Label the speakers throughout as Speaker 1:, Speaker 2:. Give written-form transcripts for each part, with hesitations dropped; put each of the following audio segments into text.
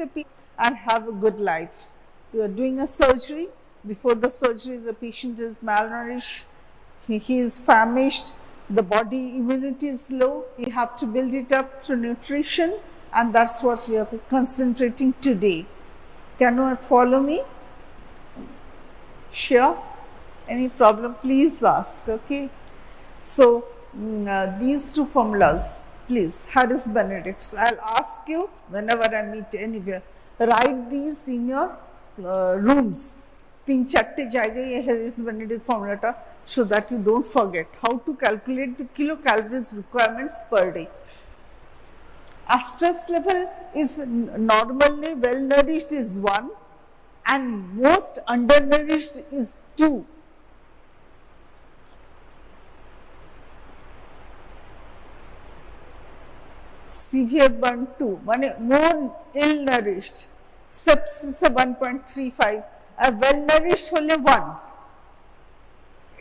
Speaker 1: the patient and have a good life. You are doing a surgery. Before the surgery, the patient is malnourished, he is famished, the body immunity is low. You have to build it up through nutrition, and that's what we are concentrating today. Can you follow me? Sure. Any problem, please ask. Okay. So these two formulas, please, Harris Benedict's. I'll ask you whenever I meet anywhere. Write these in your rooms. 3-4 জায়গায় Harris Benedict formula, so that you don't forget how to calculate the kilocalories requirements per day. Our stress level is normally well nourished is 1 and most undernourished is 2. Severe burn 2, মানে more ill nourished, sepsis 1.35, আর well nourished হলে 1.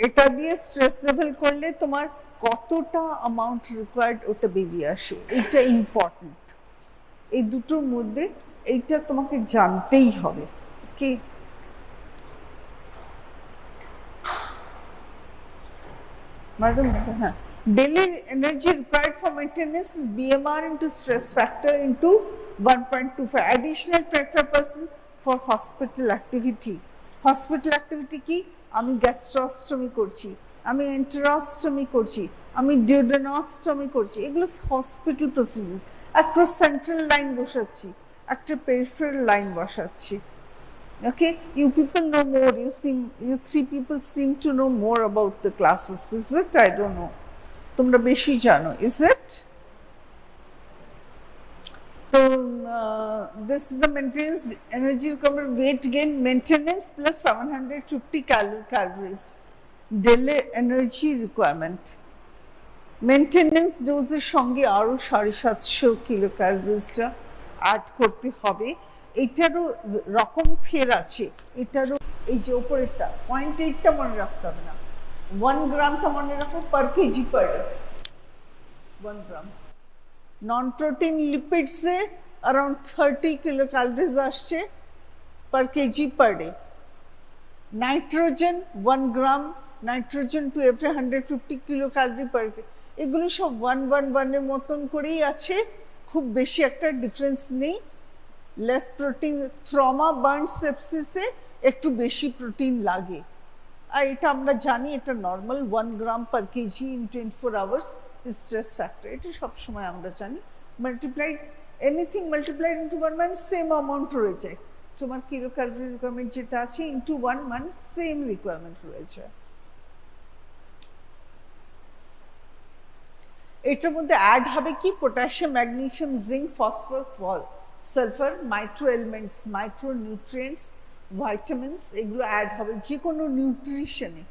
Speaker 1: এটা দিয়ে stress level করলে তোমার কতটা amount required ওটা বেরিয়ে আসে, এটা ইম্পর্টেন্ট। এই দুটোর মধ্যে এইটা তোমাকে জানতেই হবে। ওকে, ম্যাডাম, হ্যাঁ, daily energy required for maintenance is BMR into stress factor into 1.25. Additional 25% for hospital activity. Hospital activity কি? আমি গ্যাস্ট্রোস্টমি করছি, আমি এন্টেরোস্টমি করছি, আমি ডিউডেনোস্টমি করছি, এগুলো হসপিটাল প্রসিডিউরস। একটা সেন্ট্রাল লাইন বসাচ্ছি, একটা পেরিফেরাল লাইন বসাচ্ছি। Okay, you people know more. You 3 people seem to know more about the classes. Is it? I don't know. তোমরা বেশি জানো, is it? So this is the maintenance energy requirement, weight gain maintenance plus 750 calories daily energy requirement. Maintenance dose এর সঙ্গে আরো 750 কিলোক্যালোরিজটা add করতে হবে। এটারও রকম ফের আছে, এটারও এই যে উপরেরটা 0.8টা মনে রাখতে হবে না, 1 গ্রামটা মনে রাখো per KG per day, 1 gram. Non protein লিপিডসে अराउंड 30 কিলোক্যালোরিজ আসছে per KG per day. Nitrogen 1 gram nitrogen to every 150 kilocalorie per day. এগুলো সব 1-1-1 এর মতন করেই আছে, খুব বেশি একটা ডিফারেন্স নেই। লেস প্রোটিন, ট্রমা, বার্ন, সেপসিসে একটু বেশি প্রোটিন লাগে, আর এটা আমরা জানি, এটা normal 1 gram per KG in 24 hours is stress factor. এটা সবসময় আমরা জানি। মাল্টিপ্লাইড, এনিথিং মাল্টিপ্লাইড ইন্টু 1 মানে সেম অ্যামাউন্ট রয়ে যায়। তোমার কিলোক্যালোরি রিকোয়ারমেন্ট যেটা আছে ইন্টু 1 মানে সেম রিকোয়ারমেন্ট রয়ে যায়। এটার মধ্যে অ্যাড হবে কি? Potassium, magnesium, zinc, phosphor, sulphur, micro elements, micro nutrients, vitamins, এগুলো অ্যাড হবে যে কোনো নিউট্রিশনে,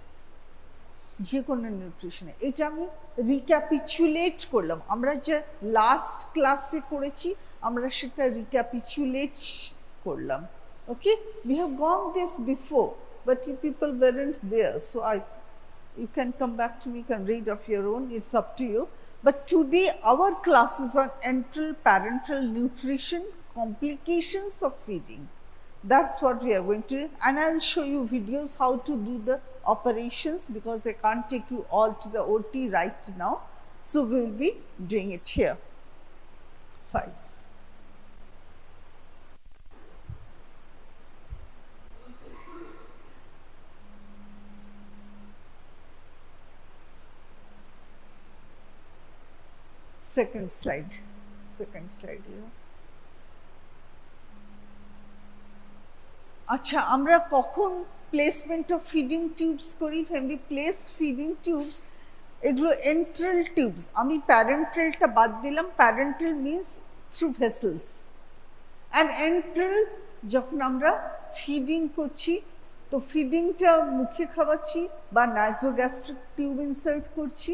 Speaker 1: যে কোনো নিউট্রিশনে। এটা আমি রিক্যাপিচুলেট করলাম, আমরা যে লাস্ট ক্লাসে করেছি আমরা সেটা রিক্যাপিচুলেট করলাম। ওকে, we have gone this before but you people weren't there, so you can come back to me, you can read of your own, it's up to you. But today our class is on enteral parental nutrition, complications of feeding. That's what we are going to do, and I will show you videos how to do the operations because I can't take you all to the OT right now, so we will be doing it here. 5. Second slide. আচ্ছা, আমরা কখন placement of feeding tubes করি? when we place feeding tubes, এগুলো এন্ট্রাল tubes. আমি প্যারেন্টালটা বাদ দিলাম, parenteral means through vessels, and enteral যখন আমরা ফিডিং করছি, তো ফিডিংটা মুখে খাওয়াচ্ছি বা নাইজোগ্যাস্ট্রিক টিউব ইনসার্ট করছি,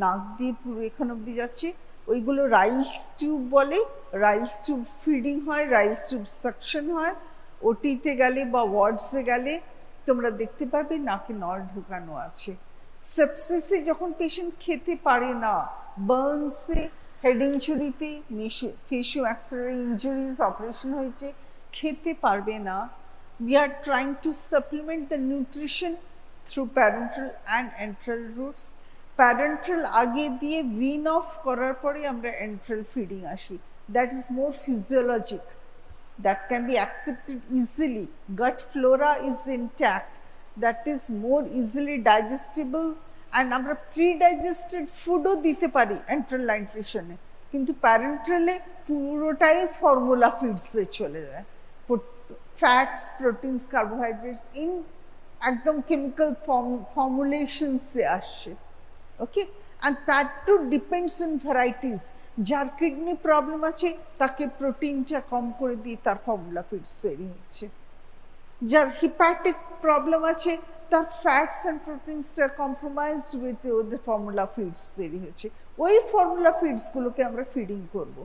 Speaker 1: নাক দিয়ে পুরো এখান অবধি যাচ্ছে, ওইগুলো রাইলস টিউব বলে। রাইলস টিউব ফিডিং হয়, রাইলস টিউব সাকশন হয়। ওটিতে গেলে বা ওয়ার্ডসে গেলে তোমরা দেখতে পাবে নাকে নল ঢোকানো আছে। সেপসিসে যখন পেশেন্ট খেতে পারে না, বার্নসে হেড ইঞ্জুরিতে ফেসিওম্যাক্সিলারি ইঞ্জুরিজ অপারেশন হয়েছে, খেতে পারবে না। We are trying to supplement the nutrition through parenteral and enteral routes. Parenteral আগে দিয়ে wean off করার পরে আমরা enteral feeding আসি। That is more physiologic. That can be accepted easily. Gut flora is intact. That is more easily digestible. And আমরা pre-digested foodও দিতে পারি enteral nutrition-এ, কিন্তু parenteral-এ পুরোটাই formula feeds-এ চলে যায়। Fats, proteins, carbohydrates in একদম chemical formulations-এ আসছে। Okay, and that too depends on varieties. যার কিডনি প্রবলেম আছে তাকে প্রোটিনটা কম করে দিয়ে তার ফর্মুলা ফিডস তৈরি হচ্ছে, যার হিপ্যাটিক প্রবলেম আছে তার ফ্যাটস অ্যান্ড প্রোটিনসটা কম্প্রোমাইজড উইথ ওদের ফর্মুলা ফিডস তৈরি হচ্ছে। ওই ফর্মুলা ফিডসগুলোকে আমরা ফিডিং করব।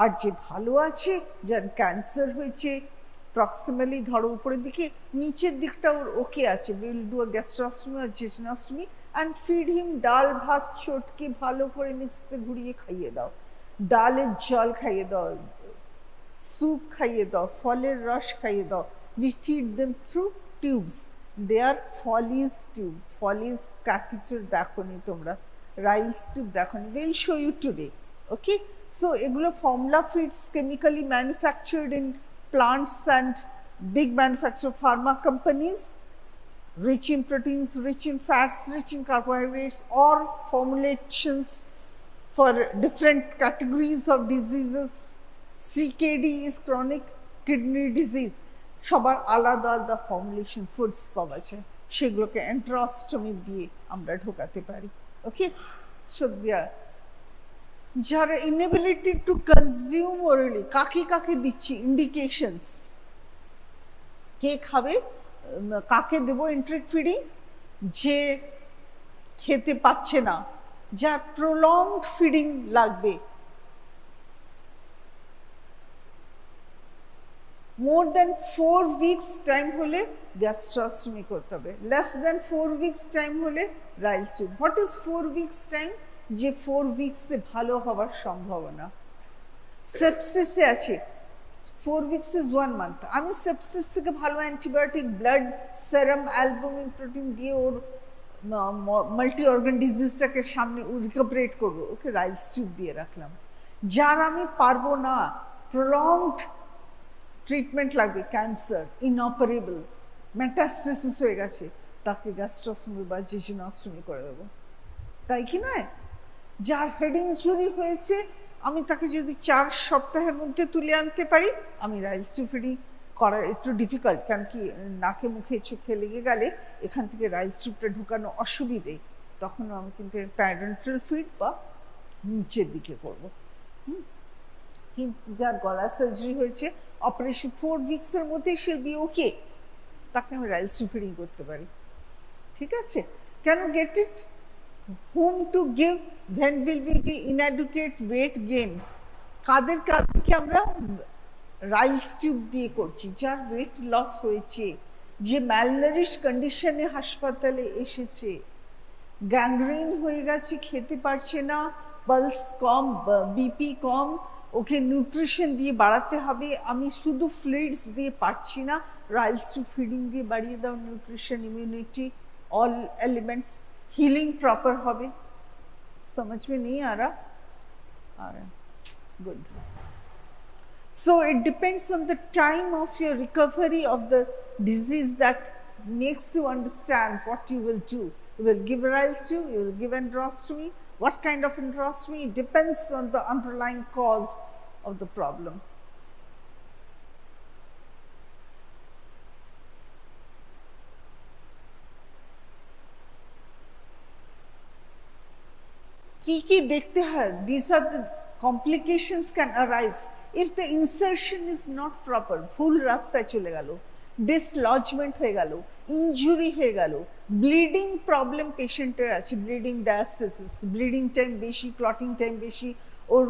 Speaker 1: আর যে ভালো আছে, যার ক্যান্সার হয়েছে প্রক্সিমালি ধরো উপরের দিকে, নিচের দিকটা ওর ওকে আছে, উইল ডু আ গ্যাস্ট্রোস্টমি আর জেজনোস্টমি অ্যান্ড ফিড হিম ডাল ভাত চটকে ভালো করে মিক্সিতে ঘুরিয়ে খাইয়ে দাও, ডালের জল খাইয়ে দাও, স্যুপ খাইয়ে দাও, ফলের রস খাইয়ে দাও। We feed them through tubes. They are Foley's tube. Foley's catheter দেখনি তোমরা, Ryle's tube দেখনি। We'll show you today. Okay? So এগুলো formula feeds chemically manufactured in plants and big manufacturer pharma companies, rich in proteins, rich in fats, rich in carbohydrates, or formulations for different categories of diseases. CKD is chronic kidney disease. সবার আলাদা আলাদা formulation foods পাওয়া যায়, সেগুলোকে এন্ট্রোস্টমি দিয়ে আমরা ঢোকাতে পারি। ওকে, সো যারা ইনএবিলিটি টু কনজিউম ওরালি, কাকে কাকে দিচ্ছি ইন্ডিকেশনস, কে খাবে, কাকে দেব এন্ট্রিক ফিডিং, যে খেতে পাচ্ছে না, যার প্রলংড ফিডিং লাগবে, more than 4 weeks time হলে গ্যাস্ট্রোস্টমি করতে হবে, less than 4 weeks time হলে রাইলস tube. What is 4 weeks time? যে 4 weeks-এ ভালো হওয়ার সম্ভাবনা। সেপসিসে আছে 4 weeks is 1 month। আমি সেপসিস থেকে ভালো অ্যান্টিবায়োটিক, ব্লাড সেরাম, অ্যালবুমিন প্রোটিন দিয়ে ওর মাল্টি অর্গান ডিজিজটাকে সামনে রিকভারেট করবো, ওকে রাইলস টিউব দিয়ে রাখলাম। যার আমি পারবো না, প্রলংড ট্রিটমেন্ট লাগবে, ক্যান্সার ইনঅপারেবল, মেটাস্টেসিস হয়ে গেছে, তাকে গ্যাস্ট্রোস্টমি বা জেজনোস্টমি করে দেবো, তাই কি নয়? যার হেড ইনজুরি হয়েছে, আমি তাকে যদি 4 সপ্তাহের মধ্যে তুলে আনতে পারি, আমি রাইলস টিউব ফিডিং করা একটু ডিফিকাল্ট, কারণ কি নাকে মুখে চোখে লেগে গেলে এখান থেকে রাইলস টিউবটা ঢোকানো অসুবিধে, তখন আমি কিন্তু প্যারেন্টাল ফিড বা নিচের দিকে করবো। কিন্তু যার গলা সার্জারি হয়েছে, অপারেশন 4 weeks-এর মধ্যে she'll be okay, তাকে আমি রাইলস টিউব ফিডিং করতে পারি। ঠিক আছে? Can you get it? Whom to give? When will we be inadequate weight gain? কাদের কাদেরকে আমরা রাইলস টিউব দিয়ে করছি? যার ওয়েট লস হয়েছে, যে ম্যালনারিশ কন্ডিশনে হাসপাতালে এসেছে, গ্যাংগ্রিন হয়ে গেছে, খেতে পারছে না, পালস কম, বিপি কম, ওকে নিউট্রিশন দিয়ে বাড়াতে হবে, আমি শুধু ফ্লুইডস দিয়ে পারছি না, রাইলস টিউব ফিডিং দিয়ে বাড়িয়ে দাও nutrition, immunity, all elements, healing proper হবে। समझ में नहीं आ रहा? Good. So it depends on the time of your recovery of the disease that makes you understand what you will do. You will give rise to, you will give enterostomy. What kind of enterostomy? It depends on the underlying cause of the problem. কি দেখতে হয়? These are the complications can arise if the insertion is not proper. ভুল রাস্তায় চলে গেল, ডিসলজমেন্ট হয়ে গেল, injury হয়ে গেল, ব্লিডিং প্রবলেম পেশেন্টের আছে, ব্লিডিং ডায়াসিস, ব্লিডিং টাইম বেশি, ক্লটিং টাইম বেশি, ওর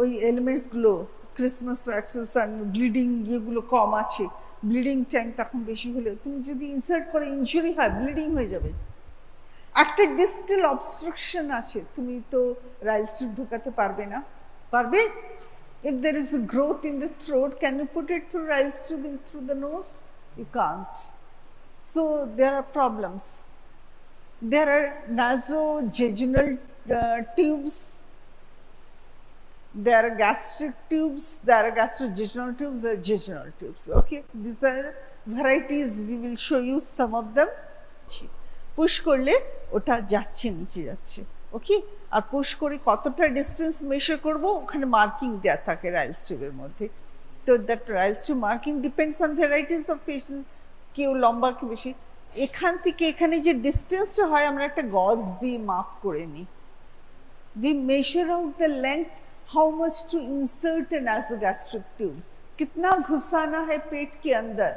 Speaker 1: ওই এলিমেন্টসগুলো ক্রিসমাস ফ্যাক্টরস অ্যান্ড ব্লিডিং ইয়েগুলো কম আছে, ব্লিডিং টাইম তখন বেশি হলে তুমি যদি ইনসার্ট করে ইনজুরি হয়, ব্লিডিং হয়ে যাবে। একটা ডিস্টাল অবস্ট্রাকশন আছে, তুমি তো রাইলস টিউব ঢোকাতে পারবে না, পারবে? If there is a growth in the throat, can you put it through Ryle's tube in through the nose? You can't. So there are problems. There are nasojejunal tubes. There are gastric tubes. There are gastrojejunal tubes. There are jejunal tubes. Okay, these are varieties. We will show you some of them. Push করলে ওটা যাচ্ছে, নিচে যাচ্ছে। ওকে, আর push করে কতটা distance measure করব, ওখানে marking দেওয়া থাকে রাইলস টিউবের মধ্যে। তো that Ryle's tube marking depends on varieties of patients, কেউ লম্বা কেউ বেশি। এখান থেকে এখানে যে ডিস্টেন্সটা হয় আমরা একটা গজ দিয়ে মাপ করে নিই। We measure out the length, how much to insert a nasogastric tube, कितना घुसाना है पेट के अंदर।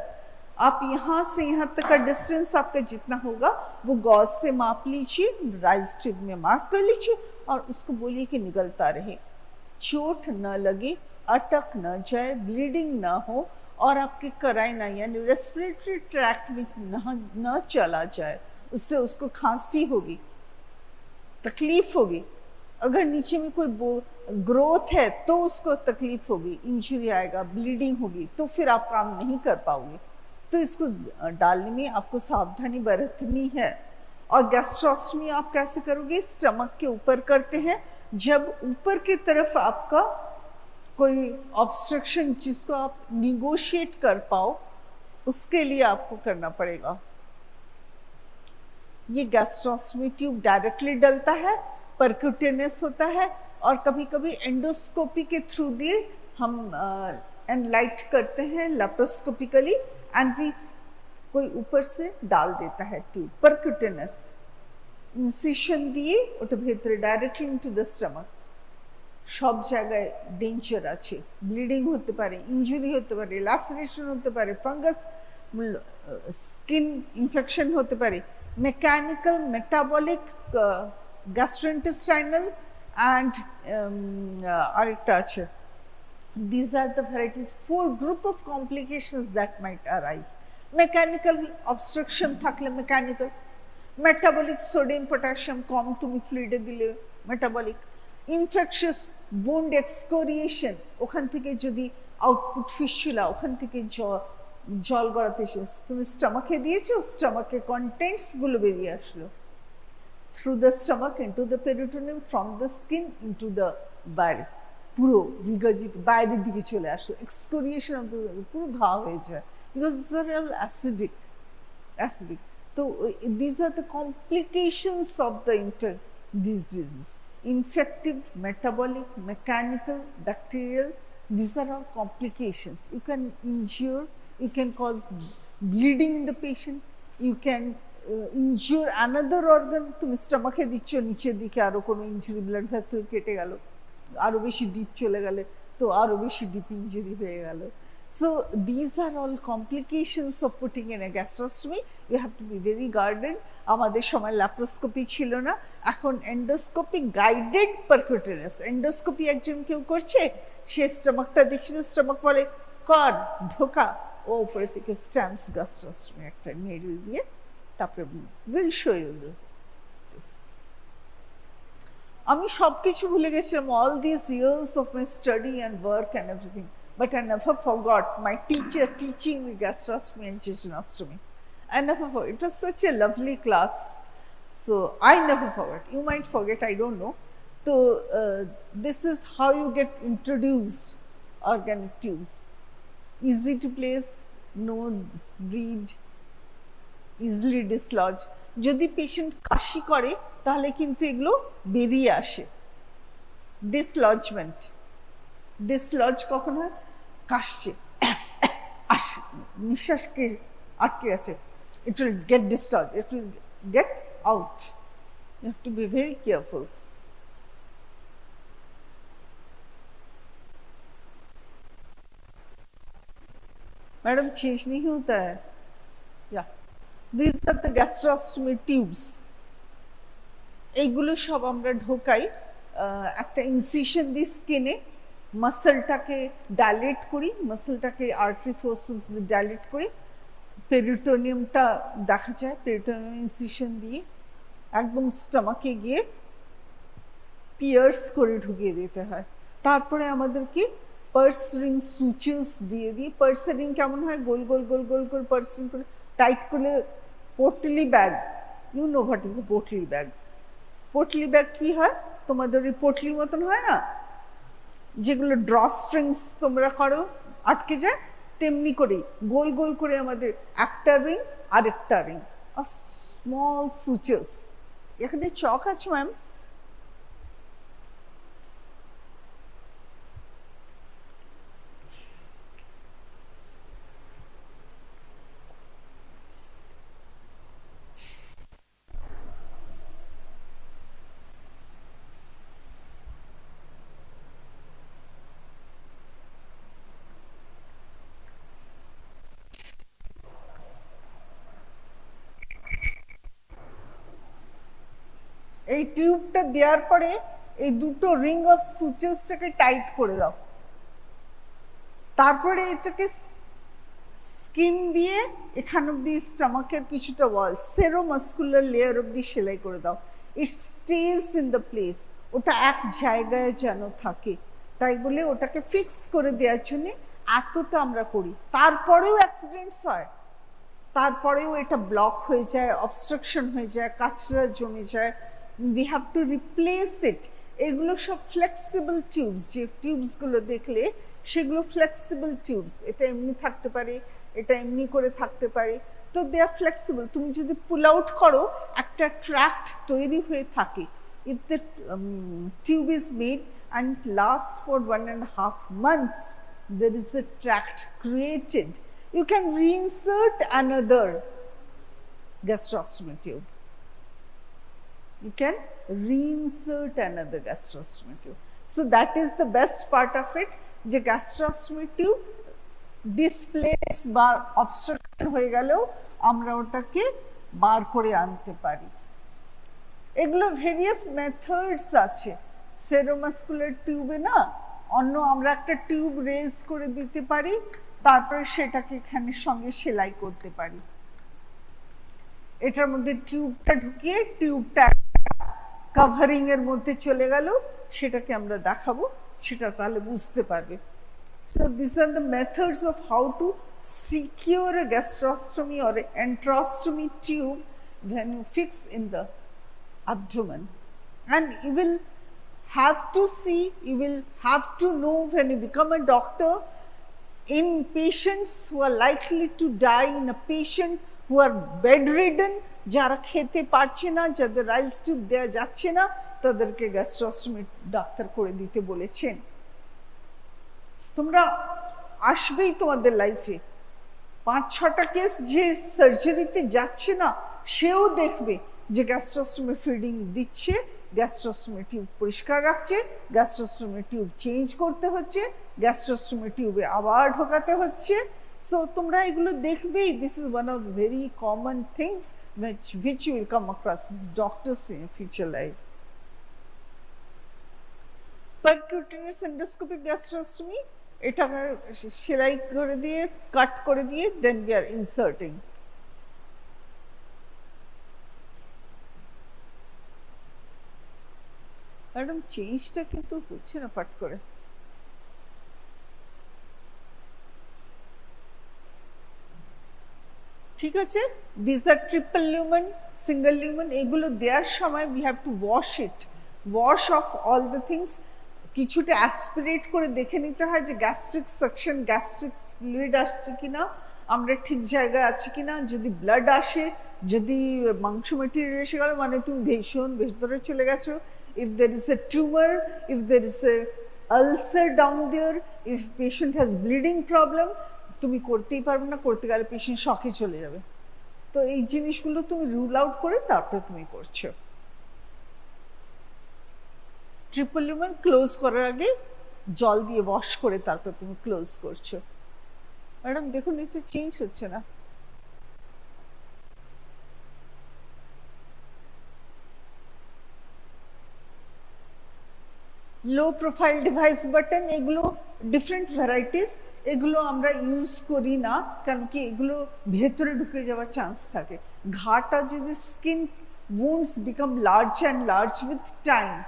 Speaker 1: आप यहाँ से यहाँ तक का डिस्टेंस आपका जितना होगा वो गॉज से माप लीजिए, राइल्स ट्यूब में मार्क कर लीजिए और उसको बोलिए कि निकलता रहे, चोट न लगे, अटक न जाए, ब्लीडिंग न हो और आपके कराइना यानी रेस्पिरेटरी ट्रैक्ट में न चला जाए, उससे उसको खांसी होगी, तकलीफ होगी। अगर नीचे में कोई ग्रोथ है तो उसको तकलीफ होगी, इंजरी आएगा, ब्लीडिंग होगी, तो फिर आप काम नहीं कर पाओगे। तो इसको डालने में आपको सावधानी बरतनी है। और गैस्ट्रोस्टमी आप कैसे करोगे? स्टमक के ऊपर करते हैं। जब ऊपर की तरफ आपका कोई ऑब्स्ट्रक्शन जिसको आप निगोशिएट कर पाओ, उसके लिए आपको करना पड़ेगा। ये गैस्ट्रोस्टमी ट्यूब डायरेक्टली डलता है, परक्यूटेनियस होता है, और कभी कभी एंडोस्कोपी के थ्रू दिए हम एनलाइट करते हैं लेप्रोस्कोपिकली, एंड वी कोई ऊपर से डाल देता है ट्यूब, परक्यूटेनियस इंसिशन दिए ওটা ভেতরে ডাইরেক্টলি ইনটু দ্য স্টমাক। সব জায়গায় ডেঞ্জার আছে, ব্লিডিং হতে পারে, ইনজুরি হতে পারে, ল্যাসেরেশন হতে পারে, ফাঙ্গাস স্কিন ইনফেকশন হতে পারে, মেকানিক্যাল মেটাবলিক গ্যাস্ট্রোইন্টেস্টাইনাল অ্যান্ড আরেকটা আছে। These are the varieties, 4 group of complications that might arise. Mechanical obstruction থাকলে mechanical, metabolic sodium potassium কম তুমি ফ্লুইডে দিলে metabolic, infectious wound excoriation, ওখান থেকে যদি আউটপুট ফিস্টুলা, ওখান থেকে জল গড়াতে এসে তুমি স্টমাকে দিয়েছো, স্টমাকে কন্টেন্টস গুলো বেরিয়ে আসলো through the stomach into the peritoneum, from the skin into the body, পুরো বিগজিত বাইরের দিকে চলে আসলো, এক্সকোরিয়েশন অফ দ্য, পুরো ঘা হয়ে যায়, because this are all acidic. তো this are the complications of the this disease, infective, metabolic, mechanical, bacterial, this are all complications. You can injure, you can cause bleeding in the patient, you can injure another organ. তুমি স্টমাকে দিচ্ছ, নিচের দিকে আরো কোনো injury, blood vessel কেটে গেল, আরো বেশি ডিপ চলে গেলে তো আরো বেশি ডিপ ইনজুরি হয়ে গেল। So these are all complications of putting in a gastrostomy. You have to be very guarded. আমাদের সময় ল্যাপ্রোস্কোপি ছিল না, এখন এন্ডোস্কোপি গাইডেড পারকুটেনিয়াস। এন্ডোস্কোপি একজন কেউ করছে, সে স্টমাকটা দেখছে, স্টমাক বলে কর, ঢোকা, ও উপরে থেকে স্ট্যাম্পস গ্যাস্ট্রোস্টমি একটা নেডল দিয়ে, তারপরে উইল শো ইউ দিস। আমি সবকিছু ভুলে গেছিলাম, all these years of my study and work and everything, but I never forgot my teacher teaching me gastrostomy and jejunostomy. I never forgot. It was such a lovely class, so I never forgot. You might forget, I don't know. So this is how you get introduced organic tubes. Easy to place, no bleed, easily dislodge. যদি patient কাশি করে তাহলে কিন্তু এগুলো বেরিয়ে আসে। ডিসলজমেন্ট, dislodge কখন হয়? কাশছে, নিঃশ্বাসকে আটকে আছে, it will get dislodge, it will get out. You have to be very careful. Madam change नहीं होता है या These are the gastrostomy tubes. এইগুলো সব আমরা ঢোকাই, একটা ইনসিশন দিই স্কিনে, মাসলটাকে ডাইলেট করি, মাসলটাকে আর্টারি ফোর্সেপস দিয়ে ডাইলেট করি, পেরিটোনিয়ামটা দেখা যায়, পেরিটোনিয়াম ইনসিশন দিয়ে, একদম স্টমাকে গিয়ে পিয়ার্স করে ঢুকিয়ে দিতে হয়। তারপরে আমাদেরকে পার্স রিং সুচেস দিয়ে দিয়ে, পার্স রিং কেমন হয়, গোল গোল গোল গোল করে পার্স রিং করে টাইট করে, potli bag, you know what is a potli bag. Potli bag কি হয়, তোমাদের ওই পোটলির মতন হয় না, যেগুলো ড্র স্ট্রিংস তোমরা করো আটকে যায়, তেমনি করেই গোল গোল করে আমাদের একটা রিং আরেকটা রিং, স্মল সুচেস। এখানে চক আছে ম্যাম? এই টিউবটা দেওয়ার পরে এই দুটো রিং অফ সুচেসটাকে টাইট করে দাও, তারপরে এটাকে স্কিন দিয়ে এখান অব্দি স্টমাকের কিছুটা ওয়াল, সেরোমাস্কুলার লেয়ার অব্দি সেলাই করে দাও। ইট স্টেজ ইন দ্য প্লেস, ওটা এক জায়গায় যেন থাকে, তাই বলে ওটাকে ফিক্স করে দেওয়ার জন্য এতটা আমরা করি। তারপরেও অ্যাক্সিডেন্টস হয়, তারপরেও এটা ব্লক হয়ে যায়, অবস্ট্রাকশন হয়ে যায়, কাঁচরা জমে যায়, উই হ্যাভ টু রিপ্লেস ইট। এগুলো সব ফ্লেক্সিবল টিউবস, যে টিউবসগুলো দেখলে সেগুলো ফ্লেক্সিবল টিউবস, এটা এমনি থাকতে পারে, এটা এমনি করে থাকতে পারে, তো দে আর ফ্লেক্সিবল। তুমি যদি পুল আউট করো একটা ট্র্যাক্ট তৈরি হয়ে থাকে। If the tube is made and last for 1.5 months, there is a tract created. You can reinsert another gastrostomy tube. You can reinsert another gastrostomy tube. So that is the best part of it, যে gastrostomy tube displace বা obstruction হয়ে গেলেও আমরা ওটাকে বার করে আনতে পারি। এগুলো ভেরিয়াস মেথডস আছে। সেরোমাস্কুলার টিউবে না অন্য আমরা একটা টিউব রেজ করে দিতে পারি, তারপরে সেটাকে এখানে সঙ্গে সেলাই করতে পারি। এটার মধ্যে টিউবটা ঢুকিয়ে টিউবটা কভারিং এর মধ্যে চলে গেল, সেটাকে আমরা দেখাবো, সেটা তাহলে বুঝতে পারবে। So these are the methods of how to secure a gastrostomy or an enterostomy tube when you fix in the abdomen. And you will have to see, you will have to know when you become a doctor, in patients who are likely to die, in a patient who are bedridden, যারা খেতে পারছে না, যাদের রাইলস tube দেওয়া যাচ্ছে না, তাদেরকে gastrostomy doctor করে দিতে বলেছেন। তোমরা আসবেই তোমাদের লাইফে 5-6টা কেস, যে সার্জারিতে যাচ্ছে না সেও দেখবে যে গ্যাস্ট্রোস্টমি ফিডিং দিচ্ছে, গ্যাস্ট্রোস্টমি টিউব পরিষ্কার রাখছে, গ্যাস্ট্রোস্টমি টিউব চেঞ্জ করতে হচ্ছে, গ্যাস্ট্রোস্টমি টিউবে আবার ঢোকাতে হচ্ছে। সো তোমরা এগুলো দেখবেই। This is one of very common things which you will come across as doctors in your future life. Percutaneous endoscopic gastrostomy, এটা সেলাই করে দিয়ে কাট করে দিয়ে then we are inserting. Madam চেঞ্জটা কিন্তু হচ্ছে না ফাট করে। ঠিক আছে, this are triple lumen, single lumen, এগুলো দেওয়ার সময় we have to wash it, wash off all the things. কিছুটা অ্যাসপিরেট করে দেখে নিতে হয় যে গ্যাস্ট্রিক সাকশন, গ্যাস্ট্রিক ফ্লুইড আসছে কিনা, আমরা ঠিক জায়গায় আছি কিনা। যদি ব্লাড আসে, যদি মাংস মেটেরিয়াল এসে গেল, মানে তুমি ভীষণ ভেতরে চলে গেছো। if there is a tumor, if there is a ulcer down there, if patient has bleeding problem, তুমি করতেই পারবে না, করতে গেলে পেশেন্ট শকে চলে যাবে। তো এই জিনিসগুলো তুমি রুল আউট করে তারপরে তুমি করছো। ট্রিপল লিউমেন ক্লোজ করার আগে জল দিয়ে ওয়াশ করে তারপর তুমি ক্লোজ করছো। ম্যাডাম দেখুন একটু চেঞ্জ হচ্ছে না। লো প্রোফাইল ডিভাইস বাটন, এগুলো ডিফারেন্ট ভ্যারাইটিস, এগুলো আমরা ইউজ করি না, কারণ কি এগুলো ভেতরে ঢুকে যাওয়ার চান্স থাকে। ঘাটা যদি skin wounds become large and large with time,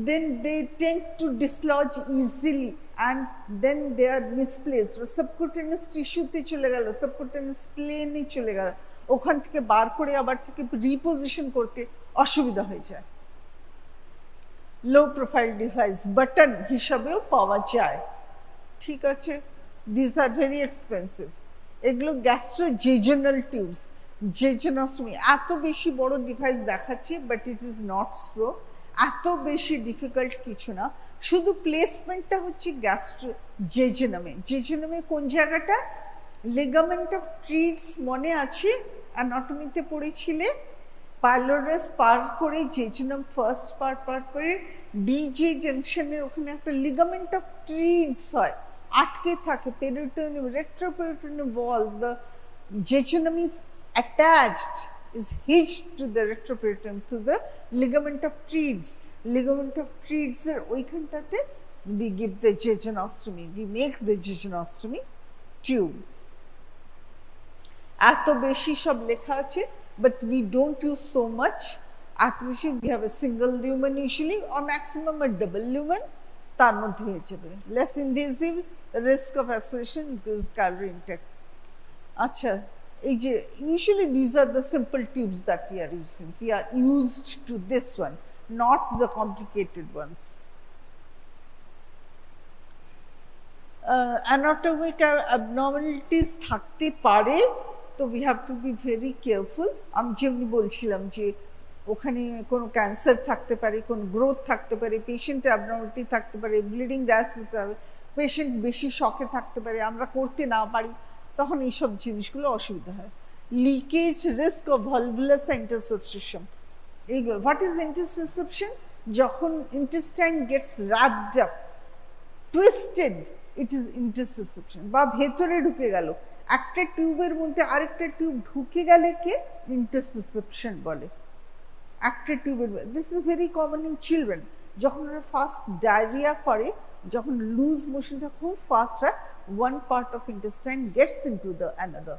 Speaker 1: then they tend to dislodge easily and then they are misplaced. Subcutaneous tissue তে চলে গেল, subcutaneous plane এ চলে গেল, ওখান থেকে বার করে আবার থেকে রিপোজিশন করতে অসুবিধা হয়ে যায়। লো প্রোফাইল ডিভাইস বাটন হিসাবেও পাওয়া যায়, ঠিক আছে। This are very expensive. এগুলো গ্যাস্ট্রোজেজনাল টিউবস, জেজনোস্টমি। এত বেশি বড় ডিভাইস দেখাচ্ছি, but it is not so, এত বেশি ডিফিকাল্ট কিছু না, শুধু প্লেসমেন্টটা হচ্ছে গ্যাস্ট্রোজেজনামে। জেজনামে কোন জায়গাটা? লিগামেন্ট অফ ট্রিডস মনে আছে, অ্যানাটমিতে পড়েছিলে? পাইলোরাস পার করে জেজনাম ফার্স্ট পার করে ডিজে জাংশনের ওখানে একটা লিগামেন্ট অফ ট্রিডস হয়, আটকে থাকে peritoneum, retroperitoneum wall. The jejunum is attached, is hitched to the retroperitoneum through the ligament of Treads. Ligament of Treads এর ওইখানটাতে we give the jejunostomy, we make the jejunostomy tube. এত বেশি সব লেখা আছে, but we don't use so much. Actually we have a single lumen usually or maximum a double lumen, তার মধ্যে হয়ে যাবে। less invasive, risk of aspiration because calorie intake। আচ্ছা, এই যে usually these are the simple tubes that we are using, we are used to this one, not the complicated ones. Anatomic abnormalities থাকতে পারে, তো we have to be very careful. আমি যেমনি বলছিলাম যে ওখানে কোনো ক্যান্সার থাকতে পারে, কোনো গ্রোথ থাকতে পারে, পেশেন্টের অ্যাবনর্মালিটি থাকতে পারে, ব্লিডিং গ্যাস হবে, পেশেন্ট বেশি শকে থাকতে পারে, আমরা করতে না পারি, তখন এইসব জিনিসগুলো অসুবিধা হয়। Leakage, risk of volvulus interception, এইগুলো। What is interception? যখন intestine gets wrapped up, twisted, it is interception. বা ভেতরে ঢুকে গেল, একটা টিউবের মধ্যে আরেকটা টিউব ঢুকে গেলে কে ইন্টারসেপশন বলে। একটা টিউবের, this is very common in children. যখন ওরা ফার্স্ট ডায়রিয়া করে, যখন লুজ মোশনটা খুব ফাস্ট হয়, one part of intestine gets into the another.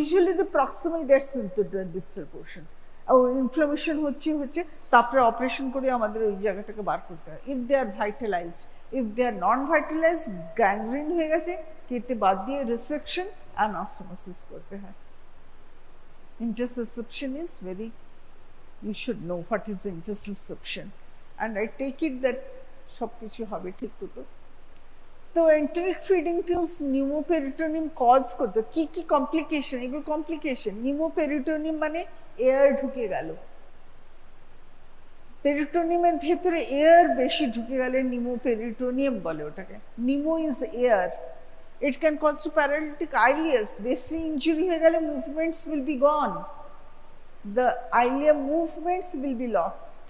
Speaker 1: Usually the proximal gets into the distal portion. Inflammation হচ্ছে তারপরে অপারেশন করে আমাদের ওই জায়গাটাকে বার করতে হয়। if they are vitalized, if they are non vitalized, gangrene হয়ে গেছে, কেটে বাদ দিয়ে resection anastomosis করতে হয়। Interception is very, you should know what is interception, and I take it that সব কিছু হবে ঠিক মতো। তো এন্টেরিক ফিডিং টিউবস নিউমোপেরিটোনিয়াম কজ করতে কি কি কমপ্লিকেশন? এগুলো কমপ্লিকেশন। নিউমোপেরিটোনিয়াম মানে এয়ার ঢুকে গেল, পেরিটোনিয়ামের ভেতরে এয়ার বেশি ঢুকে গেলে নিউমোপেরিটোনিয়াম বলে ওটাকে। Pneumo is air, it can cause to paralytic ileus. বেশি ইনজুরি হয়ে গেলে movements will be gone, the ileal movements will be lost,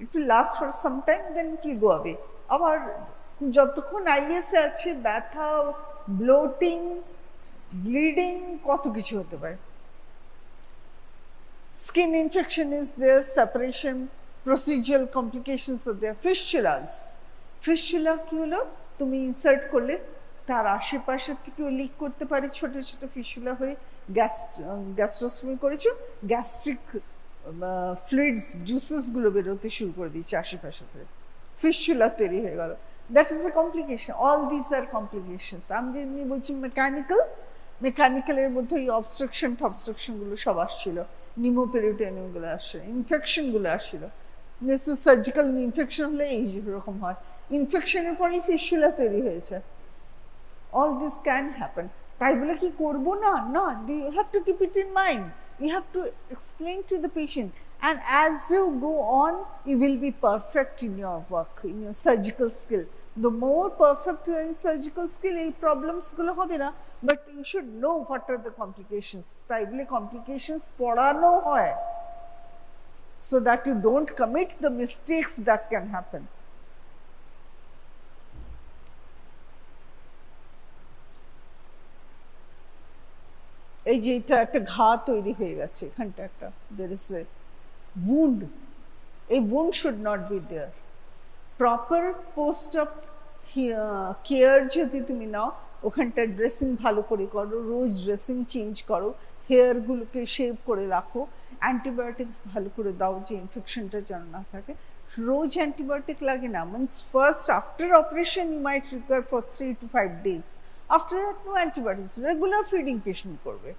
Speaker 1: it will last for some time, then it will go away. আবার যতক্ষণ আইলিয়াসে আছে ব্যথা, bloating, bleeding, কত কিছু হতে পারে। Skin infection is there, separation, procedural complications of there. Fistulas, fistula কি হলো? তুমি ইনসার্ট করলে তার আশেপাশে থেকেও লিক করতে পারে, ছোট ছোট ফিস্চুলা হয়ে গ্যাস্ট্রোস্টমি করেছো, গ্যাস্ট্রিক ফ্লুইডস, জুসেসগুলো বেরোতে শুরু করে দিচ্ছে আশেপাশে থেকে, ফিস্চুলা তৈরি হয়ে গেল। That is a complication. All these are complications. আমি যেমনি বলছি মেকানিক্যাল এর মধ্যে এই অবস্ট্রাকশন গুলো সব আসছিল, নিউমোপেরিটোনিয়াম গুলো আসছে, ইনফেকশন গুলো আসছিল। সার্জিক্যাল ইনফেকশন হলে এই রকম হয়, ইনফেকশনের পরে ফিস্চুলা তৈরি হয়েছে। All this can happen. তাই বলে কি করবো না? না, you have to keep it in mind. You have to explain to the patient, and as you go on, you will be perfect in your work, in your surgical skill. The more perfect you are in surgical skill, এই problems গুলো হবে না, but you should know what are the complications. তাই বলে complications পড়ানো হয়, so that you don't commit the mistakes that can happen. এই যে এটা একটা ঘা তৈরি হয়ে গেছে, এখানটা একটা there is a wound. A wound should not be there. Proper post-op care যদি তুমি নাও, ওখানটা ড্রেসিং ভালো করে করো, রোজ ড্রেসিং চেঞ্জ করো, হেয়ারগুলোকে শেভ করে রাখো, অ্যান্টিবায়োটিক্স ভালো করে দাও যে ইনফেকশনটা যেন না থাকে। রোজ অ্যান্টিবায়োটিক লাগে না, means first after operation you might require for 3 to 5 days, after that no antibiotics, regular feeding patient করবে।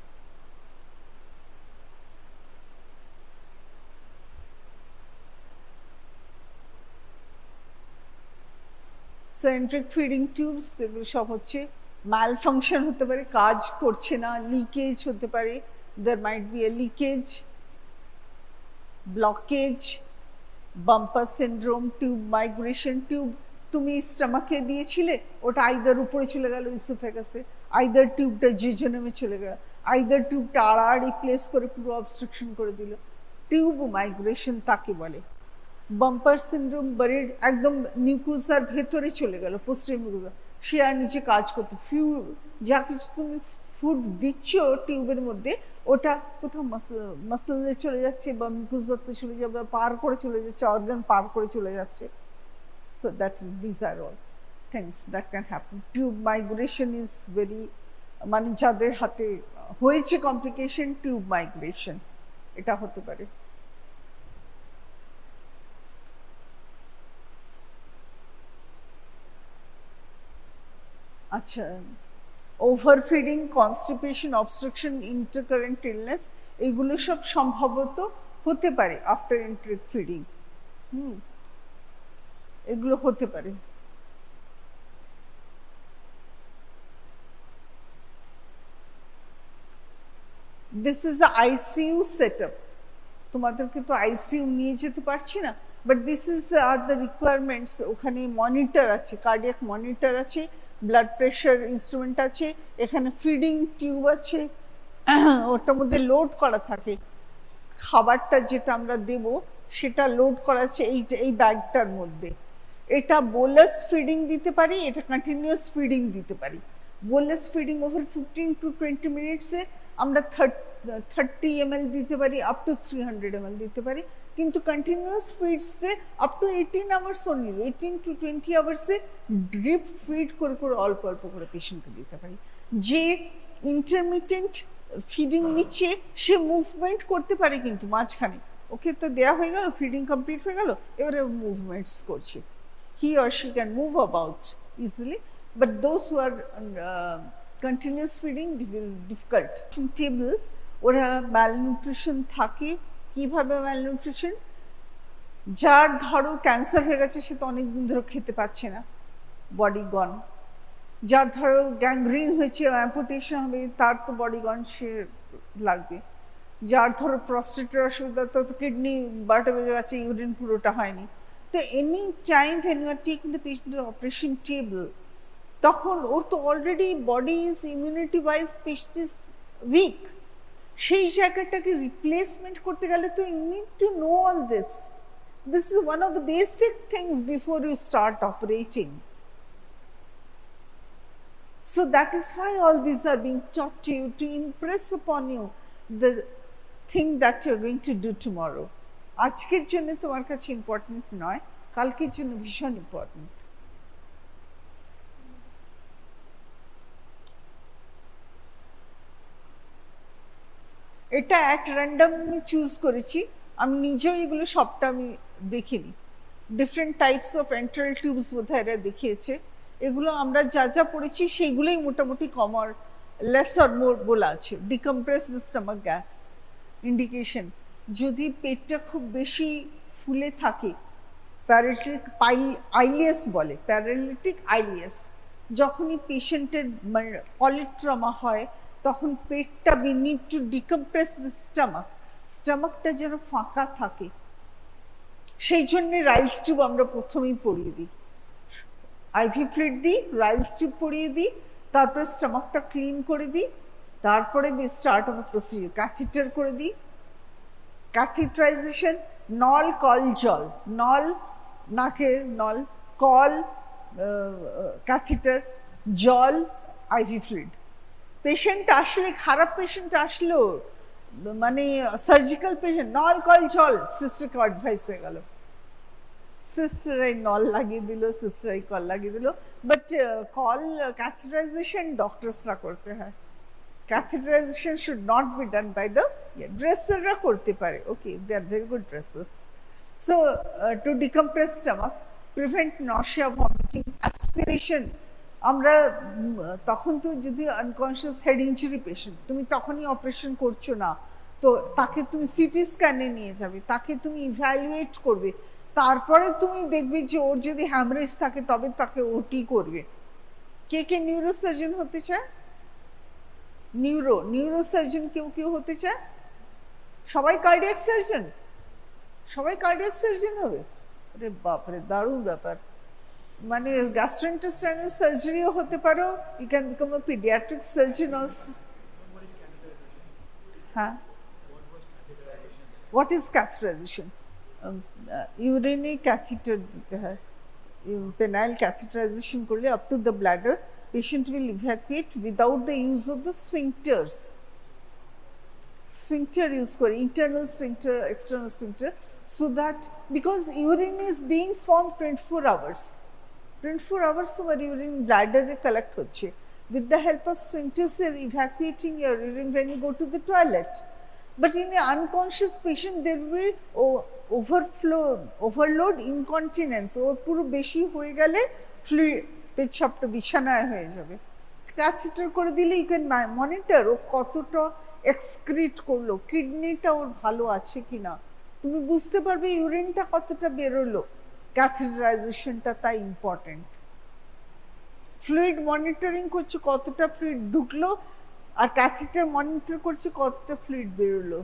Speaker 1: সেন্ট্রিক ফিডিং টিউবস এগুলো সব হচ্ছে ম্যালফাংশন হতে পারে, কাজ করছে না, লিকেজ হতে পারে, there might be a leakage, blockage, bumper syndrome, tube migration, tube তুমি স্টমাকে দিয়েছিলে ওটা আইদার উপরে চলে গেল ইসোফেগাসে, আইদার টিউবটা জিজোনামে চলে গেল, আইদার টিউবটা আড়াআড়ি প্লেস করে পুরো অবস্ট্রাকশন করে দিল, টিউব মাইগ্রেশন তাকে বলে। বাম্পার সিন্ড্রোম বাড়ির একদম নিউক্লিয়াসের ভেতরে চলে গেল, পোস্টেরিয়র, সে আর নিচে কাজ করতে, যা কিছু তুমি ফুড দিচ্ছ টিউবের মধ্যে ওটা কোথাও মাসেলে চলে যাচ্ছে বা মিউকোসাতে চলে যাবে, পার করে চলে যাচ্ছে, অর্গান পার করে চলে যাচ্ছে। So these are all things that can happen. Tube migration is very, মানে যাদের হাতে হয়েছে কমপ্লিকেশন, টিউব মাইগ্রেশন এটা হতে পারে। আচ্ছা, ওভারফিডিং, কনস্টিপেশন, অবস্ট্রাকশন, ইন্টারকারেন্ট ইলনেস, এইগুলো সব সম্ভবত হতে পারে আফটার এন্ট্রিক ফিডিং। এগুলো হতে পারে। দিস ইজ আইসিইউ সেটআপ, তোমাদেরকে তো আইসিইউ নিয়ে যেতে পারছি না, but this is are the requirements. ওখানে মনিটর আছে, কার্ডিয়াক মনিটর আছে, ব্লাড প্রেশার ইনস্ট্রুমেন্ট আছে, এখানে ফিডিং টিউব আছে, ওটার মধ্যে লোড করা থাকে খাবারটা যেটা আমরা দেব, সেটা লোড করা আছে এই ব্যাগটার মধ্যে। এটা বোলাস ফিডিং দিতে পারি, এটা কন্টিনিউয়াস ফিডিং দিতে পারি। বোলাস ফিডিং ওভার 15 to 20 মিনিটসে আমরা 30 ml দিতে পারি, আপ টু 300 ml দিতে পারি, কিন্তু কন্টিনিউয়াস ফিডসে up to 18 hours only, 18 to 20 আওয়ার্সে ড্রিপ ফিড করে করে অল্প অল্প করে পেশেন্টকে দিতে পারি। যে ইন্টারমিটেন্ট ফিডিং নিচ্ছে সে মুভমেন্ট করতে পারে, কিন্তু মাঝখানে ওকে তো দেয়া হয়ে গেল, ফিডিং কমপ্লিট হয়ে গেল, এবারে মুভমেন্টস করছে, he or she can move about easily, but those who are continuous feeding will difficult. Table ওরা malnutrition থাকে, কিভাবে malnutrition? যার ধরো ক্যান্সার হয়ে গেছে সে তো অনেকদিন ধরে খেতে পাচ্ছে না, বডি গন। যার ধরো গ্যাংগ্রিন হয়েছে, অ্যাম্পুটেশন হবে, তার তো বডি গন, সে লাগবে। যার ধরো প্রস্টেটের অসুবিধা, তো কিডনি বারোটা বেজে গেছে, ইউরিন পুরোটা হয়নি। তো any time when you are taking the patient to the operation table, তখন ওর তো already body is immunity wise patient is weak, সেই জায়গাটাকে রিপ্লেসমেন্ট করতে গেলে তো you need to know all this. This is one of the basic things before you start operating. So that is why all these are being taught to you, to impress upon you the thing that you are going to do tomorrow. আজকের জন্য তোমার কাছে important নয়, কালকের জন্য ভীষণ important. এটা at random আমি চুজ করেছি, আমি নিজেও এগুলো সবটা আমি দেখিনি। ডিফারেন্ট টাইপস অফ এন্ট্রাল টিউবস বোধহয় এরা দেখিয়েছে, এগুলো আমরা যা যা পড়েছি সেইগুলোই মোটামুটি কমার লেস অর মোর বলা আছে। Decompress the stomach gas indication, যদি পেটটা খুব বেশি ফুলে থাকে, প্যারালিটিক আইলিয়াস বলে, প্যারালিটিক আইলিয়াস, যখনই পেশেন্টের পলিট্রমা হয় তখন পেটটা, we need to decompress the stomach, স্টমাকটা যেন ফাঁকা থাকে, সেই জন্যে রাইলস টিউব আমরা প্রথমেই পরিয়ে দিই, আইভি ফ্লুইড দিই, রাইলস টিউব পরিয়ে দিই, তারপরে স্টমাকটা ক্লিন করে দিই, তারপরে স্টার্ট অফ প্রসিডিউর, ক্যাথিটার করে দিই। ক্যাথিটারাইজেশন, নল কল জল, নল নাকে নল, কল ক্যাথিটার, জল আইভি ফ্লুইড। পেশেন্ট আসলে, খারাপ পেশেন্ট আসলেও, মানে সার্জিক্যাল পেশেন্ট, নল কল জল, সিস্টারকে অ্যাডভাইস হয়ে গেল, সিস্টারাই নল লাগিয়ে দিল, সিস্টারাই কল লাগিয়ে দিল, বাট কল ক্যাথিটারাইজেশন ডক্টরসরা করতে হয়। Catheterization should not be done by the dresser korte pare. Okay, they are very good dressers. So to decompress stomach, prevent nausea, vomiting, aspiration. আমরা তখন তো যদি আনকনশিয়াস হেড ইনজুরি পেশেন্ট, তুমি তখনই অপারেশন করছো না, তো তাকে তুমি সিটি স্ক্যানে নিয়ে যাবে, তাকে তুমি ইভ্যালুয়েট করবে, তারপরে তুমি দেখবে যে ওর যদি হ্যামরেজ থাকে তবে তাকে ওটি করবে। কে কে নিউরোসার্জন হতে চায়? নিউরোসার্জন কেউ হতে চায়? সবাই কার্ডিয়াক সার্জন? সবাই কার্ডিয়াক সার্জন হবে? আরে বাপরে, দারুণ ব্যাপার। মানে গ্যাস্ট্রোইন্টেস্টাইনাল সার্জারিও হতে পারো, you can become a paediatric surgeon also. হ্যাঁ, হোয়াট ইজ ক্যাথেটারাইজেশন? ইউরিনে ক্যাথেটার দিতে হয়। পেনাইল ক্যাথেটারাইজেশন করলে up to the bladder patient will evacuate without the use of the sphincters. Sphincter use kore, internal sphincter, external sphincter, so that because urine is being formed 24 hours. 24 hours তোমার urine bladder এ collect হচ্ছে। With the help of sphincters you are evacuating your urine when you go to the toilet. But in an unconscious patient there will overload incontinence, ওর পুরো বেশি হয়ে গেলে fluid পেচ্ছাপটা বিছানায় হয়ে যাবে। Catheter করে দিলে ইউ ক্যান মনিটর ও কতটা এক্সক্রিট করলো, কিডনিটা ওর ভালো আছে কিনা, তুমি বুঝতে পারবে ইউরিনটা কতটা বেরোলো। ক্যাথেটারাইজেশনটা তাই ইম্পর্টেন্ট। ফ্লুইড মনিটরিং করছে কতটা ফ্লুইড ঢুকলো, আর ক্যাথেটার মনিটর করছে কতটা ফ্লুইড বেরোলো।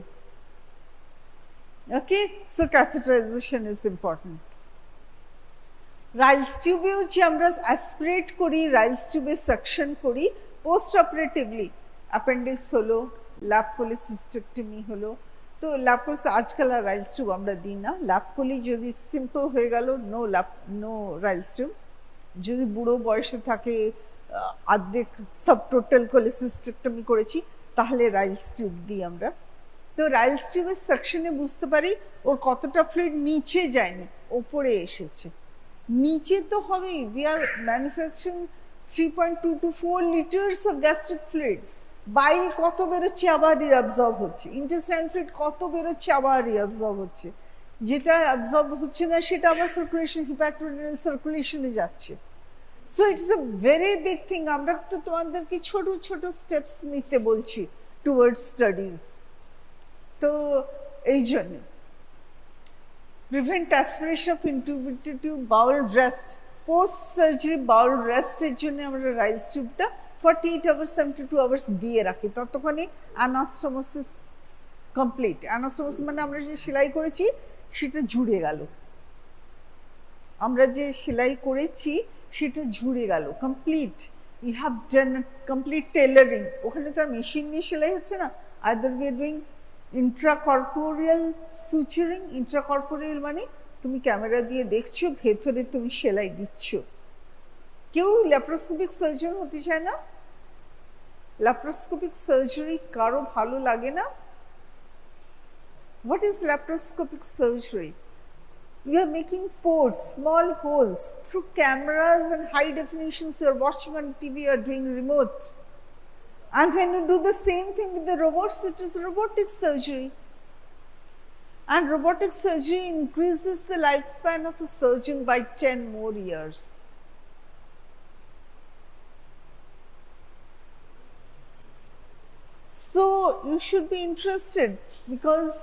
Speaker 1: ওকে, সো ক্যাথেটারাইজেশন ইজ ইম্পর্টেন্ট। রাইলস টিউবেও যে আমরা অ্যাসপিরেট করি, রাইলস টিউবে সাকশন করি পোস্ট অপারেটিভলি, অ্যাপেন্ডিক্স হলো, ল্যাপকোলিসিস্টেক্টমি হলো, তো ল্যাপকোলিস আজকাল আর রাইলস টিউব আমরা দিই না। ল্যাপকোলি যদি সিম্পল হয়ে গেল, নো রাইলস টিউব। যদি বুড়ো বয়সে থাকে, অর্ধেক সব টোটাল কোলিসিস্টেক্টমি করেছি, তাহলে রাইলস টিউব দিই আমরা। তো রাইলস টিউবের সেকশনে বুঝতে পারি ওর কতটা ফ্লুইড নিচে যায়নি, ওপরে এসেছে। নিচে তো হবেই, we are manufacturing 3.2 to 4 liters of gastric fluid. বাইল কত বেরোচ্ছে আবার রিঅ্যাবজর্ব হচ্ছে, ইন্টেস্টাইন ফ্লুইড কত বেরোচ্ছে আবার রিঅ্যাবজর্ব হচ্ছে, যেটা অ্যাবজর্ব হচ্ছে না সেটা আবার সার্কুলেশন, হিপ্যাটোরিনাল সার্কুলেশনে যাচ্ছে। So it's a very big thing. আমরা তো তোমাদেরকে ছোট ছোট স্টেপস নিতে বলছি টুয়ার্ডস স্টাডিজ। তো এই জন্য prevent aspiration of intuitive bowel rest. Post surgery bowel rest এর জন্য আমরা রাইলস টিউবটা 48 hours 72 hours দিয়ে রাখি, ততক্ষণে অ্যানাস্টোমোসিস কমপ্লিট। অ্যানাস্টোমোসিস মানে আমরা যে সেলাই করেছি সেটা ঝুড়ে গেল, আমরা যে সেলাই করেছি সেটা ঝুড়ে গেল, complete. You have done complete tailoring. ওখানে তো আর মেশিন নিয়ে সেলাই হচ্ছে না, either we are doing intracorporeal suturing. Intracorporeal মানে তুমি ক্যামেরা দিয়ে দেখছো, ভেতরে তুমি সেলাই দিচ্ছ। কেউ ল্যাপ্রোস্কোপিক সার্জন হতে চায় না? ল্যাপ্রোস্কোপিক সার্জারি কারো ভালো লাগে না? What is laparoscopic surgery? We are making pores, small holes through cameras and high definitions. You are watching on TV, you are doing remote. And when you do the same thing with the robots, it is robotic surgery. And robotic surgery increases the lifespan of a surgeon by 10 more years. So you should be interested, because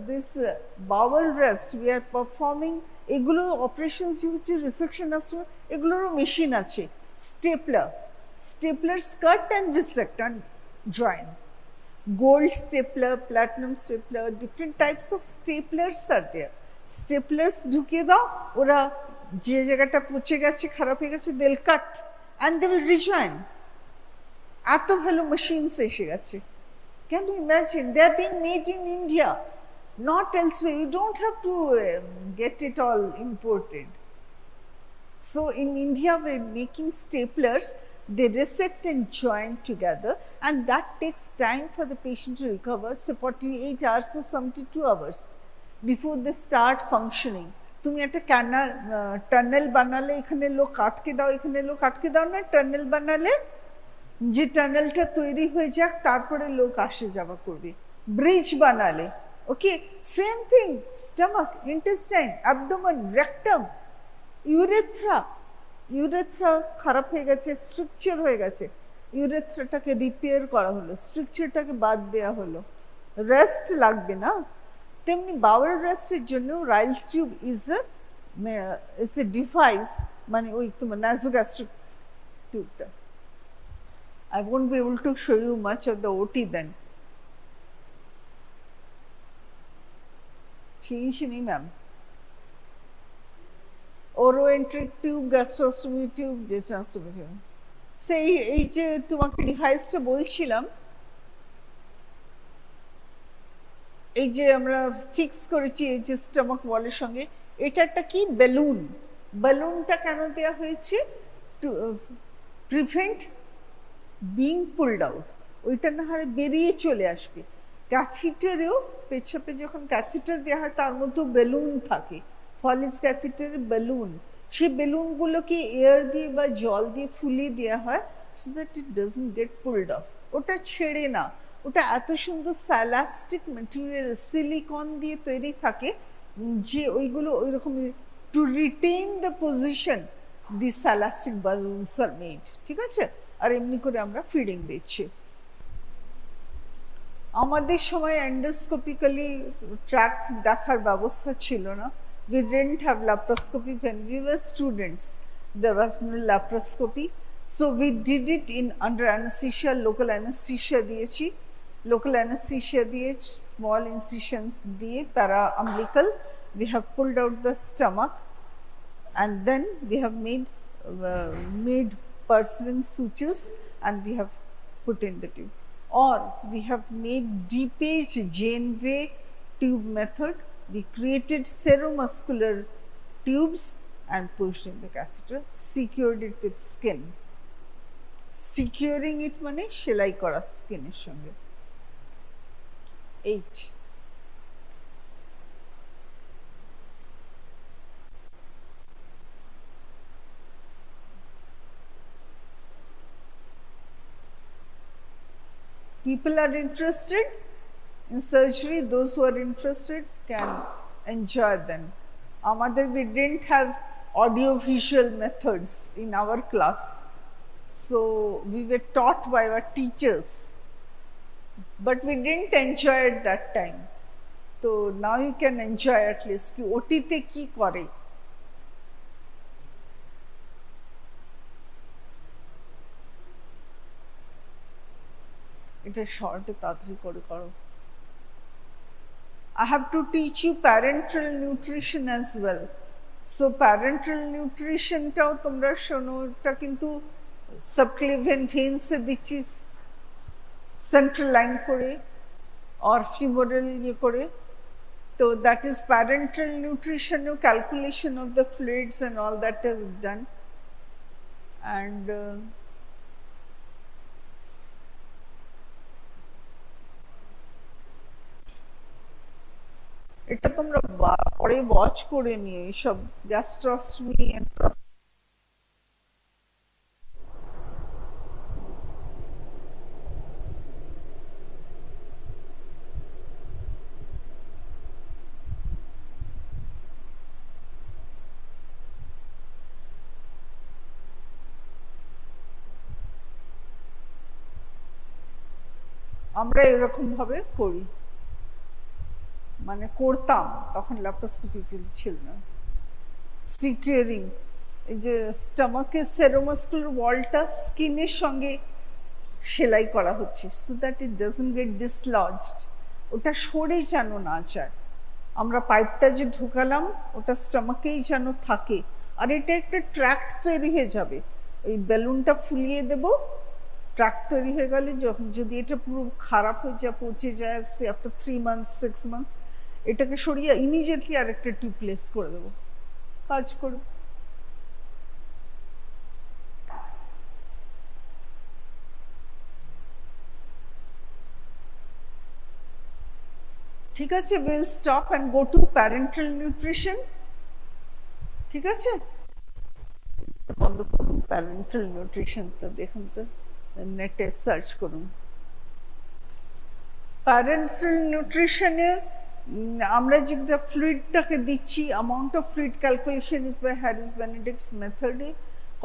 Speaker 1: this bowel rest we are performing, এগুলো operations যে হচ্ছে resection আছে, এগুলোরও machine আছে। Stapler skirt and resect and join, gold stapler, platinum stapler, different types of staplers are there. Staplers ঢুকিয়ে দাও, ওরা যে জায়গাটা পচে গেছে, খারাপ হয়ে গেছে, they'll cut and they will rejoin. এত ভালো মেশিনস এসে গেছে। Can you imagine? They are being made in India, not elsewhere. You don't have to get it all imported. So in India, we're making staplers. They resect and join together, and that takes time for the patient to recover. So 48 hours or 72 hours before they start functioning. তুমি একটা tunnel বানালে, এখানে লোক আটকে দাও, এখানে লোক আটকে দাও না, টানেল বানালে যে টানেলটা তৈরি হয়ে যাক, তারপরে লোক আসে যাওয়া করবে। ব্রিজ বানালে, okay, same thing, stomach, intestine, abdomen, rectum, urethra. Urethra খারাপ হয়ে গেছে, স্ট্রাকচার হয়ে গেছে, ইউরেথ্রাটাকে রিপেয়ার করা হলো, স্ট্রাকচারটাকে বাদ দেওয়া হলো, রেস্ট লাগবে না। তেমনি বাউল রেস্টের জন্য রাইলস টিউব ইজ এ ডিভাইস, মানে ওই তোমার nasogastric টিউবটা। I won't be able to show you much of the OT then. Shini ma'am. Oroenteric tube, gastrostomy tube, gastrostomy tube. সেই এই যে তোমাকে ডিভাইসটা বলছিলাম, এই যে আমরা ফিক্স করেছি এই যে স্টমাক ওয়ালের সঙ্গে, এটা একটা কি বেলুন। বেলুনটা কেন দেওয়া হয়েছে? To prevent being pulled out, ওইটা না হয় বেরিয়ে চলে আসবে। ক্যাথিটারেও পেছাপে যখন ক্যাথিটার দেওয়া হয় তার মধ্যেও বেলুন থাকে, ফলিস ক্যাথিটারের বেলুন, সেই বেলুনগুলোকে এয়ার দিয়ে বা জল দিয়ে ফুলিয়ে দেওয়া হয় so that it doesn't gate pulled of. ওটা ছেড়ে না, ওটা এত সুন্দর স্যালাস্টিক ম্যাটেরিয়াল সিলিকন দিয়ে তৈরি থাকে যে ওইগুলো ওই রকম to retain the position this silastic balloons are made, ঠিক আছে। আর এমনি করে আমরা ফিডিং দিচ্ছি। আমাদের সময় এন্ডোস্কোপিক্যালি ট্র্যাক দেখার ব্যবস্থা ছিল না। We didn't have laparoscopy when we were students. There was no laparoscopy. So we did it in under anesthesia, local anesthesia দিয়েছি। Local anesthesia দিয়ে small incisions দিয়ে para-umbilical we have pulled out the stomach, and then we have made purslin sutures and we have put in the tube, or we have made deepage Janeway tube method. We created seromuscular tubes and pushed in the catheter, secured it with skin. Securing it মানে সেলাই করা স্কিনের সঙ্গে। 8 people are interested in surgery, those who are interested can enjoy them. Amader we didn't have audio visual methods in our class, so we were taught by our teachers, but we didn't enjoy it that time. So now you can enjoy at least ki OT te ki kore। এটা শর্টে তাড়াতাড়ি করে করো। I have to teach you parenteral nutrition as well. So parenteral nutrition টাও তোমরা শোনো, এটা কিন্তু subclavian veins এ দিচ্ছি central line করে or femoral ইয়ে করে। তো that is parenteral nutrition, calculation of the fluids and all that is done, and এটা তোমরা পরে ওয়াচ করে নিয়ে এইসব গ্যাস্ট্রোস্টমি আমরা এরকম ভাবে করি, মানে করতাম, তখন ল্যাপারোস্কোপি ছিল না। সিকিউরিং, এই যে স্টমাকের সেরোমাসকুলার ওয়ালটা স্কিনের সঙ্গে সেলাই করা হচ্ছে so that it doesn't get dislodged, ওটা সরে যেন না যায়। আমরা পাইপটা যে ঢোকালাম ওটা স্টমাকেই যেন থাকে, আর এটা একটা ট্র্যাক্ট তৈরি হয়ে যাবে। ওই বেলুনটা ফুলিয়ে দেব, ট্র্যাক্ট তৈরি হয়ে গেলে যখন যদি এটা পুরো খারাপ হয়ে যায়, পচে যায়, সে আফটার 3 months 6 months, এটাকে সরিয়ে ইমিডিয়েটলি আর একটা টিউব প্লেস করে দেবো, কাজ করবে। ঠিক আছে, will stop and go to parental nutrition. ঠিক আছে, বন্ধ করুন প্যারেন্টাল নিউট্রিশনটা, দেখুন তো। নেটে সার্চ করুন। প্যারেন্টাল নিউট্রিশনে আমরা যেটা ফ্লুইডটাকে দিচ্ছি, amount of fluid calculation is by Harris Benedict's মেথডে।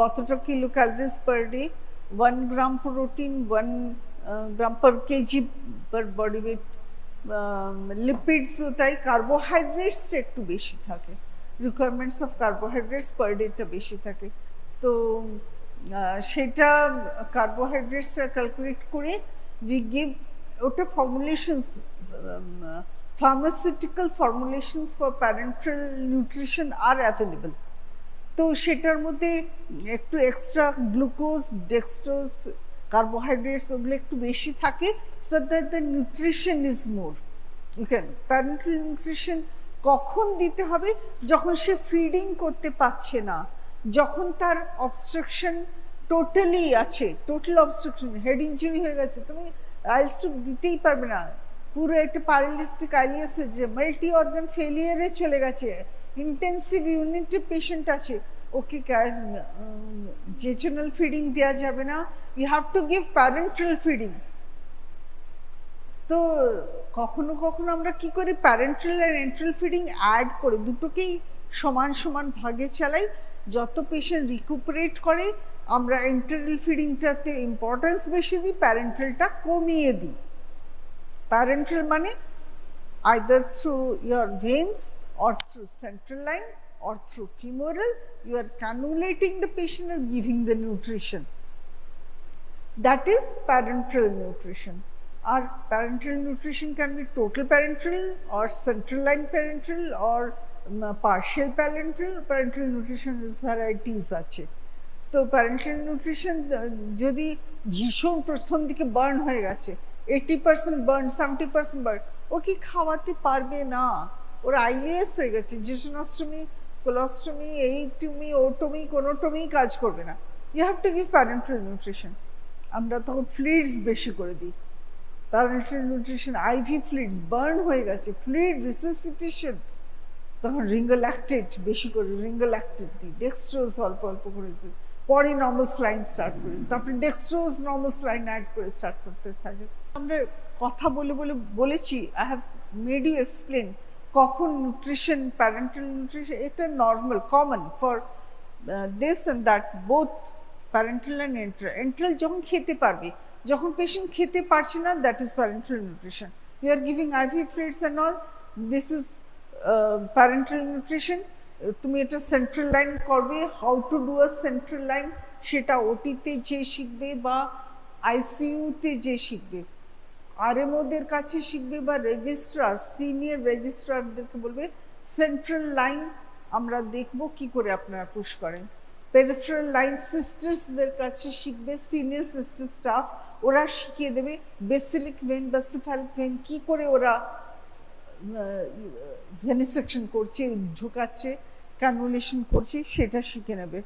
Speaker 1: কতটা kilo calories per day, 1 gram protein, 1 gram per KG per body weight. লিপিডসও তাই, কার্বোহাইড্রেটসটা একটু বেশি থাকে, রিকোয়ারমেন্টস অফ কার্বোহাইড্রেটস পার ডেটা বেশি থাকে। তো সেটা কার্বোহাইড্রেটসটা ক্যালকুলেট করে উই গিভ, ওটা formulations, pharmaceutical formulations for parenteral nutrition are available. তো সেটার মধ্যে একটু এক্সট্রা গ্লুকোজ, ডেক্সট্রোজ, কার্বোহাইড্রেটস ওগুলো একটু বেশি থাকে, so that the nutrition is more. Parental nutrition কখন দিতে হবে? যখন সে ফিডিং করতে পারছে না, যখন তার অবস্ট্রাকশন টোটালি আছে, টোটাল অবস্ট্রাকশন, হেড ইঞ্জুরি হয়ে গেছে, তুমি আইএলস দিতেই পারবে না, পুরো একটা প্যারালিটিক আইলিয়াস হয়েছে, মাল্টি অর্গান ফেলিয়ারে চলে গেছে, ইন্টেন্সিভ ইউনিটে পেশেন্ট আছে, ওকে জেজনাল ফিডিং দেওয়া যাবে না, you have to give parenteral feeding. তো কখনো কখনো আমরা কি করি, প্যারেন্টাল আর এন্টারাল ফিডিং অ্যাড করে দুটোকেই সমান সমান ভাগে চালাই। যত পেশেন্ট রিকুপারেট করে আমরা এন্টারাল ফিডিংটাতে ইম্পর্টেন্স বেশি দিই, প্যারেন্টালটা কমিয়ে দিই। প্যারেন্টাল মানে either through your veins or through central line or through femoral, you are cannulating the patient and giving the nutrition. That is parenteral nutrition. Our parenteral nutrition can be total parenteral or central line parenteral or partial parenteral. Parenteral nutrition is varieties আছে। তো parental nutrition যদি ভীষণ প্রথম দিকে burn হয়ে গেছে, 80% burn, 70% burn, ও কি খাওয়াতে পারবে না, ওর আইলিএস হয়ে গেছে, জেজনোস্টমি, কোলোস্টমি, এইটমি, ওটমি, কোনোটমি কাজ করবে না, you have to give parenteral nutrition. আমরা তখন ফ্লুইডস বেশি করে দিই, parenteral nutrition, IV fluids, burn হয়ে গেছে, ফ্লুইড রিসাসিটেশন, তখন রিঙ্গোল্যাক্টেট বেশি করে, রিঙ্গোল্যাক্টেট দিই, ডেক্সট্রোজ অল্প অল্প করে দিই, পরে নর্মাল স্লাইন স্টার্ট করি, তারপরে ডেক্সট্রোজ নর্মাল স্লাইন অ্যাড করে স্টার্ট করতে থাকে। আমরা কথা বলে বলে বলেছি, I have made you explain কখন নিউট্রিশন, প্যারেন্টাল নিউট্রিশন, এটা normal common for this and that, both parenteral and enteral. Enteral যখন খেতে পারবে, যখন পেশেন্ট খেতে পারছে না, that is parenteral nutrition. You are giving IV fluids and all, this is parenteral nutrition. তুমি এটা সেন্ট্রাল লাইন করবে, how to do a central line সেটা ওটিতে যে শিখবে বা আইসিইউতে যে শিখবে, আরএমওদের কাছে শিখবে বা রেজিস্ট্রার, সিনিয়র রেজিস্ট্রারদেরকে বলবে সেন্ট্রাল লাইন আমরা দেখব কি করে আপনারা পুশ করেন। পেরিফেরাল লাইন সিস্টার্সদের কাছে শিখবে, সিনিয়র সিস্টার স্টাফ, ওরা শিখিয়ে দেবে বেসিলিক ভেন বা সিফ্যালিক ভেন কি করে ওরা ভেনিসেকশন করছে, ঢোকাচ্ছে, ক্যানুলেশন করছে, সেটা শিখে নেবে।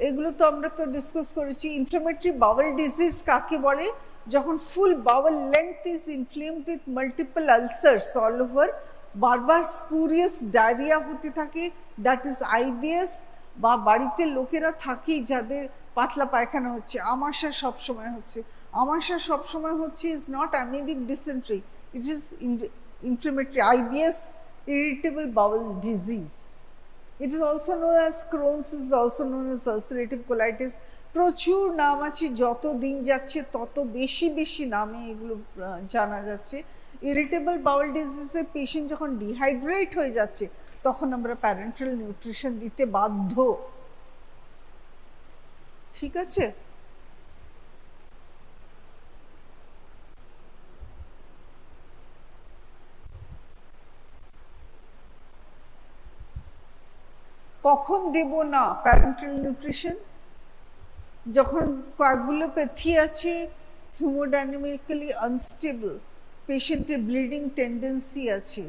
Speaker 1: এগুলো তো আমরা তো ডিসকাস করেছি। ইনফ্লামেটরি বাউল ডিজিজ কাকে বলে? যখন full bowel length is inflamed with multiple ulcers all over, বারবার স্পুরিয়াস ডায়রিয়া হতে থাকে, দ্যাট ইজ আইবিএস। বা বাড়িতে লোকেরা থাকেই যাদের পাতলা পায়খানা হচ্ছে, আমাশা সবসময় হচ্ছে, আমাশা সবসময় হচ্ছে is not amoebic dysentery, it is inflammatory IBS, irritable bowel disease. It is also known as Crohn's, is also known as ulcerative colitis. প্রচুর নাম আছে, যত দিন যাচ্ছে তত বেশি বেশি নামে এগুলো জানা যাচ্ছে। ইরিটেবল বাউল ডিজিজের পেশেন্ট যখন ডিহাইড্রেট হয়ে যাচ্ছে তখন আমরা প্যারেন্টাল নিউট্রিশন দিতে বাধ্য। ঠিক আছে? কখন দেব না প্যারেন্টাল নিউট্রিশন? যখন কোয়াগুলোপ্যাথি আছে, হিমোডাইনামিক্যালি আনস্টেবল, পেশেন্টের ব্লিডিং টেন্ডেন্সি আছে,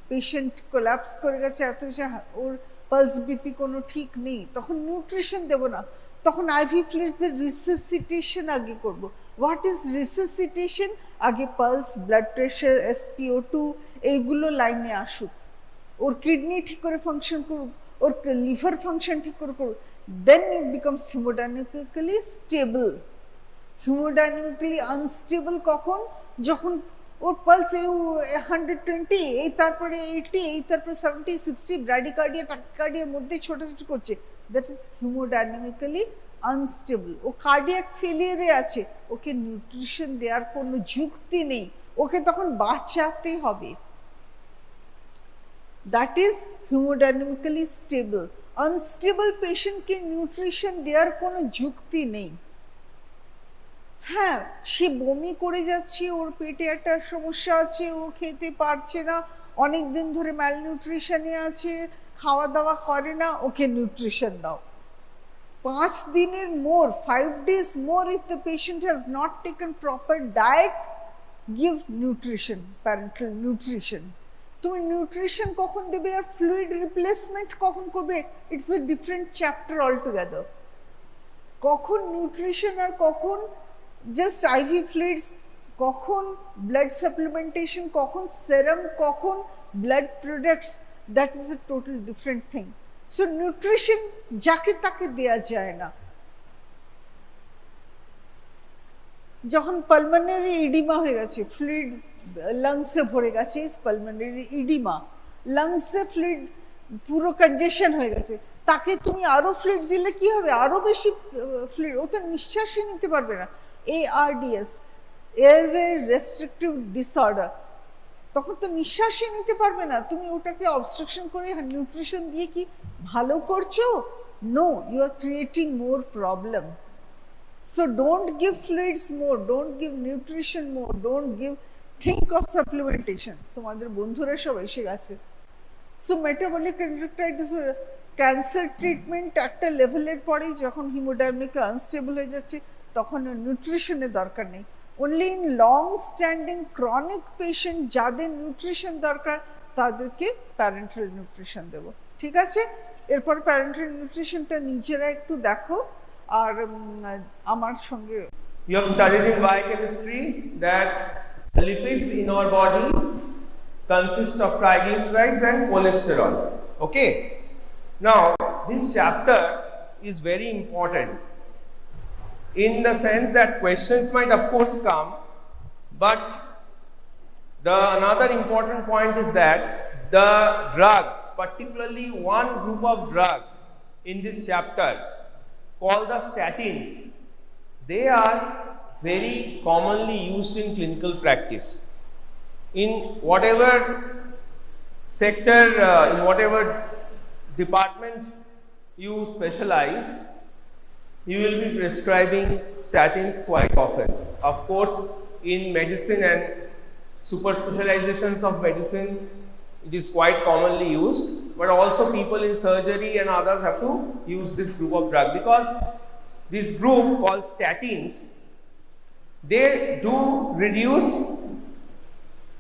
Speaker 1: পেশেন্ট কোল্যাপস করে গেছে, এত বেশি ওর পালস বিপি কোনো ঠিক নেই, তখন নিউট্রিশন দেব না, তখন আইভি ফ্লুইডসদের রিসাসিটেশন আগে করব। What is resuscitation? আগে পালস, ব্লাড প্রেশার, SpO2 এইগুলো লাইনে আসুক, ওর কিডনি ঠিক করে ফাংশন করুক, ওর লিভার ফাংশন ঠিক করে করুক, then it becomes haemodynamically stable. Haemodynamically unstable কখন? যখন ওর পালস 120, এই তারপরে 80, এই তারপরে 70, 60, ব্র্যাডিকার্ডিয়া টাকিকার্ডিয়ার মধ্যে ছোটাছুটি করছে, দ্যাট ইজ হিমোডাইনামিক্যালি আনস্টেবল। ও কার্ডিয়াক ফেলিয়ারে আছে, ওকে নিউট্রিশন দেওয়ার কোনো যুক্তি নেই, ওকে তখন বাঁচাতে হবে। That is haemodynamically stable. Unstable পেশেন্টকে নিউট্রিশন দেওয়ার কোনো যুক্তি নেই। হ্যাঁ, সে বমি করে যাচ্ছে, ওর পেটে একটা সমস্যা আছে, ও খেতে পারছে না, অনেক দিন ধরে ম্যালনিউট্রিশনে আছে, খাওয়া দাওয়া করে না, ওকে নিউট্রিশন দাও। 5 দিনের মোর, 5 days more, if the patient has not taken proper diet, give nutrition, parenteral nutrition. তুমি নিউট্রিশন কখন দেবে আর ফ্লুইড রিপ্লেসমেন্ট কখন করবে, it's a different chapter all together. কখন নিউট্রিশন আর কখন জাস্ট আইভি ফ্লুইডস, কখন ব্লাড সাপ্লিমেন্টেশন, কখন সেরাম, কখন blood products, that is a total different thing. So nutrition যাকে তাকে দেয়া যায় না। যখন পালমোনারি ইডিমা হয়ে গেছে, ফ্লুইড লাংসে ভরে গেছে, পালমোনারি ইডিমা, লাংসে ফ্লুইড পুরো কনজেশন হয়ে গেছে, তাকে তুমি আরো ফ্লুইড দিলে কি হবে? আরো বেশি ফ্লুইড, ও তো নিঃশ্বাসই নিতে পারবে না। ARDS, এয়ারওয়ে রেস্ট্রিকটিভ ডিসঅর্ডার, তখন তো নিঃশ্বাসই নিতে পারবে না। তুমি ওটাকে অবস্ট্রাকশন করে নিউট্রিশন দিয়ে কি ভালো করছো? No, you are creating more problem. So don't give fluids more, don't give nutrition more, don't give, think of supplementation. তোমাদের বন্ধুরা সব এসে গেছে। সো মেটাবলিক এন্ডোক্রাইটিস, ক্যান্সার ট্রিটমেন্ট একটা লেভেলের পরেই যখন হিমোডাইনামিক আনস্টেবল হয়ে যাচ্ছে, তখন নিউট্রিশনের দরকার নেই। Only in long standing chronic patient যাদের নিউট্রিশন দরকার, তাদেরকে প্যারেন্টাল নিউট্রিশন দেব। ঠিক আছে, এরপর প্যারেন্টাল নিউট্রিশনটা নিজেরা একটু দেখো। আর আমার সঙ্গে
Speaker 2: You have studied in biochemistry that lipids in our body consist of triglycerides and cholesterol. Okay. Now, this chapter is very important in the sense that questions might of course come, but another important point is that the drugs, particularly one group of drug in this chapter called the statins, they are very commonly used in clinical practice. In whatever sector, in whatever department you specialize, you will be prescribing statins quite often. Of course, in medicine and super specializations of medicine, it is quite commonly used, but also people in surgery and others have to use this group of drug, because this group called statins, they do reduce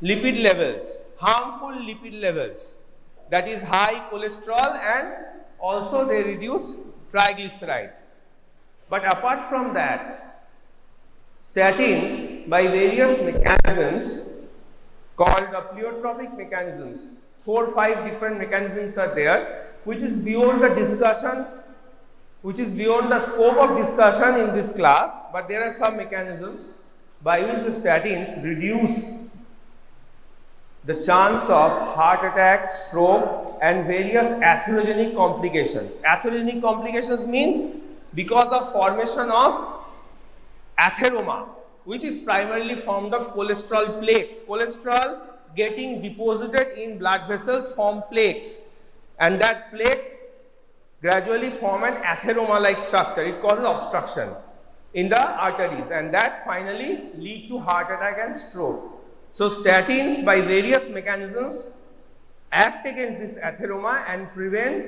Speaker 2: lipid levels, harmful lipid levels, that is high cholesterol, and also they reduce triglyceride. But apart from that, statins by various mechanisms called the pleiotropic mechanisms, 4 or 5 different mechanisms are there, which is beyond the discussion, which is beyond the scope of discussion in this class, but there are some mechanisms by which the statins reduce the chance of heart attack, stroke, and various atherogenic complications. Atherogenic complications means because of formation of atheroma, which is primarily formed of cholesterol plaques. Cholesterol getting deposited in blood vessels form plaques, and that plaques gradually form an atheroma-like structure. It causes obstruction in the arteries, and that finally lead to heart attack and stroke. So statins by various mechanisms act against this atheroma and prevent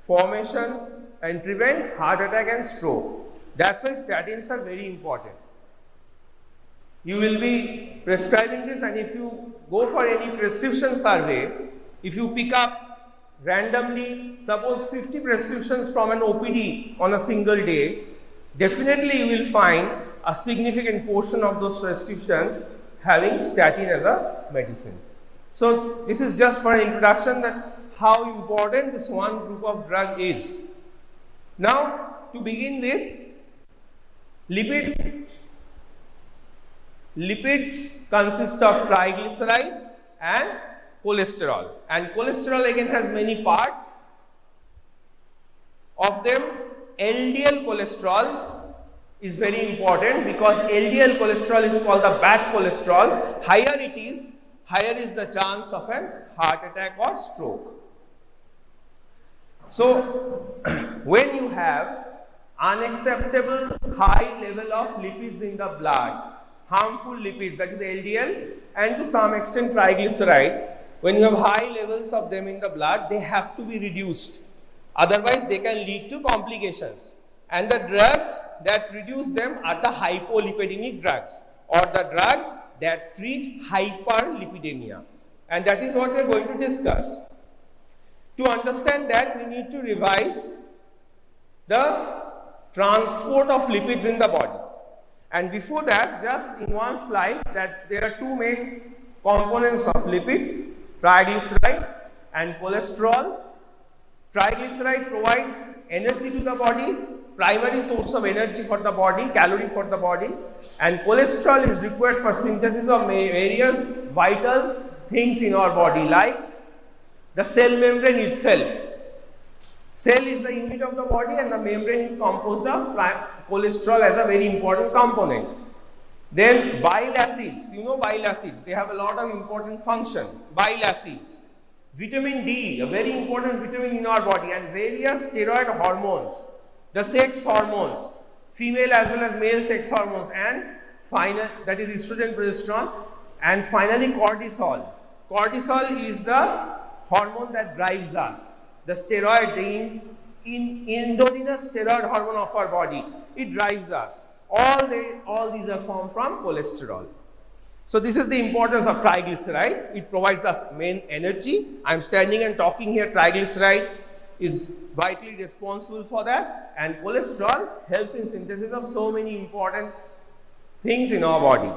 Speaker 2: formation and prevent heart attack and stroke. That's why statins are very important. You will be prescribing this, and if you go for any prescription survey, if you pick up randomly, suppose 50 prescriptions from an OPD on a single day, definitely you will find a significant portion of those prescriptions having statin as a medicine. So this is just for an introduction that how important this one group of drug is. Now to begin with, lipids consist of triglyceride and cholesterol, and cholesterol again has many parts. Of them, LDL cholesterol is very important because LDL cholesterol is called the bad cholesterol. Higher it is, higher is the chance of an heart attack or stroke. So when you have unacceptable high level of lipids in the blood, harmful lipids, that is LDL, and to some extent triglyceride, when you have high levels of them in the blood, they have to be reduced. Otherwise, they can lead to complications. And the drugs that reduce them are the hypolipidemic drugs, or the drugs that treat hyperlipidemia. And that is what we are going to discuss. To understand that, we need to revise the transport of lipids in the body. And before that, just in one slide, that there are two main components of lipids, triglycerides and cholesterol. Triglyceride provides energy to the body, primary source of energy for the body, calorie for the body, and cholesterol is required for synthesis of various vital things in our body, like the cell membrane itself. Cell is the unit of the body and the membrane is composed of cholesterol as a very important component. Then bile acids, you know bile acids, they have a lot of important function. Bile acids. Vitamin D, a very important vitamin in our body, and various steroid hormones, the sex hormones, female as well as male sex hormones, and final, that is estrogen, progesterone, and finally cortisol. Cortisol is the hormone that drives us, the steroid, the endogenous steroid hormone of our body. It drives us. All these are formed from cholesterol. So this is the importance of triglyceride. It provides us main energy. I am standing and talking here. Triglyceride is vitally responsible for that, and cholesterol helps in synthesis of so many important things in our body.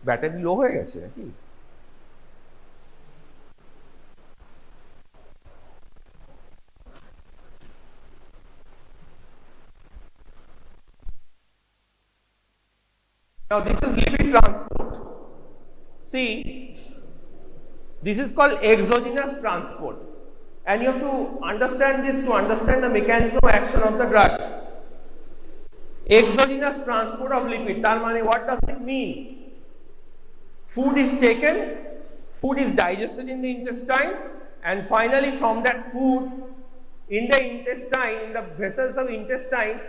Speaker 2: Battery low হয়ে গেছে নাকি? Now this is lipid transport. See, this is called exogenous transport, and you have to understand this to understand the mechanism of action of the drugs. Exogenous transport of lipid, tar mane what does it mean? Food is taken, food is digested in the intestine, and finally from that food in the intestine, in the vessels of intestine,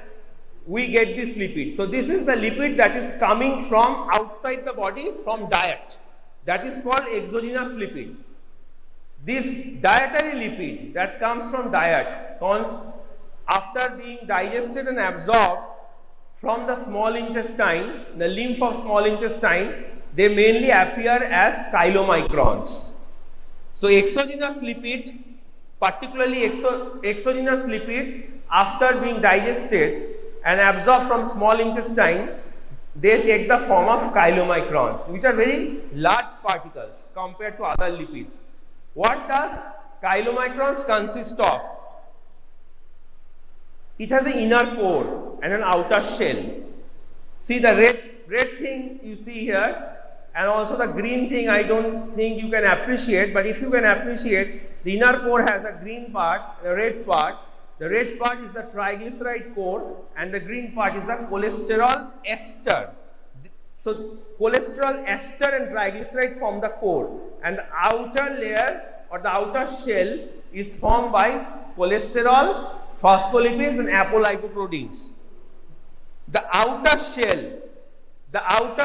Speaker 2: we get this lipid. So this is the lipid that is coming from outside the body from diet. That is called exogenous lipid. This dietary lipid that comes from diet comes after being digested and absorbed from the small intestine, the lymph of small intestine, they mainly appear as chylomicrons. So exogenous lipid, particularly exogenous lipid, after being digested and absorbed from small intestine, they take the form of chylomicrons, which are very large particles compared to other lipids. What does chylomicrons consist of? It has an inner core and an outer shell. See the red thing you see here, and also the green thing I don't think you can appreciate, but if you can appreciate, the inner core has a green part, a red part. The red part is the triglyceride core, and the green part is the cholesterol ester. So cholesterol ester and triglyceride form the core, and the outer layer or the outer shell is formed by cholesterol, phospholipids and apolipoproteins. The outer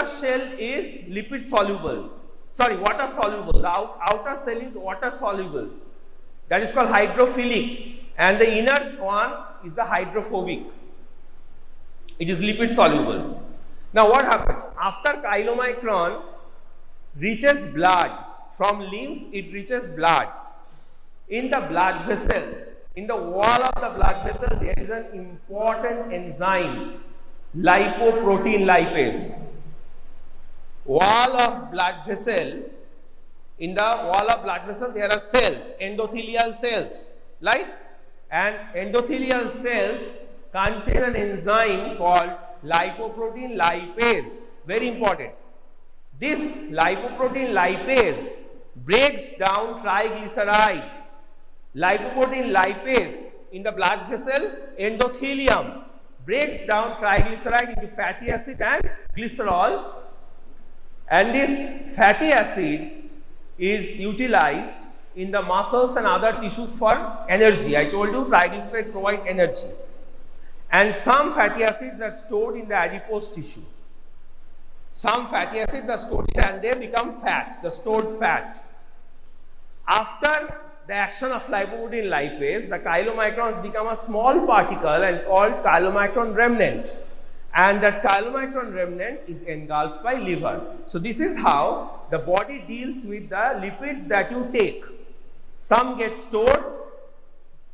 Speaker 2: shell is lipid soluble. Sorry, water soluble. The outer shell is water soluble. That is called hydrophilic. And the inner one is the hydrophobic. It is lipid soluble. Now what happens? After chylomicron reaches blood, from lymph it reaches blood. In the blood vessel, in the wall of the blood vessel, there is an important enzyme, lipoprotein lipase. wall of blood vessel, in the wall of blood vessel there are cells, endothelial cells, right? And endothelial cells contain an enzyme called lipoprotein lipase, very important. This lipoprotein lipase breaks down triglyceride. Lipoprotein lipase in the blood vessel endothelium breaks down triglyceride into fatty acid and glycerol, and this fatty acid is utilized in the muscles and other tissues for energy. I told you triglyceride provide energy, and some fatty acids are stored in the adipose tissue. Some fatty acids are stored and they become fat, the stored fat. After the action of lipoprotein lipase, the chylomicrons become a small particle and called chylomicron remnant, and that chylomicron remnant is engulfed by liver. So this is how the body deals with the lipids that you take. Some get stored,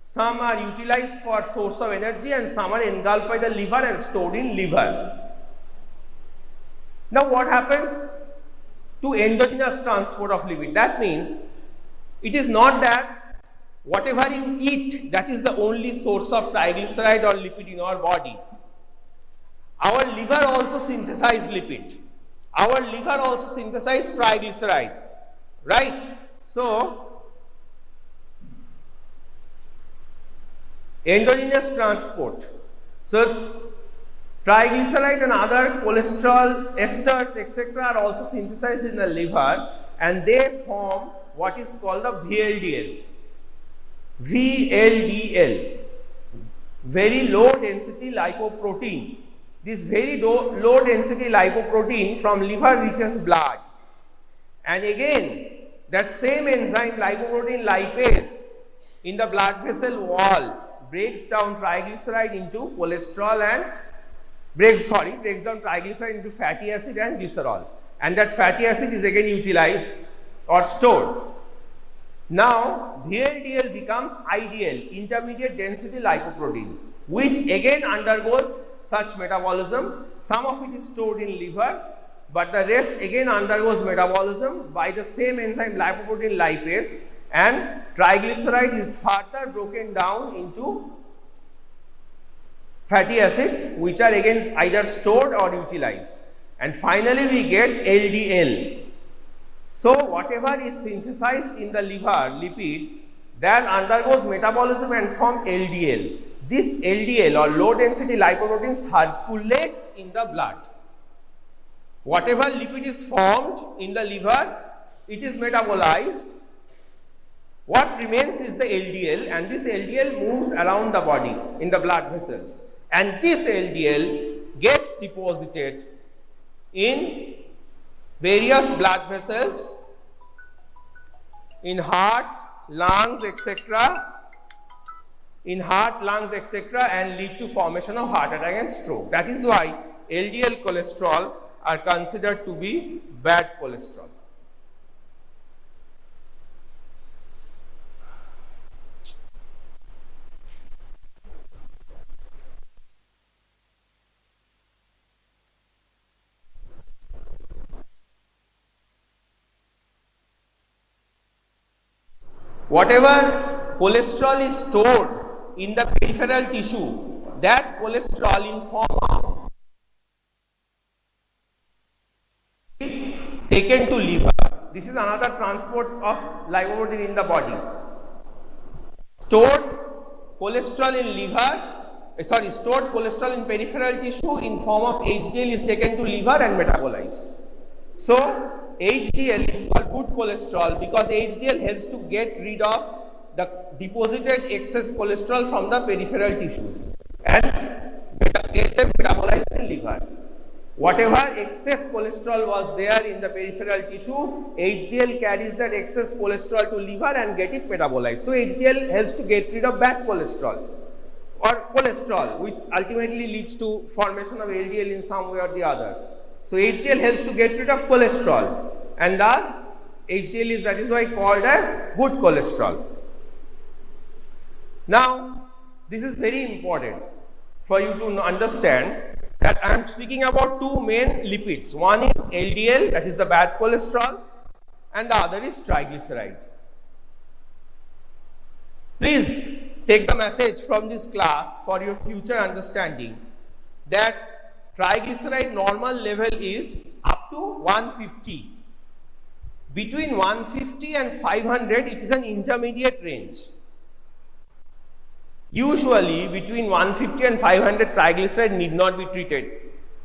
Speaker 2: some are utilized for source of energy, and some are engulfed by the liver and stored in liver. Now what happens to endogenous transport of lipid? That means it is not that whatever you eat, that is the only source of triglyceride or lipid in our body. Our liver also synthesizes lipid. Our liver also synthesizes triglyceride, right? So endogenous transport. So triglyceride and other cholesterol esters etc. are also synthesized in the liver, and they form what is called the VLDL. VLDL, very low density lipoprotein. This very low density lipoprotein from liver reaches blood, and again that same enzyme lipoprotein lipase in the blood vessel wall breaks down triglyceride into cholesterol and breaks down triglyceride into fatty acid and glycerol, and that fatty acid is again utilized or stored. Now VLDL becomes IDL, intermediate density lipoprotein, which again undergoes such metabolism. Some of it is stored in liver, but the rest again undergoes metabolism by the same enzyme lipoprotein lipase, and triglyceride is further broken down into fatty acids, which are again either stored or utilized, and finally we get LDL. So whatever is synthesized in the liver lipid, that undergoes metabolism and form LDL. This LDL or low density lipoprotein circulates in the blood. Whatever lipid is formed in the liver, it is metabolized. What remains is the LDL, and this LDL moves around the body in the blood vessels, and this LDL gets deposited in various blood vessels, in heart, lungs, etc., and lead to formation of heart attack and stroke. That is why LDL cholesterol are considered to be bad cholesterol. Whatever cholesterol is stored in the peripheral tissue, that cholesterol in form of is taken to liver. This is another transport of lipoprotein in the body. Stored cholesterol in stored cholesterol in peripheral tissue in form of HDL is taken to liver and metabolized. So HDL is called good cholesterol because HDL helps to get rid of the deposited excess cholesterol from the peripheral tissues and get them metabolized in liver. Whatever excess cholesterol was there in the peripheral tissue, HDL carries that excess cholesterol to liver and get it metabolized. So HDL helps to get rid of bad cholesterol or cholesterol, which ultimately leads to formation of LDL in some way or the other. So HDL helps to get rid of cholesterol, and thus HDL is, that is why, called as good cholesterol. Now this is very important for you to understand that I am speaking about two main lipids. One is LDL, that is the bad cholesterol, and the other is triglyceride. Please take the message from this class for your future understanding that triglyceride normal level is up to 150. Between 150 and 500, it is an intermediate range. Usually, between 150 and 500, triglyceride need not be treated.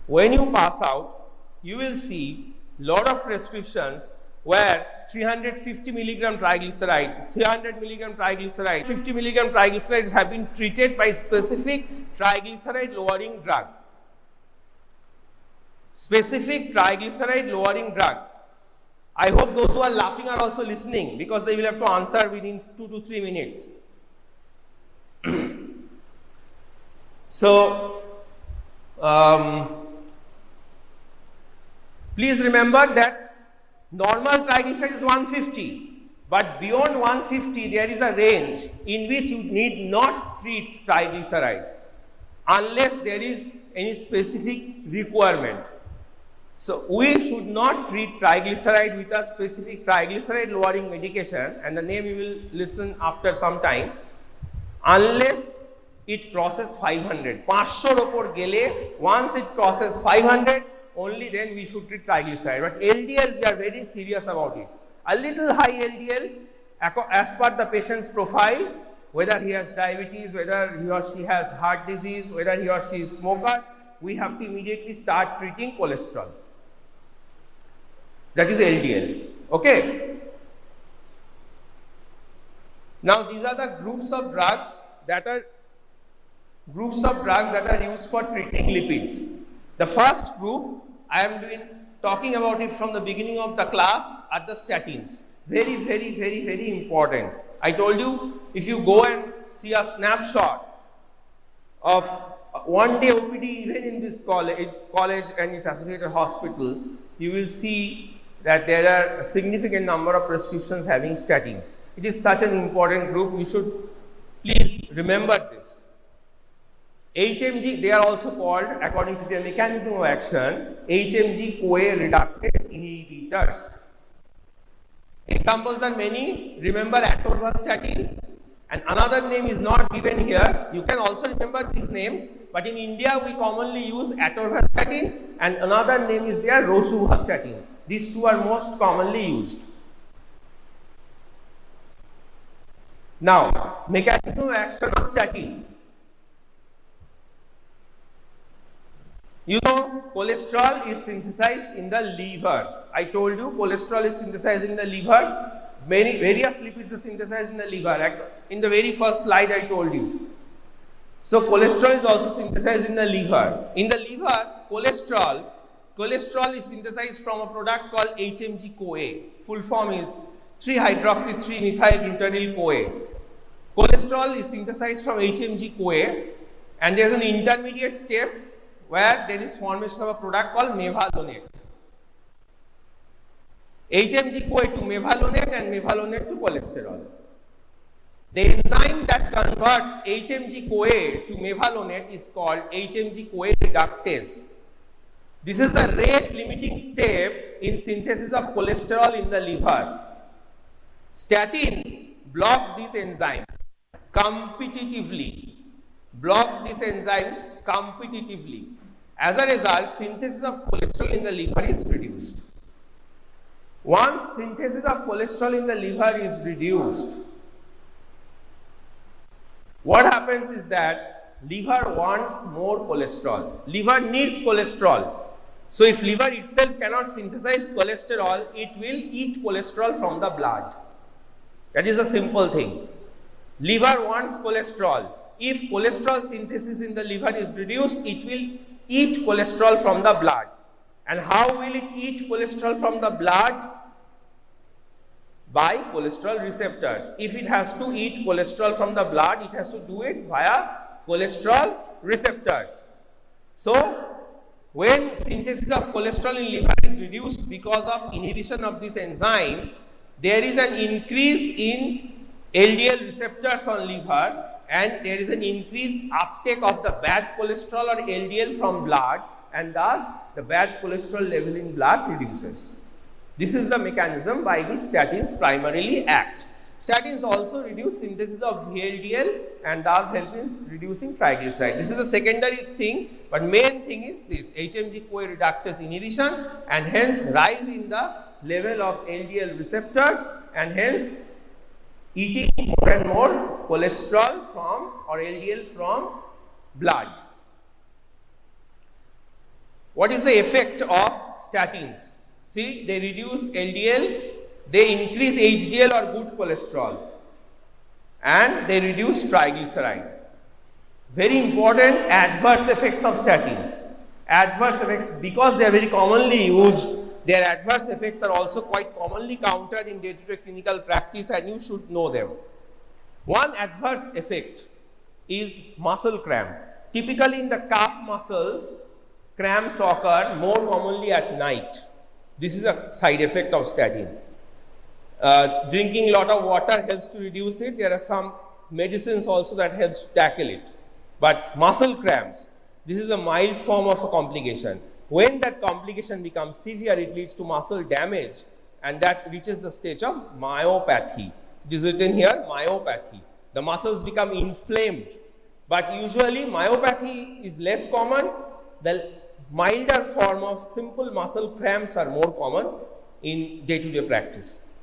Speaker 2: When you pass out, you will see lot of prescriptions where 350 milligram triglyceride, 300 milligram triglyceride, 50 milligram triglycerides have been treated by specific triglyceride lowering drug. Specific triglyceride lowering drug. I hope those who are laughing are also listening, because they will have to answer within 2 to 3 minutes. So, please remember that normal triglyceride is 150, but beyond 150 there is a range in which you need not treat triglyceride unless there is any specific requirement. So we should not treat triglyceride with a specific triglyceride lowering medication, and the name you will listen after some time, unless it crosses 500. 500 opor gele, once it crosses 500, only then we should treat triglyceride. But LDL, we are very serious about it. A little high LDL, as per the patient's profile, whether he has diabetes, whether he or she has heart disease, whether he or she is smoker, we have to immediately start treating cholesterol. That is LDL. Okay. Now these are the groups of drugs that are used for treating lipids. The first group, I am talking about it from the beginning of the class, are the statins. Very, very, very, very important. I told you, if you go and see a snapshot of one day OPD even in this college and its associated hospital, you will see that there are a significant number of prescriptions having statins. It is such an important group, we should please remember this. HMG, they are also called, according to their mechanism of action, HMG-CoA reductase inhibitors. Examples are many. Remember atorvastatin, and another name is not given here. You can also remember these names, but in India we commonly use atorvastatin, and another name is there, rosuvastatin. These two are most commonly used. Now, mechanism of action of statin. You know, cholesterol is synthesized in the liver. I told you cholesterol is synthesized in the liver. Various lipids are synthesized in the liver. In the very first slide I told you. So cholesterol is also synthesized in the liver. In the liver, cholesterol is synthesized from a product called HMG-CoA. Full form is 3-hydroxy-3-methyl-butyryl-CoA. Cholesterol is synthesized from HMG-CoA, and there is an intermediate step where there is formation of a product called mevalonate. HMG-CoA to mevalonate and mevalonate to cholesterol. The enzyme that converts HMG-CoA to mevalonate is called HMG-CoA reductase. This is the rate limiting step in synthesis of cholesterol in the liver. Statins block this enzyme competitively. As a result, synthesis of cholesterol in the liver is reduced. Once synthesis of cholesterol in the liver is reduced, what happens is that liver wants more cholesterol. Liver needs cholesterol. So if liver itself cannot synthesize cholesterol, it will eat cholesterol from the blood. That is a simple thing. Liver wants cholesterol. If cholesterol synthesis in the liver is reduced, it will eat cholesterol from the blood. And how will it eat cholesterol from the blood? By cholesterol receptors. If it has to eat cholesterol from the blood, it has to do it via cholesterol receptors. So, when synthesis of cholesterol in liver is reduced because of inhibition of this enzyme, there is an increase in LDL receptors on liver, and there is an increased uptake of the bad cholesterol or LDL from blood, and thus the bad cholesterol level in blood reduces. This is the mechanism by which statins primarily act. Statins also reduce synthesis of VLDL and thus help in reducing triglyceride. This is the secondary thing, but main thing is this HMG-CoA reductase inhibition, and hence rise in the level of LDL receptors, and hence eating more and more cholesterol from or LDL from blood. What is the effect of statins? See, they reduce LDL, they increase HDL or good cholesterol, and they reduce triglyceride. Very important adverse effects of statins. Adverse effects, because they are very commonly used, their adverse effects are also quite commonly countered in day-to-day clinical practice, and you should know them. One adverse effect is muscle cramp. Typically in the calf muscle, cramps occur more commonly at night. This is a side effect of statin. Drinking a lot of water helps to reduce it. There are some medicines also that helps to tackle it. But muscle cramps, this is a mild form of a complication. When that complication becomes severe, it leads to muscle damage, and that reaches the stage of myopathy. It is written here, myopathy. The muscles become inflamed. But usually myopathy is less common. The milder form of simple muscle cramps are more common in day-to-day practice.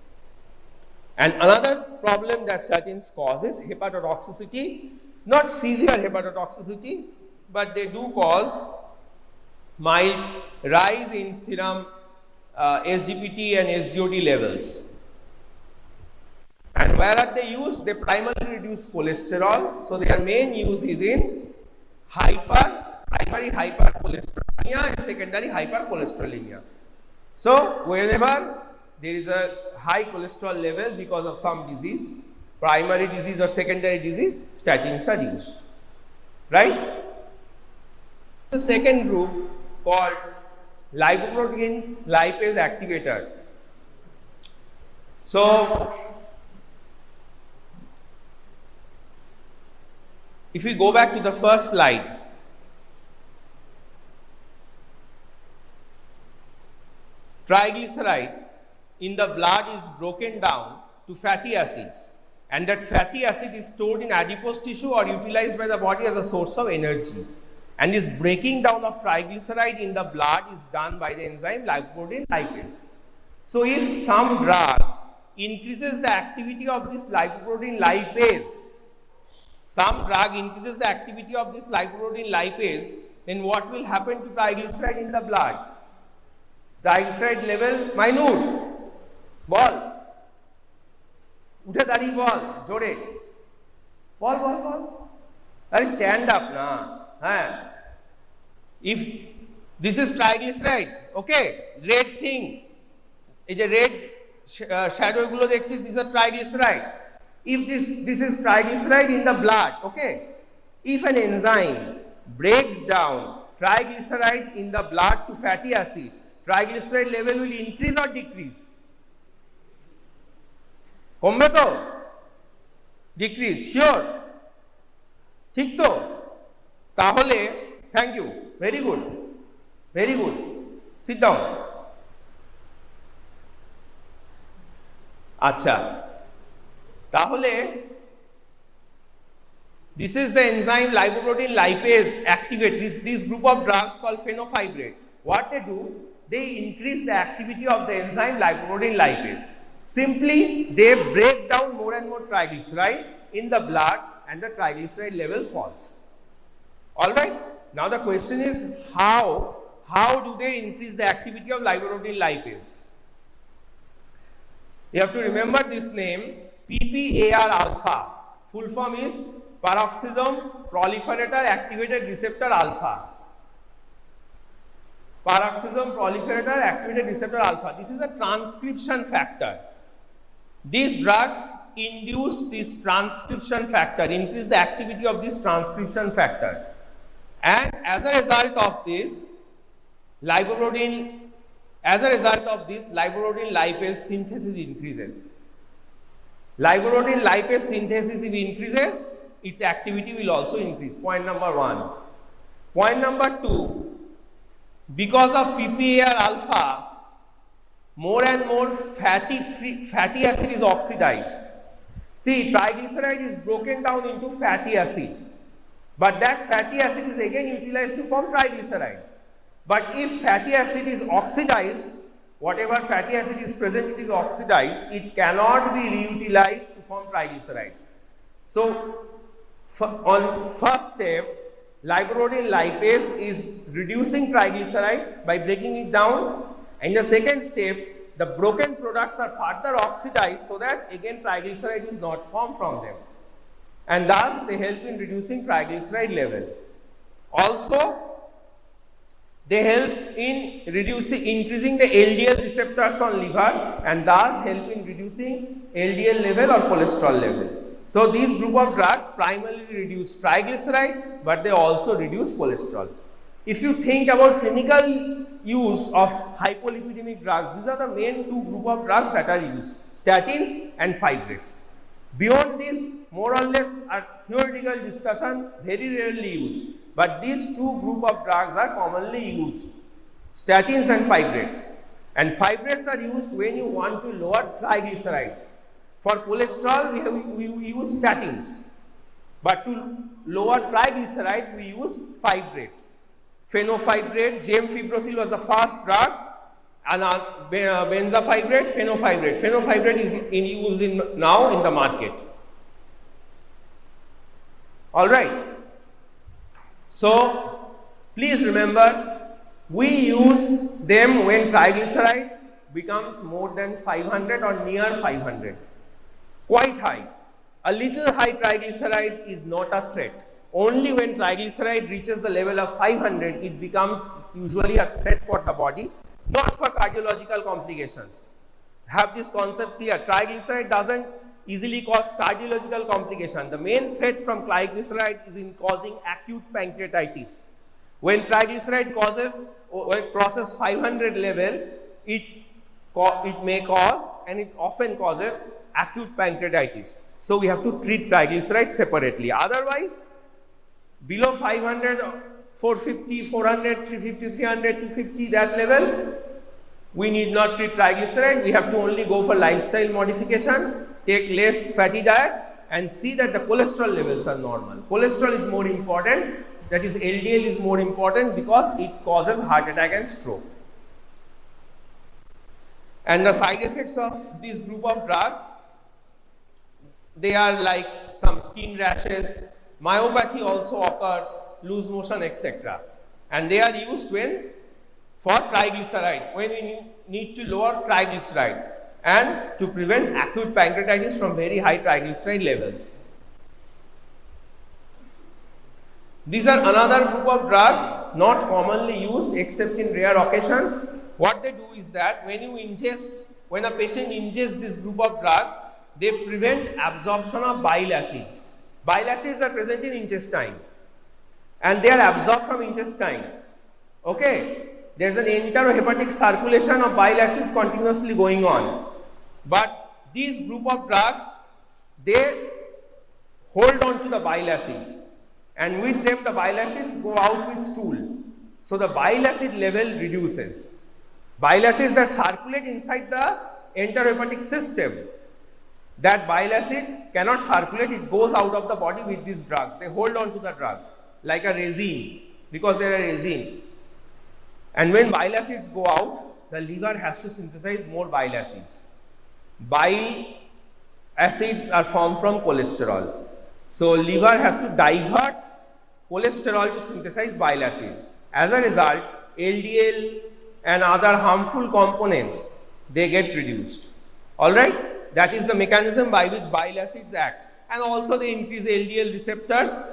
Speaker 2: And another problem that statins cause is hepatotoxicity. Not severe hepatotoxicity, but they do cause mild rise in serum SGPT and SGOT levels. And where are they used? They primarily reduce cholesterol. So their main use is in primary hypercholesterolemia and secondary hypercholesterolemia. So whenever there is a high cholesterol level because of some disease, primary disease or secondary disease, statins are used. Right? The second group called lipoprotein lipase activator. So if we go back to the first slide, triglyceride in the blood is broken down to fatty acids, and that fatty acid is stored in adipose tissue or utilized by the body as a source of energy. And this breaking down of triglyceride in the blood is done by the enzyme lipoprotein lipase. So if some drug increases the activity of this lipoprotein lipase, then what will happen to triglyceride in the blood? Triglyceride level minute. বল উঠে দাঁড়িয়ে বল জোরে বল বল বল আরে stand up না হ্যাঁ if this is triglyceride, okay, red thing, এই যে red shadow গুলো দেখছিস, these are triglyceride. If this is triglyceride in the blood, okay, if an enzyme breaks down triglyceride in the blood to fatty acid, triglyceride level will increase or decrease? কমবে তো? Decrease, sure? ঠিক তো? তাহলে thank you, very good, very good, sit down. আচ্ছা, তাহলে this is the enzyme lipoprotein lipase activate this group of drugs called fenofibrate. What they do, they increase the activity of the enzyme lipoprotein lipase. Simply they break down more and more triglyceride in the blood, and the triglyceride level falls. All right, now the question is how do they increase the activity of lipoprotein lipase? You have to remember this name, PPAR alpha. Full form is peroxisome proliferator activated receptor alpha. Peroxisome proliferator activated receptor alpha. This is a transcription factor. These drugs induce this transcription factor, increase the activity of this transcription factor. And as a result of this, lipoprotein lipase synthesis increases. Lipoprotein lipase synthesis if increases, its activity will also increase. Point number 1. Point number 2, because of PPAR alpha, more and more fatty acid is oxidized. See, triglyceride is broken down into fatty acid, but that fatty acid is again utilized to form triglyceride. But if fatty acid is oxidized, whatever fatty acid is present, it is oxidized, it cannot be reutilized to form triglyceride. So, on first step, lipoprotein lipase is reducing triglyceride by breaking it down. In the second step, the broken products are further oxidized so that again triglyceride is not formed from them. And thus, they help in reducing triglyceride level. Also, they help in increasing the LDL receptors on liver and thus help in reducing LDL level or cholesterol level. So, these group of drugs primarily reduce triglyceride, but they also reduce cholesterol. If you think about clinical use of hypolipidemic drugs, these are the main two group of drugs that are used, statins and fibrates. Beyond this, more or less are theoretical discussion, very rarely used. But these two group of drugs are commonly used, statins and fibrates. And fibrates are used when you want to lower triglyceride. For cholesterol, we use statins. But to lower triglyceride, we use fibrates. Fenofibrate, gemfibrocil was the first drug, and benzafibrate, fenofibrate. Fenofibrate is in use now in the market. Alright. So, please remember, we use them when triglyceride becomes more than 500 or near 500. Quite high. A little high triglyceride is not a threat. Only when triglyceride reaches the level of 500, it becomes usually a threat for the body, not for cardiological complications. Have this concept clear. Triglyceride doesn't easily cause cardiological complication. The main threat from triglyceride is in causing acute pancreatitis. When triglyceride crosses 500 level, it may cause, and it often causes, acute pancreatitis. So we have to treat triglycerides separately. Otherwise, below 500, 450, 400, 350, 300, 250, that level, we need not treat triglyceride. We have to only go for lifestyle modification, take less fatty diet, and see that the cholesterol levels are normal. Cholesterol is more important, that is LDL is more important because it causes heart attack and stroke. And the side effects of this group of drugs, they are like some skin rashes, myopathy also occurs, loose motion, etc. And they are used for triglyceride, when we need to lower triglyceride and to prevent acute pancreatitis from very high triglyceride levels. These are another group of drugs not commonly used except in rare occasions. What they do is that when a patient ingests this group of drugs, they prevent absorption of bile acids. Bile acids are present in intestine and they are absorbed from intestine. Okay, there is an enterohepatic circulation of bile acids continuously going on. But these group of drugs, they hold on to the bile acids, and with them the bile acids go out with stool. So the bile acid level reduces. Bile acids that circulate inside the enterohepatic system, that bile acid cannot circulate, it goes out of the body with these drugs. They hold on to the drug like a resin, because they are resin. And when bile acids go out, the liver has to synthesize more bile acids. Bile acids are formed from cholesterol. So liver has to divert cholesterol to synthesize bile acids. As a result, LDL and other harmful components, they get reduced. Alright? That is the mechanism by which bile acids act. And also they increase LDL receptors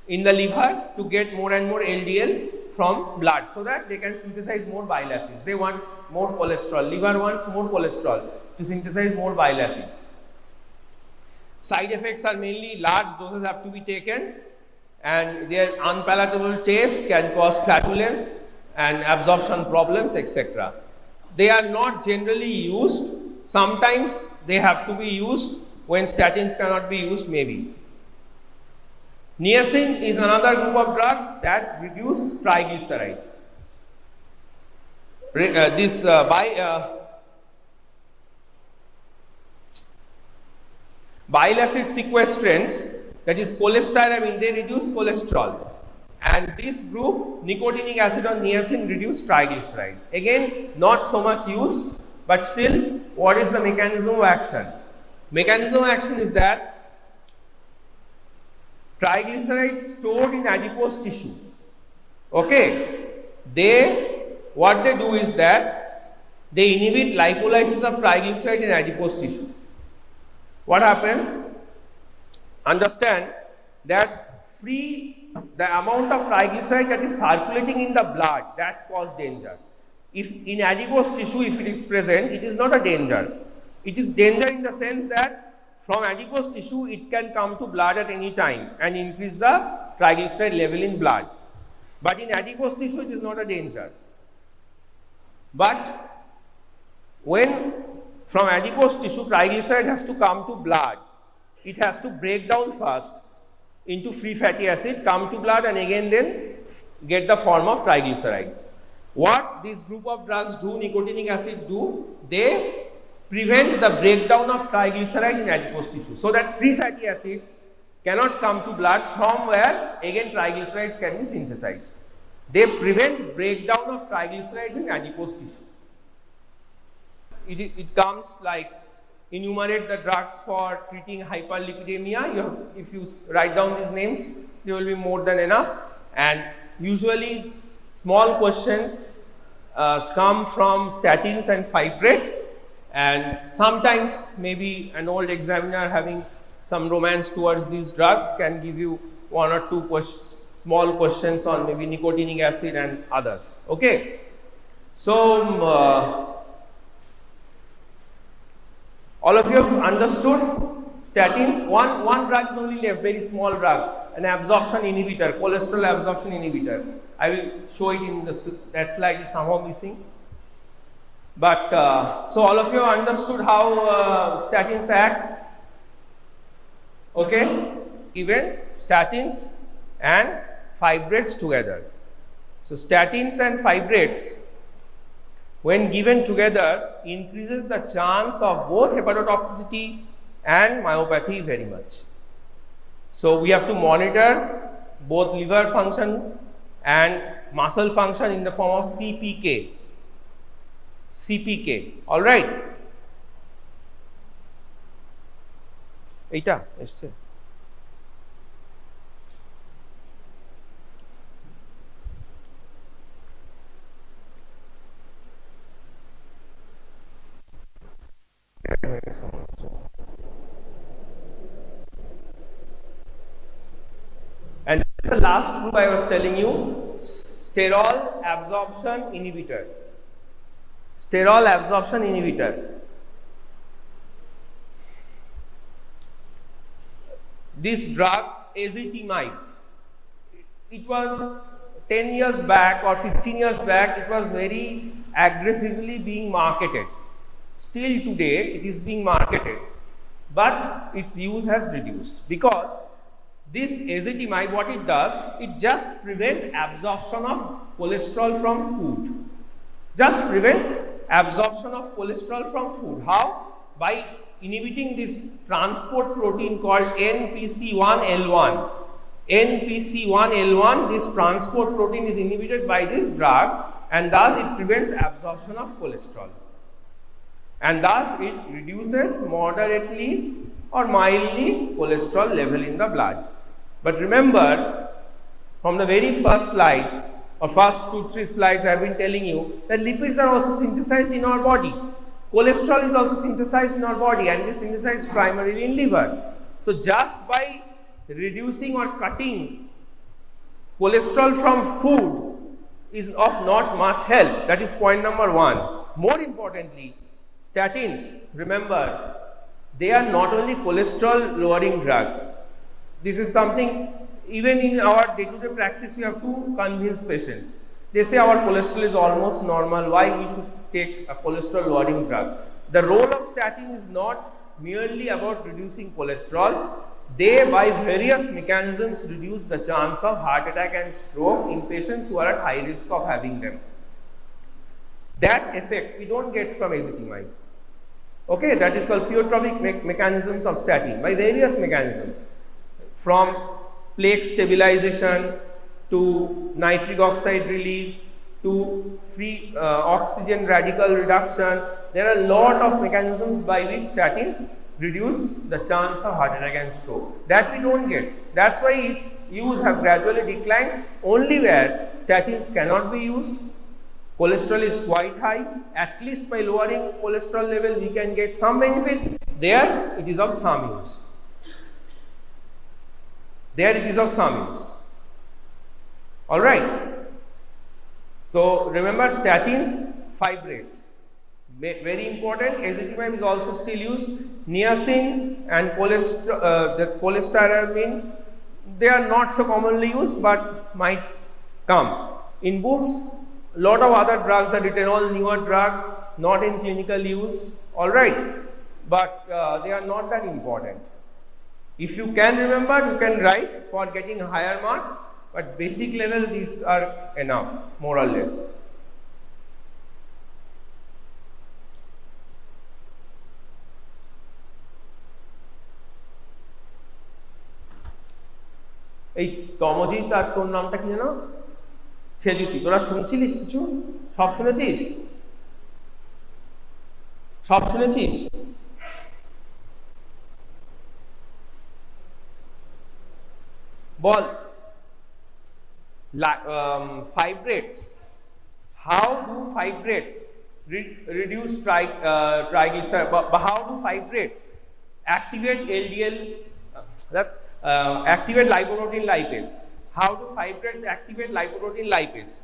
Speaker 2: in the liver to get more and more LDL from blood, so that they can synthesize more bile acids. They want more cholesterol. Liver wants more cholesterol to synthesize more bile acids. Side effects are mainly large doses have to be taken, and their unpalatable taste can cause flatulence and absorption problems, etc. They are not generally used. Sometimes they have to be used When statins cannot be used, maybe. Niacin is another group of drug that reduce triglyceride. Bile acid sequestrants, that is cholestyramine, they reduce cholesterol. And this group, nicotinic acid or niacin, reduce triglyceride. Again, not so much used, but still, what is the mechanism of action? Mechanism of action is that triglyceride stored in adipose tissue. Okay, what they do is that they inhibit lipolysis of triglyceride in adipose tissue. What happens? Understand that the amount of triglyceride that is circulating in the blood, that causes danger. If in adipose tissue, if it is present, it is not a danger. It is danger in the sense that from adipose tissue, it can come to blood at any time and increase the triglyceride level in blood. But in adipose tissue, it is not a danger. But when from adipose tissue, triglyceride has to come to blood, it has to break down first into free fatty acid, come to blood, and again then get the form of triglyceride. What this group of drugs do, nicotinic acid do, they prevent the breakdown of triglyceride in adipose tissue, so that free fatty acids cannot come to blood, from where again triglycerides can be synthesized. They prevent breakdown of triglycerides in adipose tissue. It comes like, enumerate the drugs for treating hyperlipidemia. If you write down these names, there will be more than enough. And usually small questions come from statins and fibrates, and sometimes maybe an old examiner having some romance towards these drugs can give you one or two small questions on maybe nicotinic acid and others. Okay, so all of you have understood statins. One drug is only left, very small drug, an absorption inhibitor, cholesterol absorption inhibitor. I will show it in that slide is somehow missing. But so all of you have understood how statins act. Okay, even statins and fibrates together. So statins and fibrates, when given together, increases the chance of both hepatotoxicity and myopathy very much. So we have to monitor both liver function and muscle function in the form of CPK. All right. Eta, este. And the last group I was telling you, sterol absorption inhibitor. Sterol absorption inhibitor. This drug, ezetimibe, it was 10 years back or 15 years back, it was very aggressively being marketed. Still today, it is being marketed, but its use has reduced, because this ezetimibe, what it does, it just prevents absorption of cholesterol from food. Just prevent absorption of cholesterol from food. How? By inhibiting this transport protein called NPC1L1. NPC1L1, this transport protein is inhibited by this drug, and thus it prevents absorption of cholesterol. And thus it reduces moderately or mildly cholesterol level in the blood. But remember, from the very first slide, or first 2-3 slides, I have been telling you that lipids are also synthesized in our body. Cholesterol is also synthesized in our body, and it is synthesized primarily in liver. So just by reducing or cutting cholesterol from food is of not much help. That is point number one. More importantly, statins, remember, they are not only cholesterol lowering drugs. This is something, even in our day-to-day practice, we have to convince patients. They say our cholesterol is almost normal, why we should take a cholesterol lowering drug? The role of statin is not merely about reducing cholesterol. They, by various mechanisms, reduce the chance of heart attack and stroke in patients who are at high risk of having them. That effect we don't get from ezetimibe. Okay, that is called pleiotropic mechanisms of statin, by various mechanisms, from plaque stabilization to nitric oxide release to free oxygen radical reduction. There are a lot of mechanisms by which statins reduce the chance of heart attack and stroke. That we don't get. That's why its use have gradually declined. Only where statins cannot be used, cholesterol is quite high, at least by lowering cholesterol level we can get some benefit. There it is of some use. There it is of some use. Alright. So remember, statins, fibrates. Very important. Ezetimibe is also still used. Niacin and cholestyramine, they are not so commonly used but might come. In books, a lot of other drugs are written, all newer drugs, not in clinical use, alright, but they are not that important. If you can remember, you can write for getting higher marks, but basic level these are enough, more or less. এই তমজি তার তোর নামটা কি জানো? সেজুতি। তোরা শুনছিলিস কিছু? সব শুনেছিস? সব শুনেছিস? বল। Fibrates. How do fibrates reduce triglycerides? How do fibrates activate LDL? Activate lipoprotein lipase. How do fibrates activate lipoprotein lipase?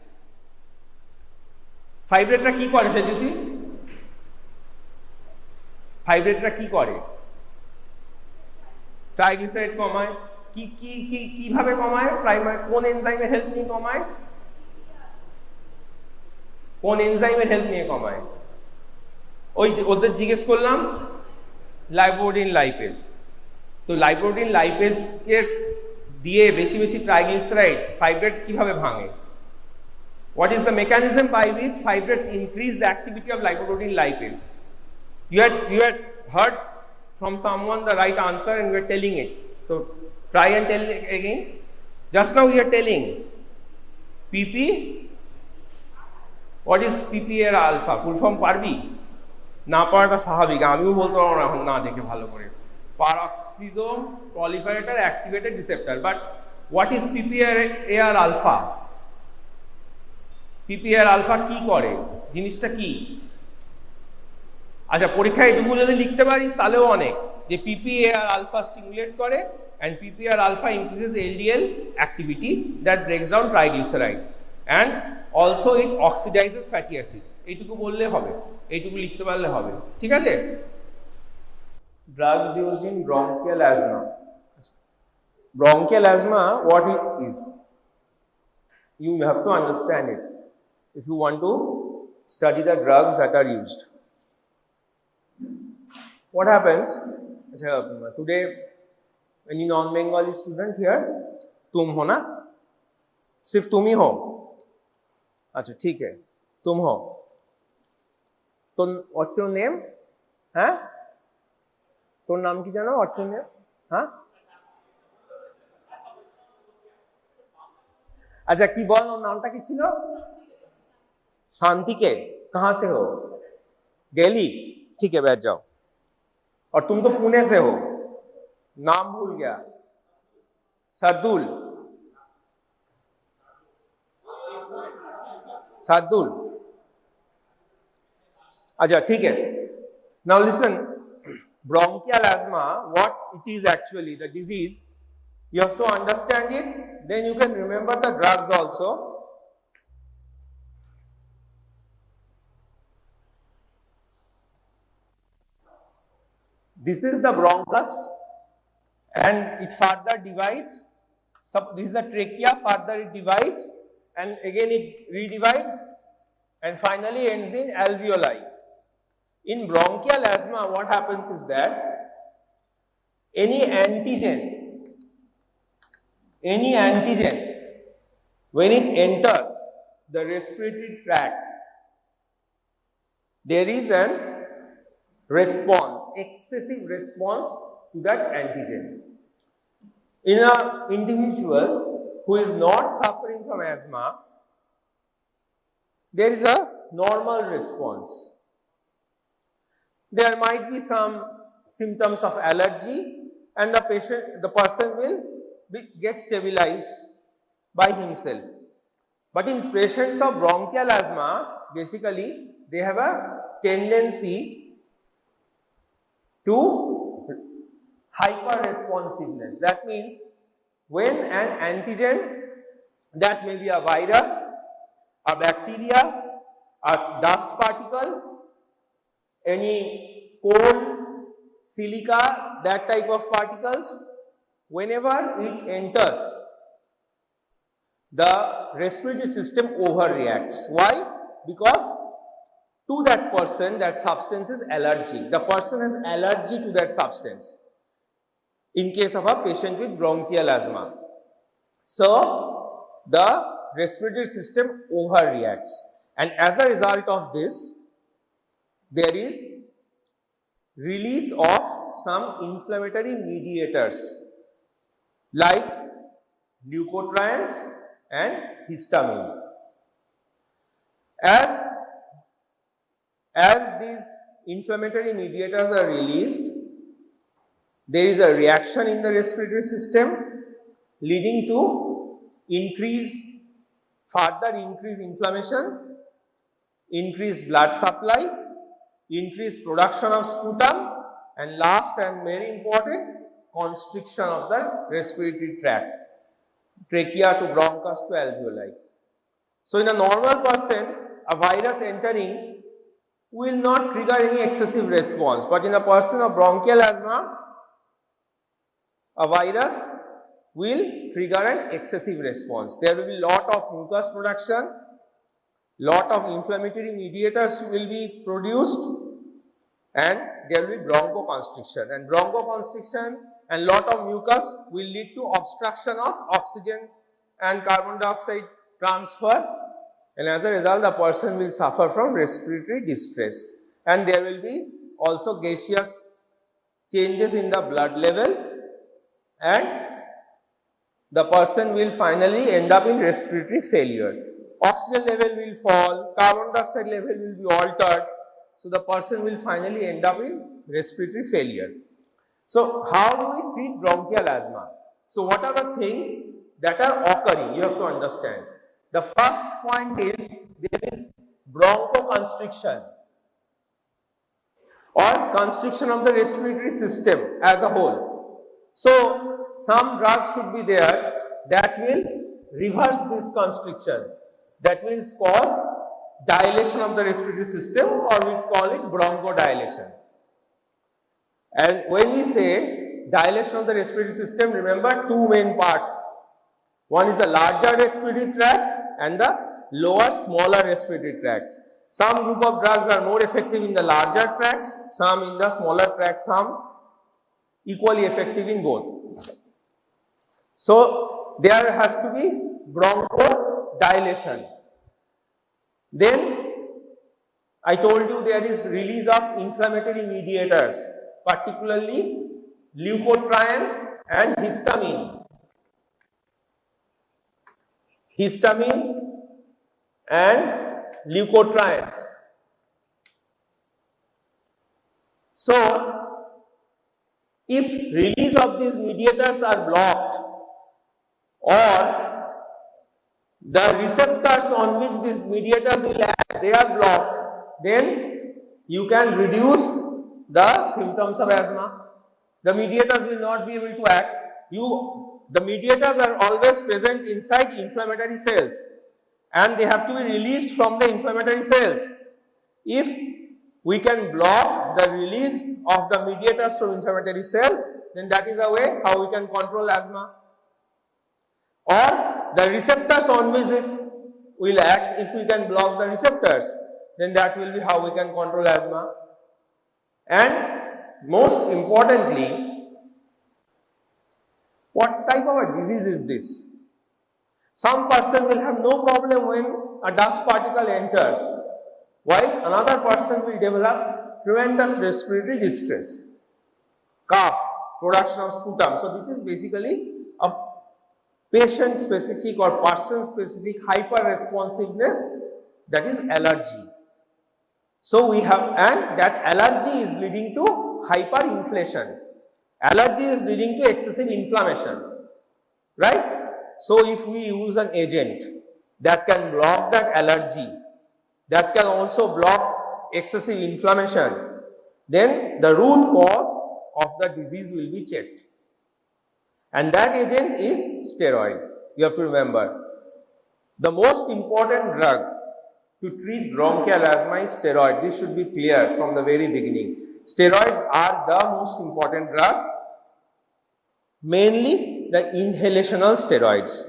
Speaker 2: Fibrateরা কি করে সেজুতি? ফাইব্রেটরা কি করে? ট্রাইগ্লিসারাইড কমায়। কিভাবে কমায়? প্রাইমারি কোন এনজাইমের হেল্প নিয়ে কমায়? কোন এনজাইমের হেল্প নিয়ে কমায়? ওই ওদের জিজ্ঞেস করলাম, লাইপোপ্রোটিন লাইপেজ। তো লাইপোপ্রোটিন লাইপেজকে দিয়ে বেশি বেশি ট্রাইগ্লিসারাইড ফাইব্রেটস কিভাবে ভাঙে? What is the mechanism by which fibrates increase the activity of lipoprotein lipase? You had heard from someone the right answer and you are telling it. So try and tell it again. Just now you are telling PP. What is PPAR alpha? Full form পারবি? না পারাটা স্বাভাবিক, আমিও বলতে পারবো না এখন না দেখে ভালো করে। Peroxisome proliferator activated receptor. But what is PPAR alpha? PPAR alpha কি করে? জিনিসটা কি? আচ্ছা, পরীক্ষায় এটুকু যদি লিখতে পারিস তাহলেও অনেক, যে PPAR alpha stimulate করে and PPAR alpha increases LDL activity that breaks down triglyceride and also it oxidizes fatty acid. এইটুকু বললে হবে, এইটুকু লিখতে পারলে হবে, ঠিক আছে? Drugs used in bronchial asthma. Bronchial asthma, what it is? You have to understand it if you want to study the drugs that are used. What happens? Today, any non-Bengali student here? तुम हो ना? सिर्फ तुम ही हो? अच्छा, ठीक है, तुम हो. तो what's your name? हाँ? তোর নাম কি জানো? What's your name? हाँ? अच्छा, की बोल नामटा की ছিল? शांति के। कहाँ से हो? दिल्ली। ठीक है, बैठ जाओ। और तुम तो पुणे से हो, नाम भूल गया। सरदुल। सरदुल। अच्छा, ठीक है। Now listen, bronchial asthma, what it is actually, the disease, you have to understand it, then you can remember the drugs also. This is the bronchus and it further divides. This is the trachea, further it divides and again it redivides and finally ends in alveoli. In bronchial asthma, what happens is that any antigen, when it enters the respiratory tract, there is an response, excessive response to that antigen. In an individual who is not suffering from asthma, there is a normal response. There might be some symptoms of allergy, and the person will get stabilized by himself. But in patients of bronchial asthma, basically they have a tendency to hyper-responsiveness. That means when an antigen, that may be a virus, a bacteria, a dust particle, any coal, silica, that type of particles, whenever it enters, the respiratory system overreacts. Why? Because to that person, that substance is allergy. The person has allergy to that substance in case of a patient with bronchial asthma. So, the respiratory system overreacts, and as a result of this, there is release of some inflammatory mediators like leukotrienes and histamine. As these inflammatory mediators are released, there is a reaction in the respiratory system leading to further increased inflammation, increased blood supply, increased production of sputum, and last and very important, constriction of the respiratory tract, trachea to bronchus to alveoli. So in a normal person, a virus entering will not trigger any excessive response, but in a person of bronchial asthma, a virus will trigger an excessive response. There will be lot of mucus production, lot of inflammatory mediators will be produced, and there will be bronchoconstriction. And bronchoconstriction and lot of mucus will lead to obstruction of oxygen and carbon dioxide transfer, and as a result the person will suffer from respiratory distress, and there will be also gaseous changes in the blood level, and the person will finally end up in respiratory failure. Oxygen level will fall, carbon dioxide level will be altered, so the person will finally end up in respiratory failure. So how do we treat bronchial asthma? So what are the things that are occurring? You have to understand. The first point is there is bronchoconstriction or constriction of the respiratory system as a whole. So some drugs should be there that will reverse this constriction. That means cause dilation of the respiratory system, or we call it bronchodilation. And when we say dilation of the respiratory system, remember two main parts. One is the larger respiratory tract and the lower, smaller respiratory tracts. Some group of drugs are more effective in the larger tracts, some in the smaller tracts, some equally effective in both. So there has to be bronchodilation. Then I told you there is release of inflammatory mediators, particularly leukotriene and histamine. Histamine and leukotrienes. So if release of these mediators are blocked, or the receptors on which these mediators will act, they are blocked, then you can reduce the symptoms of asthma. The mediators will not be able to act. The mediators are always present inside inflammatory cells, and they have to be released from the inflammatory cells. If we can block the release of the mediators from inflammatory cells, then that is a way how we can control asthma. Or the receptors on which this will act, if we can block the receptors, then that will be how we can control asthma. And most importantly, What type of a disease is this? Some person will have no problem when a dust particle enters, while another person will develop tremendous respiratory distress, cough, production of sputum. So this is basically a patient specific or person specific hyper responsiveness, that is allergy. So we have, and that allergy is leading to hyperinflation. Allergy is leading to excessive inflammation, right? So if we use an agent that can block that allergy, that can also block excessive inflammation, then the root cause of the disease will be checked. And that agent is steroid. You have to remember. The most important drug to treat bronchial asthma is steroid. This should be clear from the very beginning. Steroids are the most important drug, mainly the inhalational steroids.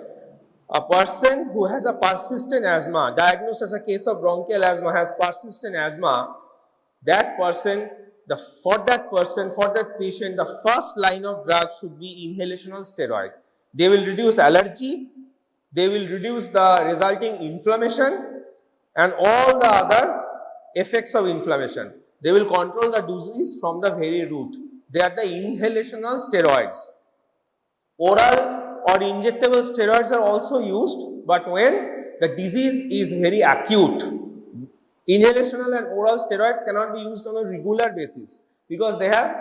Speaker 2: A person who has a persistent asthma, diagnosed as a case of bronchial asthma, has persistent asthma, that person, for that patient, the first line of drug should be inhalational steroid. They will reduce allergy, they will reduce the resulting inflammation and all the other effects of inflammation. They will control the disease from the very root. They are the inhalational steroids. Oral or injectable steroids are also used, but when the disease is very acute. Inhalational and oral steroids cannot be used on a regular basis because they have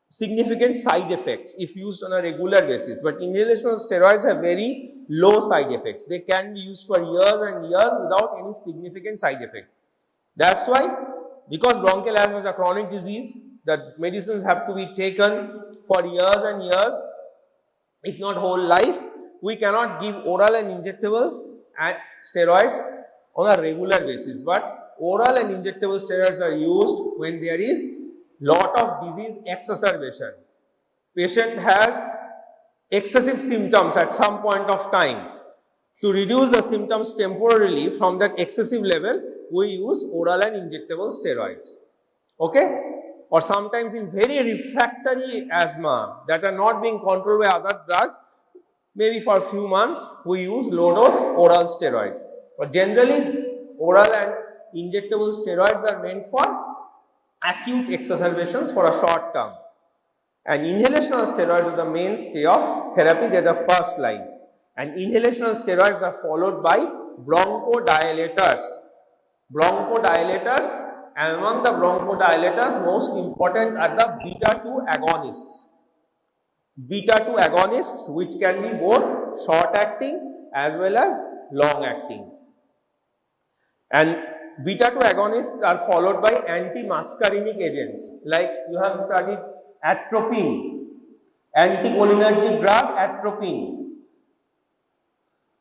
Speaker 2: significant side effects if used on a regular basis. But inhalational steroids have very low side effects. They can be used for years and years without any significant side effect. That's why, because bronchial asthma is a chronic disease, the medicines have to be taken for years and years, if not whole life. We cannot give oral and injectable steroids on a regular basis, but oral and injectable steroids are used when there is lot of disease exacerbation. Patient has excessive symptoms at some point of time. To reduce the symptoms temporarily from that excessive level, we use oral and injectable steroids. Okay? Or sometimes in very refractory asthma that are not being controlled by other drugs, maybe for a few months, we use low dose oral steroids. But generally, oral and injectable steroids are meant for acute exacerbations for a short term. And inhalational steroids are the mainstay of therapy. They are the first line. And inhalational steroids are followed by bronchodilators. Bronchodilators, and among the bronchodilators, most important are the beta-2 agonists. Beta-2 agonists, which can be both short-acting as well as long-acting. And beta-2 agonists are followed by anti-muscarinic agents, like you have studied atropine, anticholinergic drug atropine.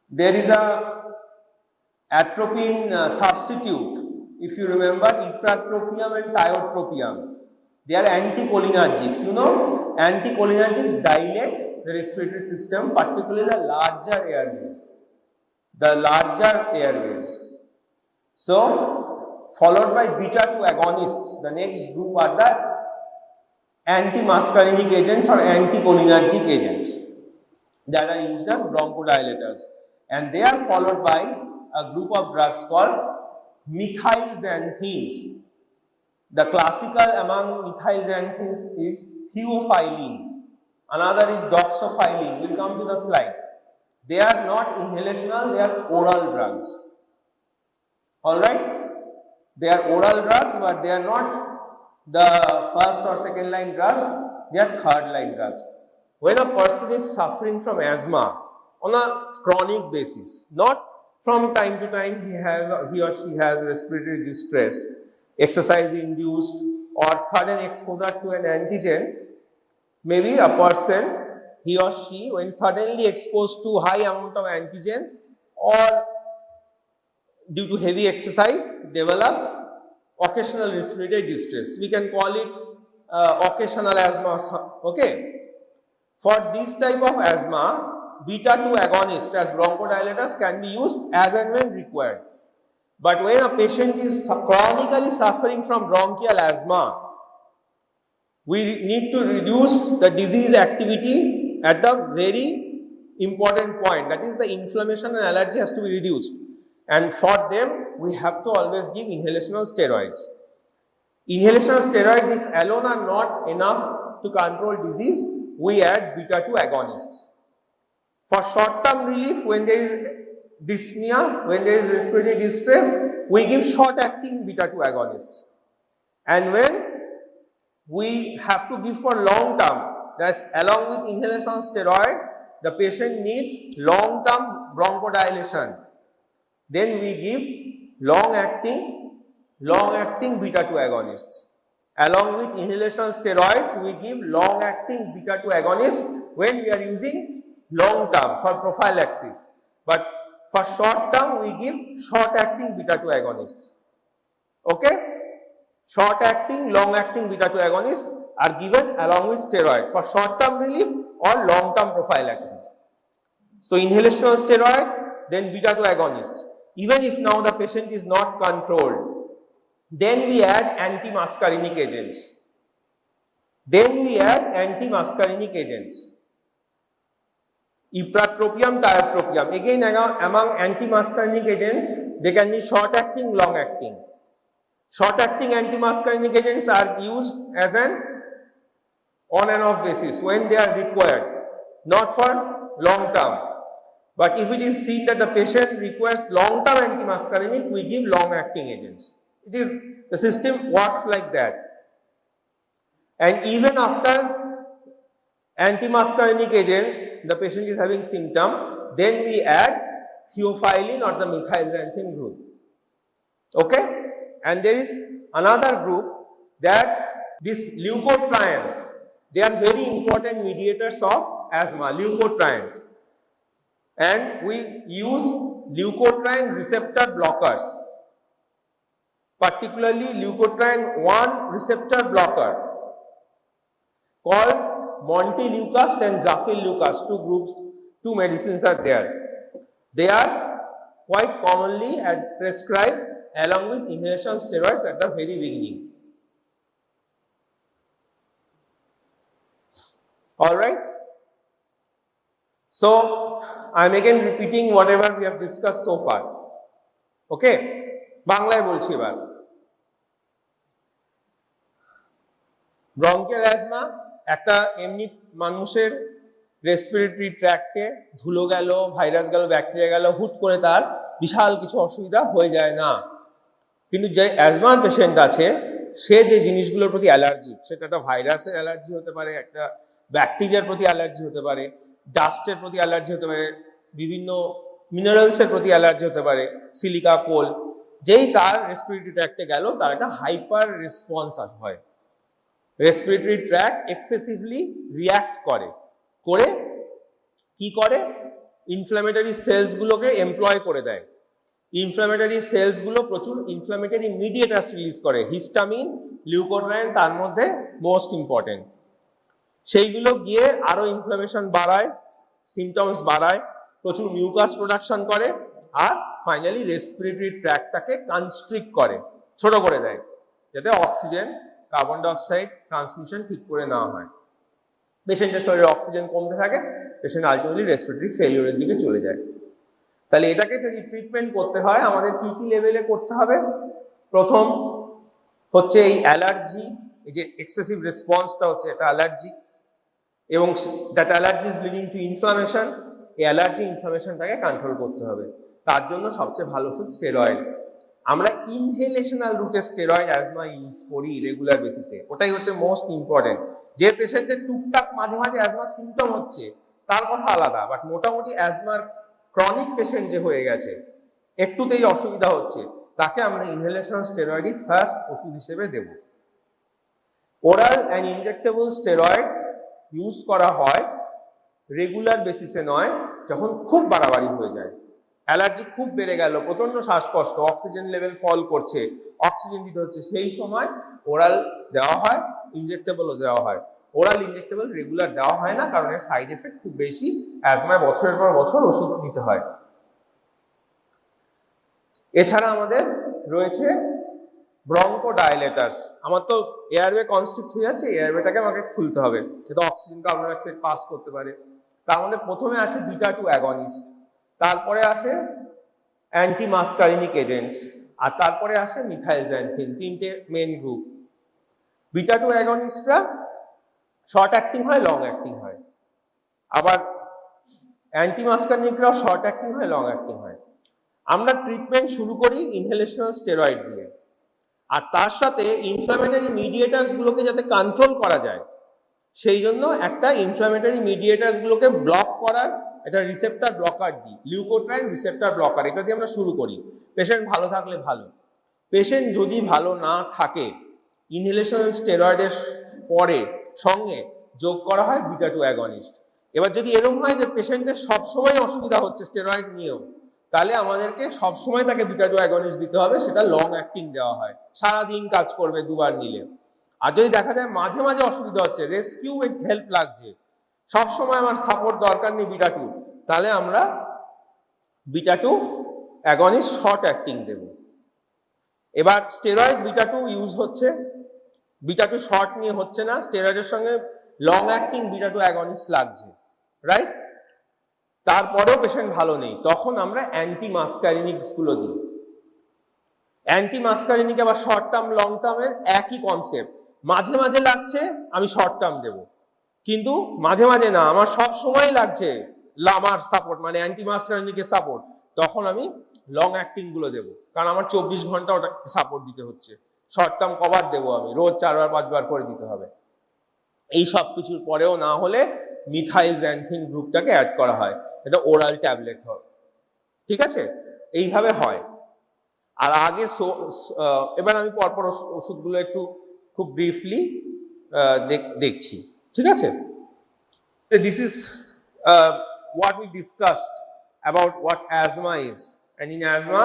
Speaker 2: There is a atropine substitute, if you remember, ipratropium and tiotropium. They are anticholinergics. You know, anticholinergics dilate the respiratory system, particularly the larger airways. So, followed by beta-2 agonists. The next group are the anti-muscarinic agents or anticholinergic agents that are used as bronchodilators. And they are followed by a group of drugs called methylxanthines. The classical among methylxanthines is theophylline. Another is doxophylline. We'll come to the slides. They are not inhalational, they are oral drugs. Alright? They are oral drugs, but they are not the first or second line drugs, they are third line drugs. When a person is suffering from asthma on a chronic basis, not from time to time he or she has respiratory distress, exercise induced or sudden exposure to an antigen, maybe a person, he or she, when suddenly exposed to high amount of antigen or due to heavy exercise, develops occasional respiratory distress. We can call it occasional asthma. Okay. For this type of asthma, beta-2 agonists as bronchodilators can be used as and when required. But when a patient is chronically suffering from bronchial asthma, we need to reduce the disease activity at the very important point, that is the inflammation and allergy has to be reduced, and for them we have to always give inhalational steroids. Inhalational steroids, if alone are not enough to control disease, we add beta 2 agonists. For short term relief, when there is dyspnea, when there is respiratory distress, we give short acting beta 2 agonists. And when we have to give for long term, that's along with inhalation steroid, the patient needs long term bronchodilation, then we give long acting beta 2 agonists. Along with inhalation steroids, we give long acting beta 2 agonists when we are using long term for prophylaxis, but for short term we give short acting beta 2 agonists. Okay, short acting, long acting beta 2 agonists are given along with steroid for short term relief or long term prophylaxis. So inhalational steroid, then beta 2 agonists. Even if now the patient is not controlled, then we add anti-muscarinic agents. Ipratropium, tiotropium. Again, among anti-muscarinic agents, they can be short acting, long acting. Short acting anti-muscarinic agents are used as an on and off basis when they are required, not for long term. But if it is seen that the patient requires long term anti-muscarinic, we give long acting agents. It is, the system works like that. And even after anti-muscarinic agents, the patient is having symptom, then we add theophylline or the methylxanthine group. Okay, and there is another group, that these leukotrienes, they are very important mediators of asthma, leukotrienes, and we use leukotriene receptor blockers, particularly leukotriene 1 receptor blocker called montelukast and zafirlukast. Two medicines are there. They are quite commonly prescribed along with inhalation steroids at the very beginning. All right. So I am again repeating whatever we have discussed so far. Okay, বাংলায় বলছি এবার। Bronchial asthma একটা এমনি মানুষের respiratory ট্র্যাক্টে ধুলো গেল, virus গেল, bacteria গেল, হুট করে তার বিশাল কিছু অসুবিধা হয়ে যায় না। কিন্তু যে অ্যাজমার পেশেন্ট আছে, সে যে জিনিসগুলোর প্রতি অ্যালার্জি, সেটা একটা ভাইরাসের অ্যালার্জি হতে পারে, একটা ব্যাকটেরিয়ার প্রতি অ্যালার্জি হতে পারে, ডাস্টের প্রতি অ্যালার্জি হতে পারে, বিভিন্ন মিনারেলসের প্রতি অ্যালার্জি হতে পারে, সিলিকা, কোল, যেই তার রেসপিরেটরি ট্র্যাক্টে গেল, তার একটা হাইপার রেসপন্স হয়। রেসপিরেটরি ট্র্যাক্ট এক্সেসিভলি রিঅ্যাক্ট করে কি করে, ইনফ্ল্যামেটরি সেলসগুলোকে এমপ্লয় করে দেয়। ইনফ্ল্যামেটরি সেলসগুলো প্রচুর ইনফ্ল্যামেটরি মিডিয়েটার্স রিলিজ করে, হিস্টামিন, লিউকোট্রাইন তার মধ্যে মোস্ট ইম্পর্টেন্ট। সেইগুলো গিয়ে আরো ইনফ্ল্যামেশন বাড়ায়, সিমটমস বাড়ায়, প্রচুর মিউকাস প্রোডাকশন করে, আর ফাইনালি রেসপিরেটরি ট্র্যাক্টটাকে কনস্ট্রিক্ট করে, ছোট করে দেয়, যাতে অক্সিজেন, কার্বন ডাইঅক্সাইড ট্রান্সমিশন ঠিক করে নেওয়া হয়। পেশেন্টের শরীরে অক্সিজেন কমতে থাকে, পেশেন্ট আলটিমেটলি রেসপিরেটরি ফেলিওরের দিকে চলে যায়। তাহলে এটাকে যদি ট্রিটমেন্ট করতে হয়, আমাদের কি কি লেভেলে করতে হবে? প্রথম হচ্ছে এই অ্যালার্জি, এই যে এক্সেসিভ রেসপন্সটা হচ্ছে এটা অ্যালার্জি, এবং that allergy is leading to inflammation. এই অ্যালার্জি ইনফ্লামেশনটাকে কন্ট্রোল করতে হবে। তার জন্য সবচেয়ে ভালো ওষুধ স্টেরয়েড। আমরা ইনহেলেশনাল রুটে স্টেরয়েড অ্যাজমা ইউজ করি রেগুলার বেসিসে, ওটাই হচ্ছে মোস্ট ইম্পর্টেন্ট। যে পেশেন্টের টুকটাক মাঝে মাঝে অ্যাজমার সিমটম হচ্ছে তার কথা আলাদা, বাট মোটামুটি অ্যাজমার ক্রনিক পেশেন্ট যে হয়ে গেছে, একটুতেই অসুবিধা হচ্ছে, তাকে আমরা ইনহেলেশনাল স্টেরয়েডই ফার্স্ট ওষুধ হিসেবে দেব। Oral and injectable steroid use করা হয় রেগুলার বেসিসে নয়, যখন খুব বাড়াবাড়ি হয়ে যায়, অ্যালার্জি খুব বেড়ে গেল, প্রচন্ড শ্বাসকষ্ট, অক্সিজেন লেভেল ফল করছে, অক্সিজেন দিতে হচ্ছে, সেই সময় ওরাল দেওয়া হয়, ইনজেক্টেবলও দেওয়া হয়। ওরাল ইনজেক্টেবল রেগুলার দেওয়া হয় না, কারণ এর সাইড এফেক্ট খুব বেশি, অ্যাজমায় বছরের পর বছর ওষুধ নিতে হয়। এছাড়া আমাদের রয়েছে ব্রঙ্কোডাইলেটার্স। আমার তো এয়ারওয়ে কনস্ট্রিক্ট হয়ে যাচ্ছে, এয়ারওয়েটাকে আমাকে খুলতে হবে, যাতে অক্সিজেন, কার্বন ডাইঅক্সাইড পাস করতে পারে। তার মধ্যে প্রথমে আসে বিটা টু অ্যাগনিস্ট, তারপরে আসে অ্যান্টি মাস্কারিনিক এজেন্টস, আর তারপরে আসে মিথাইল জ্যান্থিন, তিনটে মেন গ্রুপ। বিটা টু অ্যাগনিস্টরা শর্ট অ্যাক্টিং হয়, লং অ্যাক্টিং হয়, আবার অ্যান্টি মাস্কারিনিকরাও শর্ট অ্যাক্টিং হয়, লং অ্যাক্টিং হয়। আমরা ট্রিটমেন্ট শুরু করি ইনহেলেশনাল স্টেরয়েড দিয়ে, আর তার সাথে ইনফ্ল্যামেটরি মিডিয়েটার্স গুলোকে যাতে কন্ট্রোল করা যায় সেই জন্য একটা ইনফ্ল্যামেটরি মিডিয়েটার্স গুলোকে ব্লক করার একটা রিসেপ্টর ব্লকার দিই, লিউকোট্রাইন রিসেপ্টর ব্লকার, এটা দিয়ে আমরা শুরু করি। পেশেন্ট ভালো থাকলে ভালো। পেশেন্ট যদি ভালো না থাকে, ইনহেলেশনাল স্টেরয়েডের পরে সঙ্গে যোগ করা হয় বিটা টু অ্যাগনিস্ট। এবার যদি এরকম হয় যে পেশেন্টের সবসময় অসুবিধা হচ্ছে স্টেরয়েড নিয়েও, তাহলে আমাদেরকে সবসময় তাকে বিটা টু অ্যাগনিস্ট দিতে হবে, সেটা লং অ্যাক্টিং দেওয়া হয়, সারাদিন কাজ করবে দুবার নিলে। আর যদি দেখা যায় মাঝে মাঝে অসুবিধা হচ্ছে, রেস্কিউ হেল্প লাগছে, সবসময় আমার সাপোর্ট দরকার নেই বিটা টু, তাহলে আমরা beta two agonist short acting দেব। এবার স্টেরয়েড বিটা টু ইউজ হচ্ছে, বিটা টু শর্ট নিয়ে হচ্ছে না, স্টেরয়েডের সঙ্গে long acting beta two agonist লাগছে, রাইট? তারপরেও পেশেন্ট ভালো নেই, তখন আমরা অ্যান্টি মাস্কারিনিক্স গুলো দিই। অ্যান্টি মাস্কারিনিক আবার শর্ট টার্ম লং টার্মের একই কনসেপ্ট, মাঝে মাঝে লাগছে আমি শর্ট টার্ম দেব, কিন্তু মাঝে মাঝে না, আমার সব সময় লাগছে আমার সাপোর্ট মানে অ্যান্টি মাস্কারিনিকের সাপোর্ট, তখন আমি লং অ্যাক্টিং গুলো দেবো, কারণ আমার 24 ঘন্টা ওটা সাপোর্ট দিতে হচ্ছে। শর্ট টার্ম কভার দেবো আমি, রোজ 4বার 5বার করে দিতে হবে। এই সব কিছুর পরেও না হলে মিথাইল জ্যান্থিন গ্রুপটাকে অ্যাড করা হয়, এটা ওরাল ট্যাবলেট হয়, ঠিক আছে? এইভাবে হয়। আর আগে এবার আমি পরপর ওষুধগুলো একটু খুব ব্রিফলি দেখছি, ঠিক আছে? This is what we discussed about what asthma is, and in asthma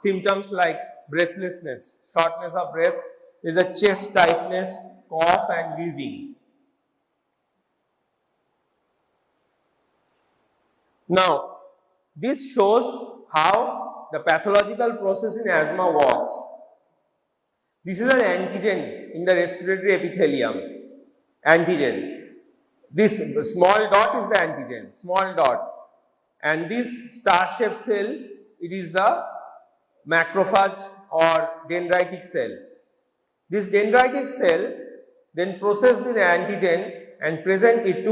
Speaker 2: symptoms like breathlessness, shortness of breath, is a chest tightness, cough and wheezing. Now this shows how the pathological process in asthma works. This is an antigen in the respiratory epithelium, antigen. This small dot is the antigen, small dot, and this star-shaped cell, it is the macrophage or dendritic cell. This dendritic cell then process the antigen and present it to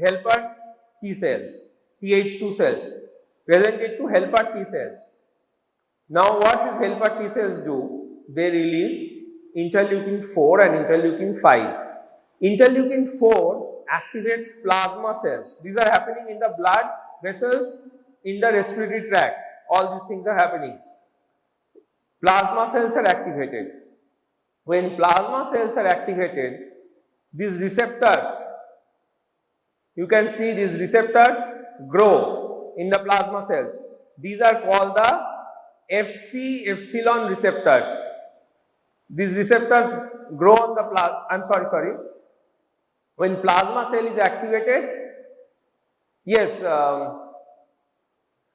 Speaker 2: helper T cells, Th2 cells, present it to helper T cells. Now what these helper T cells do? They release interleukin 4 and interleukin 5. Interleukin 4 activates plasma cells. These are happening in the blood vessels, in the respiratory tract. All these things are happening. Plasma cells are activated. When plasma cells are activated, these receptors, you can see these receptors grow in the plasma cells. These are called the Fc epsilon receptors. These receptors grow on the when plasma cell is activated,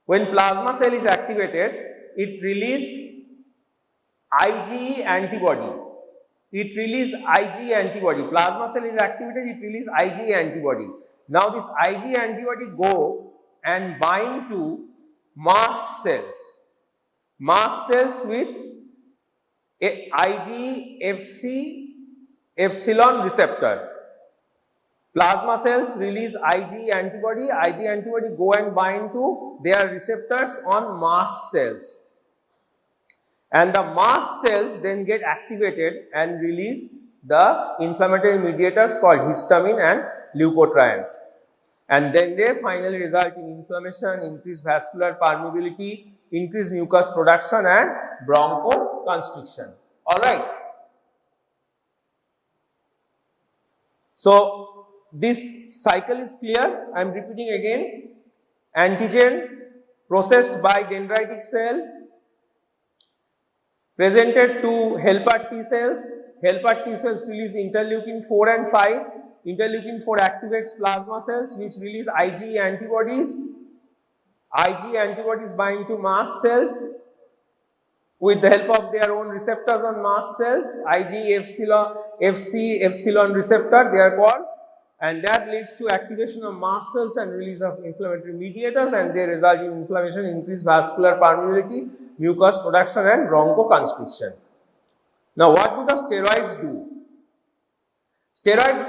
Speaker 2: when plasma cell is activated, it releases IgE antibody. It releases IgE antibody. Plasma cell is activated, it releases IgE antibody. Now this IgE antibody go and bind to mast cells. Mast cells with IgE Fc epsilon receptor. Plasma cells release IgE antibody. IgE antibody go and bind to their receptors on mast cells. And the mast cells then get activated and release the inflammatory mediators called histamine and leukotrienes. And then they finally result in inflammation, increased vascular permeability, increased mucus production and bronchoconstriction. All right. So this cycle is clear. I am repeating again. Antigen processed by dendritic cell, presented to helper T cells. Helper T cells release interleukin 4 and 5. Interleukin 4 activates plasma cells which release IgE antibodies. IgE antibodies bind to mast cells with the help of their own receptors on mast cells. IgE Fc epsilon receptor, they are called. and that leads to activation of mast cells and release of inflammatory mediators, and they result in inflammation, increased vascular permeability, mucus production and bronchoconstriction. Now what do the steroids do? Steroids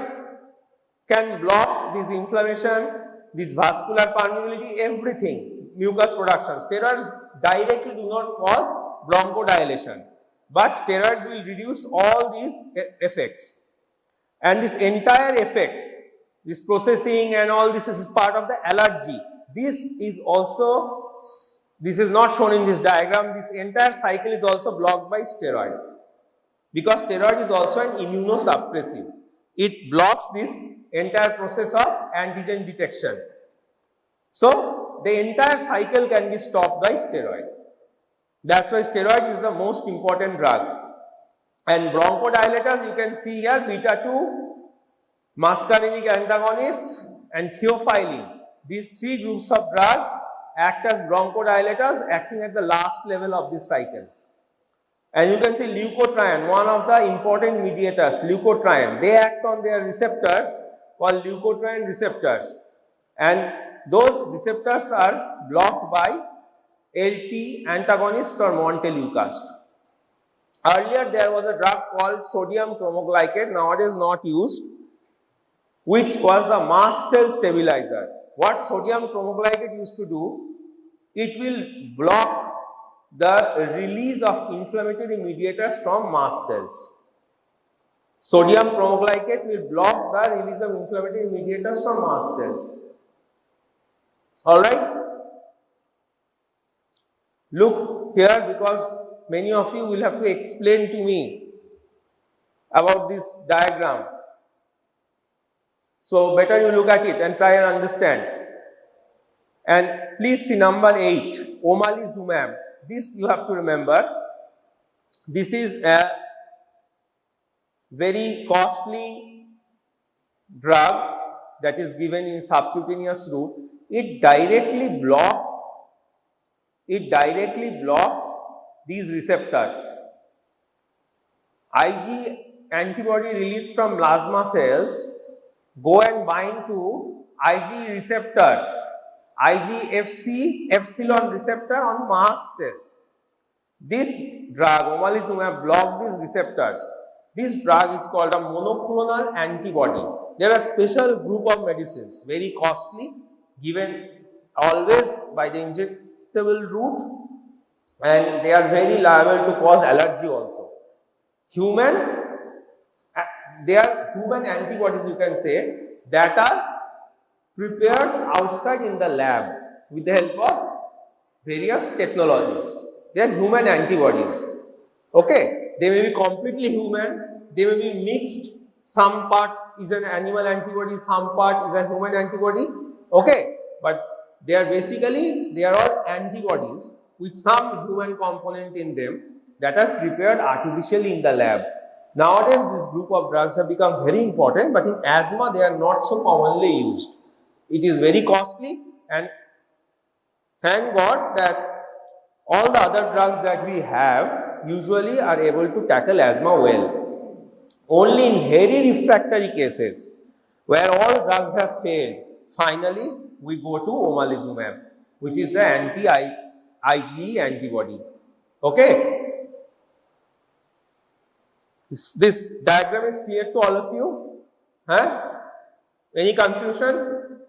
Speaker 2: can block this inflammation, this vascular permeability, everything, mucus production. Steroids directly do not cause bronchodilation, but steroids will reduce all these effects. And this entire effect, this processing and all this is part of the allergy. This is also, this is not shown in this diagram, this entire cycle is also blocked by steroid, because steroid is also an immunosuppressive. It blocks this entire process of antigen detection. So the entire cycle can be stopped by steroid. That's why steroid is the most important drug. And bronchodilators, you can see here, beta 2, muscarinic antagonists and theophylline. These three groups of drugs act as bronchodilators, acting at the last level of this cycle. And you can see leukotriene, one of the important mediators, leukotriene. They act on their receptors called leukotriene receptors. And those receptors are blocked by LT antagonists or montelukast. Earlier there was a drug called sodium chromoglycate, nowadays not used, which was a mast cell stabilizer. What sodium chromoglycate used to do, it will block the release of inflammatory mediators from mast cells. Sodium chromoglycate will block the release of inflammatory mediators from mast cells. Alright? Look here, because many of you will have to explain to me about this diagram. So better you look at it and try and understand. And please see number 8, omalizumab. This you have to remember. This is a very costly drug that is given in subcutaneous route. It directly blocks these receptors. Ig antibody released from plasma cells go and bind to Ig receptors, IgFc epsilon receptor on mast cells. This drug, omalizumab, blocks these receptors. This drug is called a monoclonal antibody. There are special group of medicines, very costly, given always by the injectable route, and they are very liable to cause allergy also. They are human antibodies, you can say, that are prepared outside in the lab with the help of various technologies. They are human antibodies. Okay, they may be completely human, they may be mixed, some part is an animal antibody, some part is a human antibody. Okay, but they are all antibodies with some human component in them that are prepared artificially in the lab. Nowadays, this group of drugs have become very important, but in asthma, they are not so commonly used. It is very costly, and thank God that all the other drugs that we have usually are able to tackle asthma well. Only in very refractory cases, where all drugs have failed, finally we go to omalizumab, which is the anti-IgE antibody. Okay? This diagram is clear to all of you? Huh? Any confusion?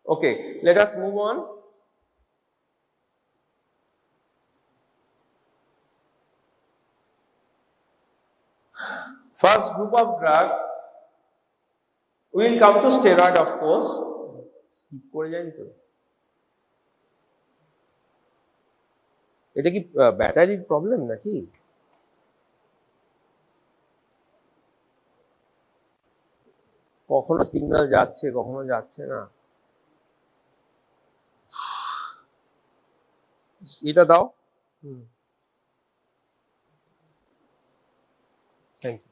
Speaker 2: Okay, let us move on. First group of drug, we will come to steroid, of course. Skip করে যায়নি তো এটা কি ব্যাটারির problem নাকি কখনো signal যাচ্ছে কখনো যাচ্ছে না এটা দাও thank you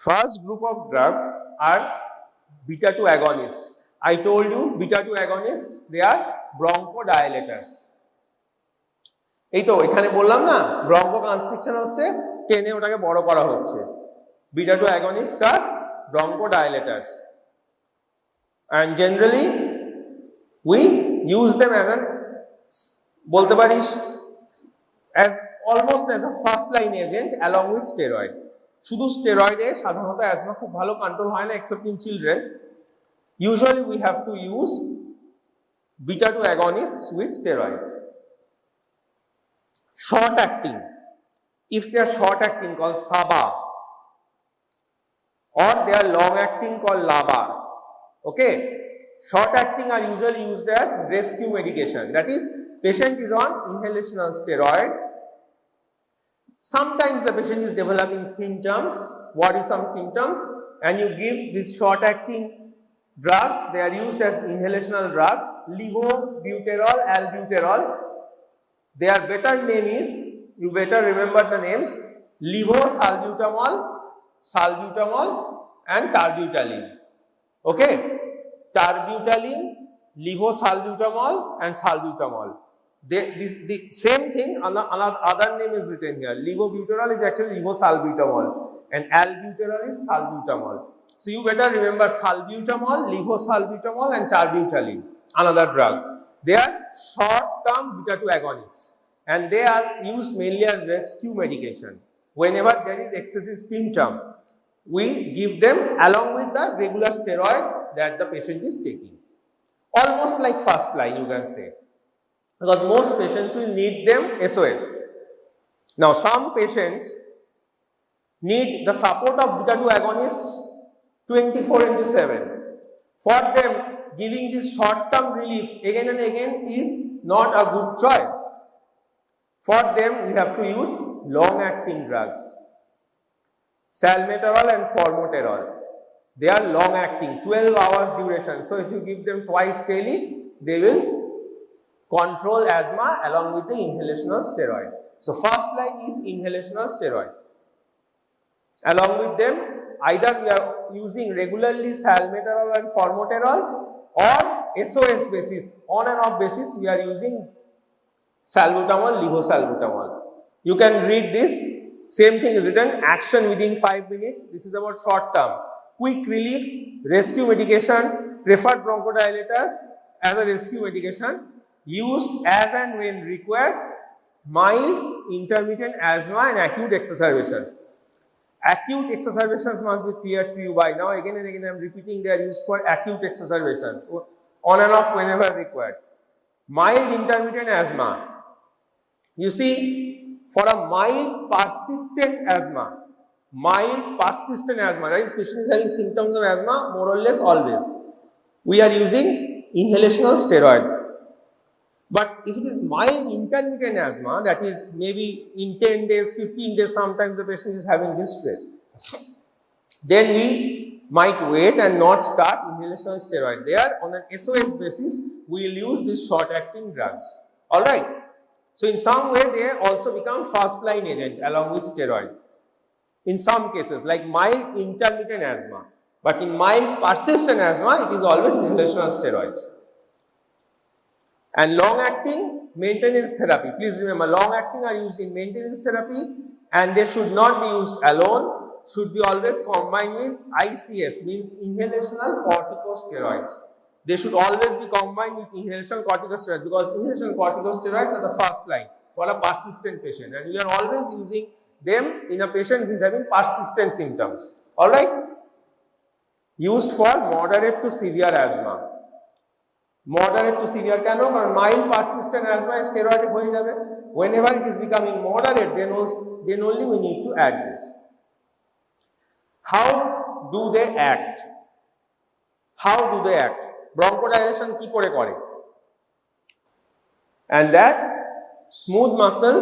Speaker 2: First group of drug are beta 2 agonists. I told you beta 2 agonists, they are bronchodilators. এই তো এখানে বললাম না ব্রঙ্কো কনস্ট্রিকশন হচ্ছে টেনে ওটাকে বড় করা হচ্ছে। বিটা টু অ্যাগনিস্ট আর bronchodilators and generally we use them as an বলতে পারিস as almost as a first line agent along with steroid. শুধু স্টেরয়েডে সাধারণত অ্যাজমা খুব ভালো কন্ট্রোল হয় না except in children. Usually we have to use beta 2 agonists with steroids. Short acting, if they are short acting called SABA or they are long acting called LABA. Okay, short acting are usually used as rescue medication, that is patient is on inhalational steroid. Sometimes the patient is developing symptoms, worrisome symptoms, and you give these short acting drugs. They are used as inhalational drugs, levobuterol, albuterol. Their better name is, you better remember the names, levosalbutamol, salbutamol and tarbutalin. Okay, tarbutalin, levosalbutamol and salbutamol. The same thing, another other name is written here. Levobuterol is actually levosalbutamol and albuterol is salbutamol. So you better remember salbutamol, levosalbutamol and tarbutalin, another drug. They are short-term beta 2 agonists and they are used mainly as rescue medication. Whenever there is excessive symptom, we give them along with the regular steroid that the patient is taking. Almost like first line you can say, because most patients will need them SOS. Now some patients need the support of beta 2 agonists 24/7. For them, giving this short-term relief again and again is not a good choice. For them, we have to use long-acting drugs. Salmeterol and formoterol. They are long-acting, 12 hours duration. So if you give them twice daily, they will control asthma along with the inhalational steroid. So first line is inhalational steroid. Along with them, either we are using regularly salmeterol and formoterol, or SOS basis, on and off basis, we are using salbutamol, levosalbutamol. You can read this, same thing is written, action within 5 minutes. This is about short term. Quick relief, rescue medication, preferred bronchodilators as a rescue medication, used as and when required, mild, intermittent asthma and acute exacerbations. Acute exacerbations must be clear to you by now. Again and again I am repeating, they are used for acute exacerbations, on and off whenever required. Mild intermittent asthma. You see, for a mild persistent asthma, that is patient is having symptoms of asthma more or less always, we are using inhalational steroid. But if it is mild intermittent asthma, that is maybe in 10 days, 15 days, sometimes the patient is having distress, then we might wait and not start inhalational steroid. There on an SOS basis, we will use these short acting drugs. Alright. So in some way they also become first line agent along with steroid. In some cases like mild intermittent asthma, but in mild persistent asthma, it is always inhalational steroids. And long acting maintenance therapy. Please remember, long acting are used in maintenance therapy and they should not be used alone, should be always combined with ICS, means inhalational corticosteroids. They should always be combined with inhalational corticosteroids because inhalational corticosteroids are the first line for a persistent patient and we are always using them in a patient who is having persistent symptoms. Alright? Used for moderate to severe asthma. Moderate to severe কেন? কারণ mild persistent asthma is steroidic হয়ে যাবে. Whenever it is becoming moderate, then only we need to add this. How do they act? Bronchodilation কি করে করে? And that smooth muscle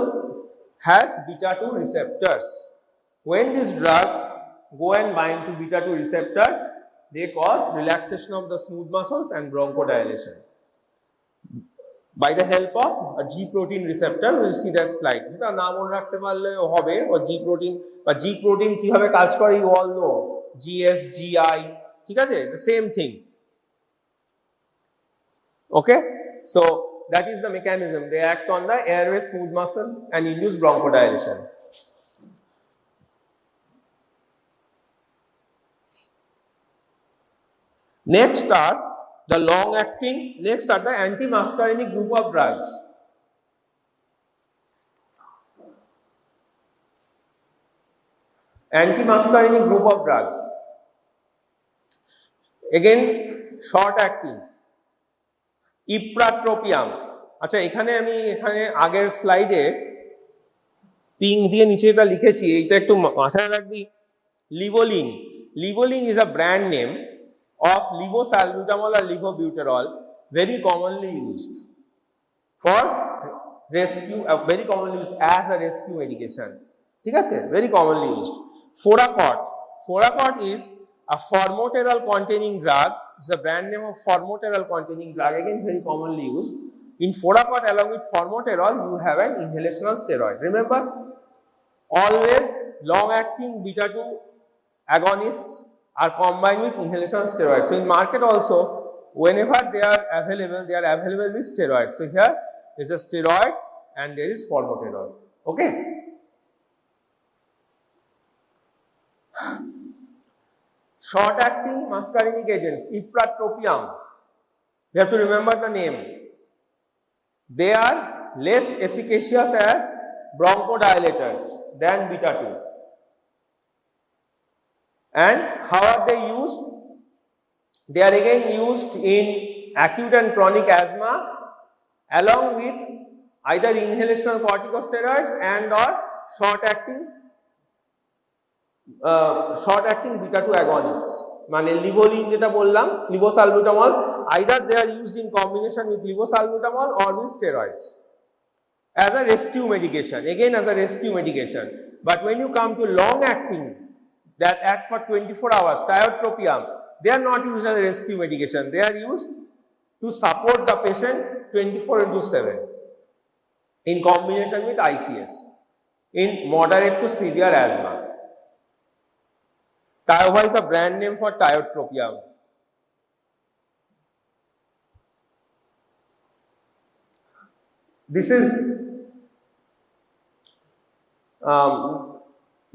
Speaker 2: has beta 2 receptors. When these drugs go and bind to beta 2 receptors, they cause relaxation of the smooth muscles and bronchodilation. By the help of a G protein receptor, we will see that slide. এটা নাম মনে রাখতে পারলে হবে, ও G protein বা G protein কিভাবে কাজ করে you all know, GS, GI, ঠিক আছে? The same thing. Okay, so that is the mechanism. They act on the airway smooth muscle and induce bronchodilation. Next are the long-acting, next are the antimuscarinic group of drugs. Antimuscarinic group of drugs. Again, short-acting. Ipratropium. আচ্ছা এখানে আগের স্লাইডে pink দিয়ে নিচে এটা লিখেছি, এইটা একটু মাথায় রাখবি। Levolin. Livolin is a brand name of levosalbutamol or levobuterol, very commonly used for rescue, very commonly used as a rescue medication. ঠিক আছে, very commonly used. Foracort. Foracort is a formoterol containing drug. It's a brand name of formoterol containing drug, again very commonly used. In Foracort along with formoterol you have an inhalational steroid. Remember, always long acting beta 2 agonists are combined with inhalational steroids. So in market also, whenever they are available with steroids. So here is a steroid and there is formoterol. Okay. Short acting muscarinic agents, ipratropium. You have to remember the name. They are less efficacious as bronchodilators than beta 2. And how are they used? They are again used in acute and chronic asthma along with either inhalational corticosteroids and or short acting beta 2 agonists. মানে লিভোলিন যেটা বললাম, লিভোসালবুটামল, either they are used in combination with levosalbutamol or with steroids as a rescue medication, again as a rescue medication. But when you come to long acting that act for 24 hours, tiotropium, they are not used as a rescue medication. They are used to support the patient 24/7 in combination with ICS in moderate to severe asthma. Tiova is a brand name for tiotropium. This is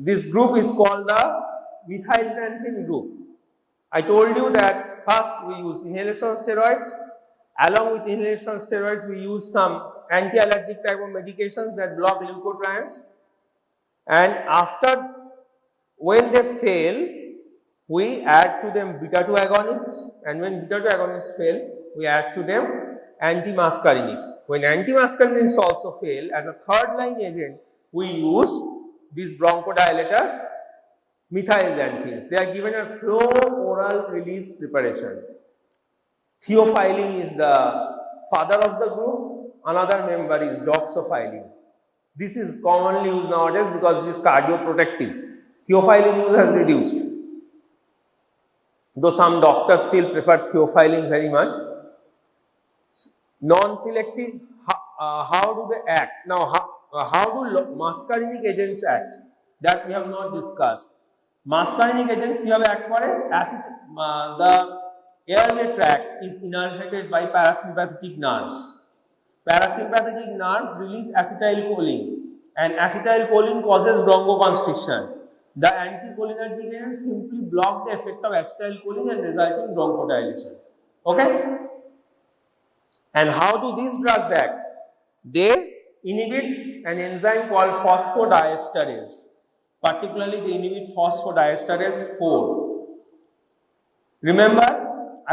Speaker 2: this group is called the methylxanthine group. I told you that first we use inhalational steroids. Along with inhalational steroids, we use some anti-allergic type of medications that block leukotrienes. And after, when they fail, we add to them beta 2 agonists. And when beta 2 agonists fail, we add to them antimuscarinics. When antimuscarinics also fail, as a third line agent, we use these bronchodilators, methylxanthines. They are given a slow oral release preparation. Theophylline is the father of the group. Another member is doxophylline. This is commonly used nowadays because it is cardioprotective. Theophylline use has reduced, though some doctors still prefer theophylline very much. Non-selective, how do they act? Now, how do muscarinic agents act? That we have not discussed. Muscarinic agents কিভাবে act করে? The airway tract is innervated by parasympathetic nerves. Parasympathetic nerves release acetylcholine, and acetylcholine causes bronchoconstriction. The anticholinergic agents simply block the effect of acetylcholine and result in bronchodilation. Okay? And how do these drugs act? They inhibit an enzyme called phosphodiesterase. Particularly, they inhibit phosphodiesterase 4. Remember,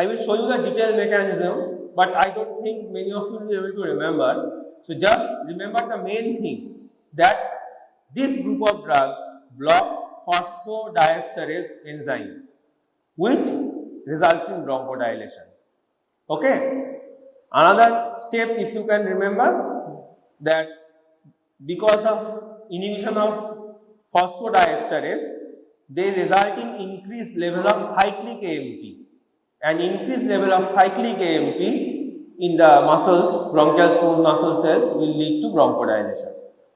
Speaker 2: I will show you the detailed mechanism, but I don't think many of you will be able to remember. So just remember the main thing, that this group of drugs block phosphodiesterase enzyme, which results in bronchodilation. Okay? Another step, if you can remember, that because of inhibition of phosphodiesterase, they result in increased level of cyclic AMP. And increased level of cyclic AMP in the muscles, bronchial smooth muscle cells, will lead to bronchodilation.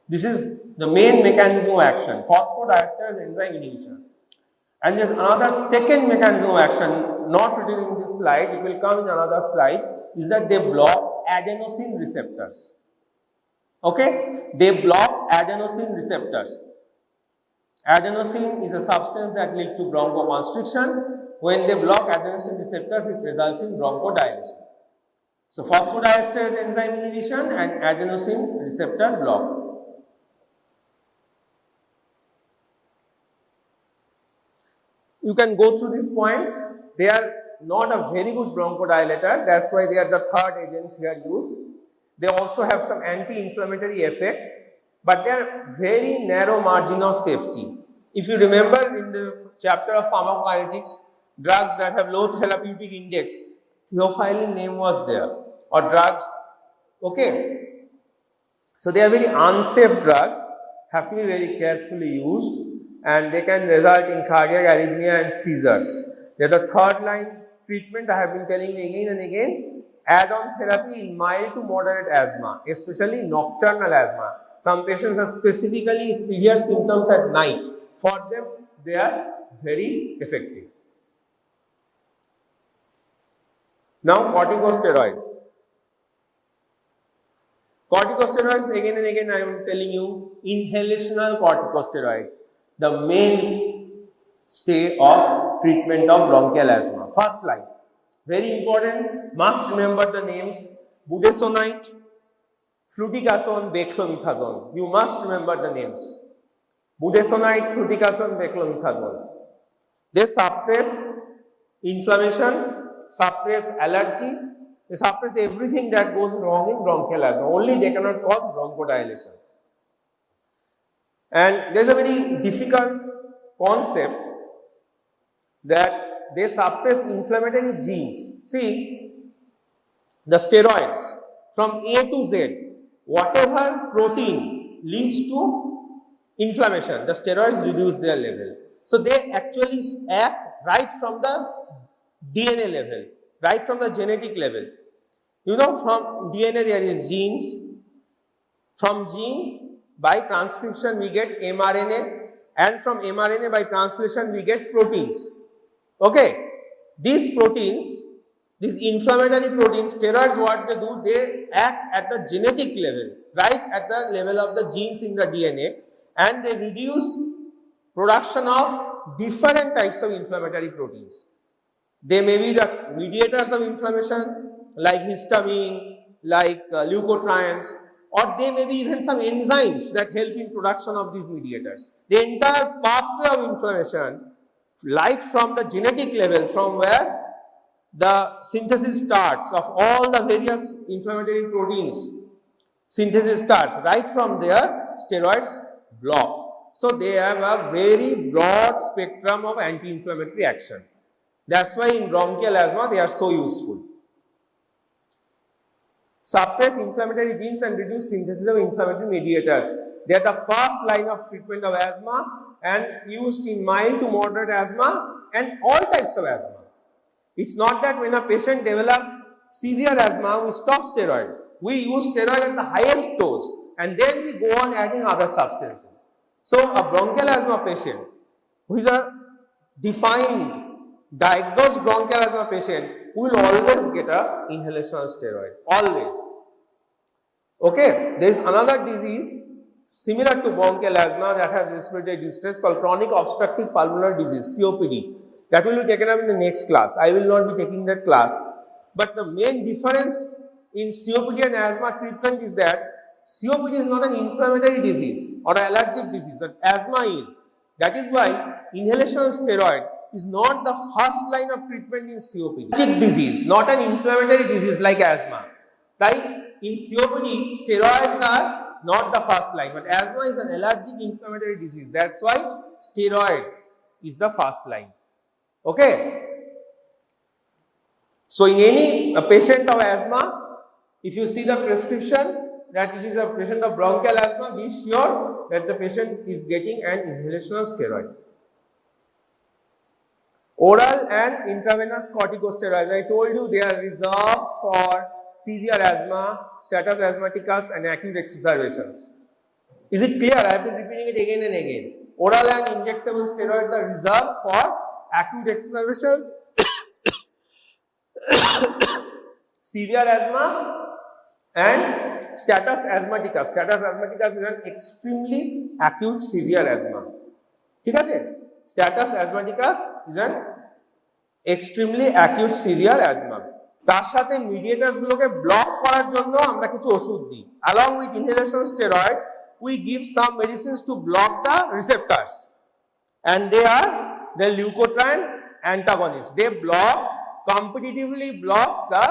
Speaker 2: This is the main mechanism of action, phosphodiesterase enzyme inhibition. And there is another second mechanism of action, not written in this slide, it will come in another slide, is that they block adenosine receptors. Okay, they block adenosine receptors. Adenosine is a substance that leads to bronchoconstriction. When they block adenosine receptors, it results in bronchodilation. So, phosphodiesterase enzyme inhibition and adenosine receptor block. You can go through these points. They are not a very good bronchodilator. That's why they are the third agents here used. They also have some anti-inflammatory effect, but they are very narrow margin of safety. If you remember in the chapter of pharmacokinetics, drugs that have low therapeutic index, theophylline name was there, or drugs, okay. So they are very unsafe drugs, have to be very carefully used, and they can result in cardiac arrhythmia and seizures. They are the third line treatment. I have been telling you again and again. Add-on therapy in mild to moderate asthma, especially nocturnal asthma. Some patients have specifically severe symptoms at night. For them, they are very effective. Now, corticosteroids. Corticosteroids, again and again I am telling you, inhalational corticosteroids, the mainstay of treatment of bronchial asthma. First line, very important, must remember the names: budesonide, fluticasone, beclomethasone. You must remember the names. Budesonide, fluticasone, beclomethasone. They suppress inflammation, suppress allergy, they suppress everything that goes wrong in bronchial asthma. Only they cannot cause bronchodilation. And there is a very difficult concept that they suppress inflammatory genes. See, the steroids from A to Z, whatever protein leads to inflammation, the steroids reduce their level. So they actually act right from the DNA level, right from the genetic level. You know, from DNA there is genes. From gene, by transcription we get mRNA, and from mRNA by translation we get proteins. Okay, these proteins, these inflammatory proteins, steroids, what they do, they act at the genetic level, right at the level of the genes in the DNA, and they reduce production of different types of inflammatory proteins. They may be the mediators of inflammation like histamine, like leukotrienes, or they may be even some enzymes that help in production of these mediators. The entire pathway of inflammation, right from the genetic level, from where the synthesis starts of all the various inflammatory proteins, synthesis starts, right from there, steroids block. So they have a very broad spectrum of anti-inflammatory action. That's why in bronchial asthma they are so useful. Suppress inflammatory genes and reduce synthesis of inflammatory mediators. They are the first line of treatment of asthma and used in mild to moderate asthma and all types of asthma. It's not that when a patient develops severe asthma, we stop steroids. We use steroid at the highest dose and then we go on adding other substances. So a bronchial asthma patient who is a defined, diagnosed bronchial asthma patient will always get a inhalational steroid, always. Okay, there is another disease similar to bronchial asthma that has respiratory distress called chronic obstructive pulmonary disease, COPD. That will be taken up in the next class. I will not be taking that class. But the main difference in COPD and asthma treatment is that COPD is not an inflammatory disease or an allergic disease, but asthma is. That is why inhalational steroid is not the first line of treatment in COPD. Allergic disease, not an inflammatory disease like asthma. Like in COPD, steroids are not the first line, but asthma is an allergic inflammatory disease. That's why steroid is the first line. Okay. So in any patient of asthma, if you see the prescription that it is a patient of bronchial asthma, be sure that the patient is getting an inhalational steroid. Oral and intravenous corticosteroids, I told you they are reserved for severe asthma, status asthmaticus and acute exacerbations. Is it clear? I have been repeating it again and again. Oral and injectable steroids are reserved for acute exacerbations, severe asthma and status asthmaticus. Status asthmaticus is an extremely acute severe asthma. ঠিক আছে? Status asthmaticus is an extremely acute severe asthma. তার সাথে মিডিয়েটার্স গুলোকে block করার জন্য আমরা কিছু ওষুধ দিই। Along with inhalation steroids, we give some medicines to block the receptors, and they are the leukotriene antagonists. They competitively block the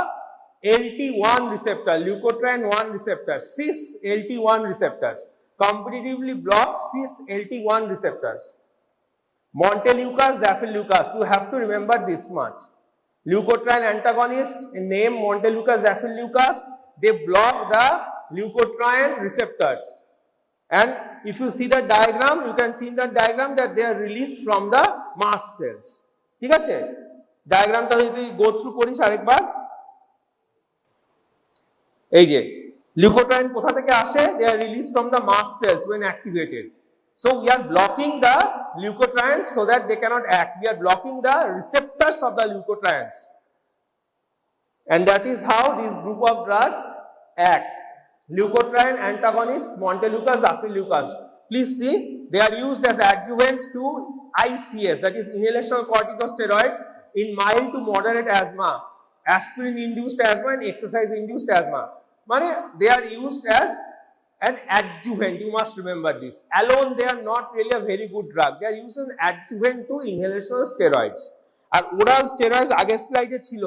Speaker 2: LT1 receptor, leukotriene 1 receptor, cis LT1 receptors, competitively block cis LT1 receptors. Montelukast, Zafilukast, you have to remember this much. Leukotriene antagonists, name Montelukast, Zafilukast, they block the leukotriene receptors. And if you see the diagram, you can see in the diagram that they are released from the mast cells. ঠিক আছে? ডায়াগ্রামটা যদি go through করিস আরেকবার, এই যে leukotriene কোথা থেকে আসে, they are released from the mast cells when activated. So we are blocking the leukotrienes so that they cannot act. We are blocking the receptors of the leukotrienes, and that is how this group of drugs act. Leukotriene antagonists, Montelukast, Zafilukast. Please see, they are used as adjuvants to ICS, that is inhalational corticosteroids, in mild to moderate asthma, aspirin-induced asthma and exercise-induced asthma. Mane, they are used as an adjuvant, you must remember this. Alone, they are not really a very good drug. They are used as an adjuvant to inhalational steroids. আর oral steroids আগের স্লাইডে ছিল,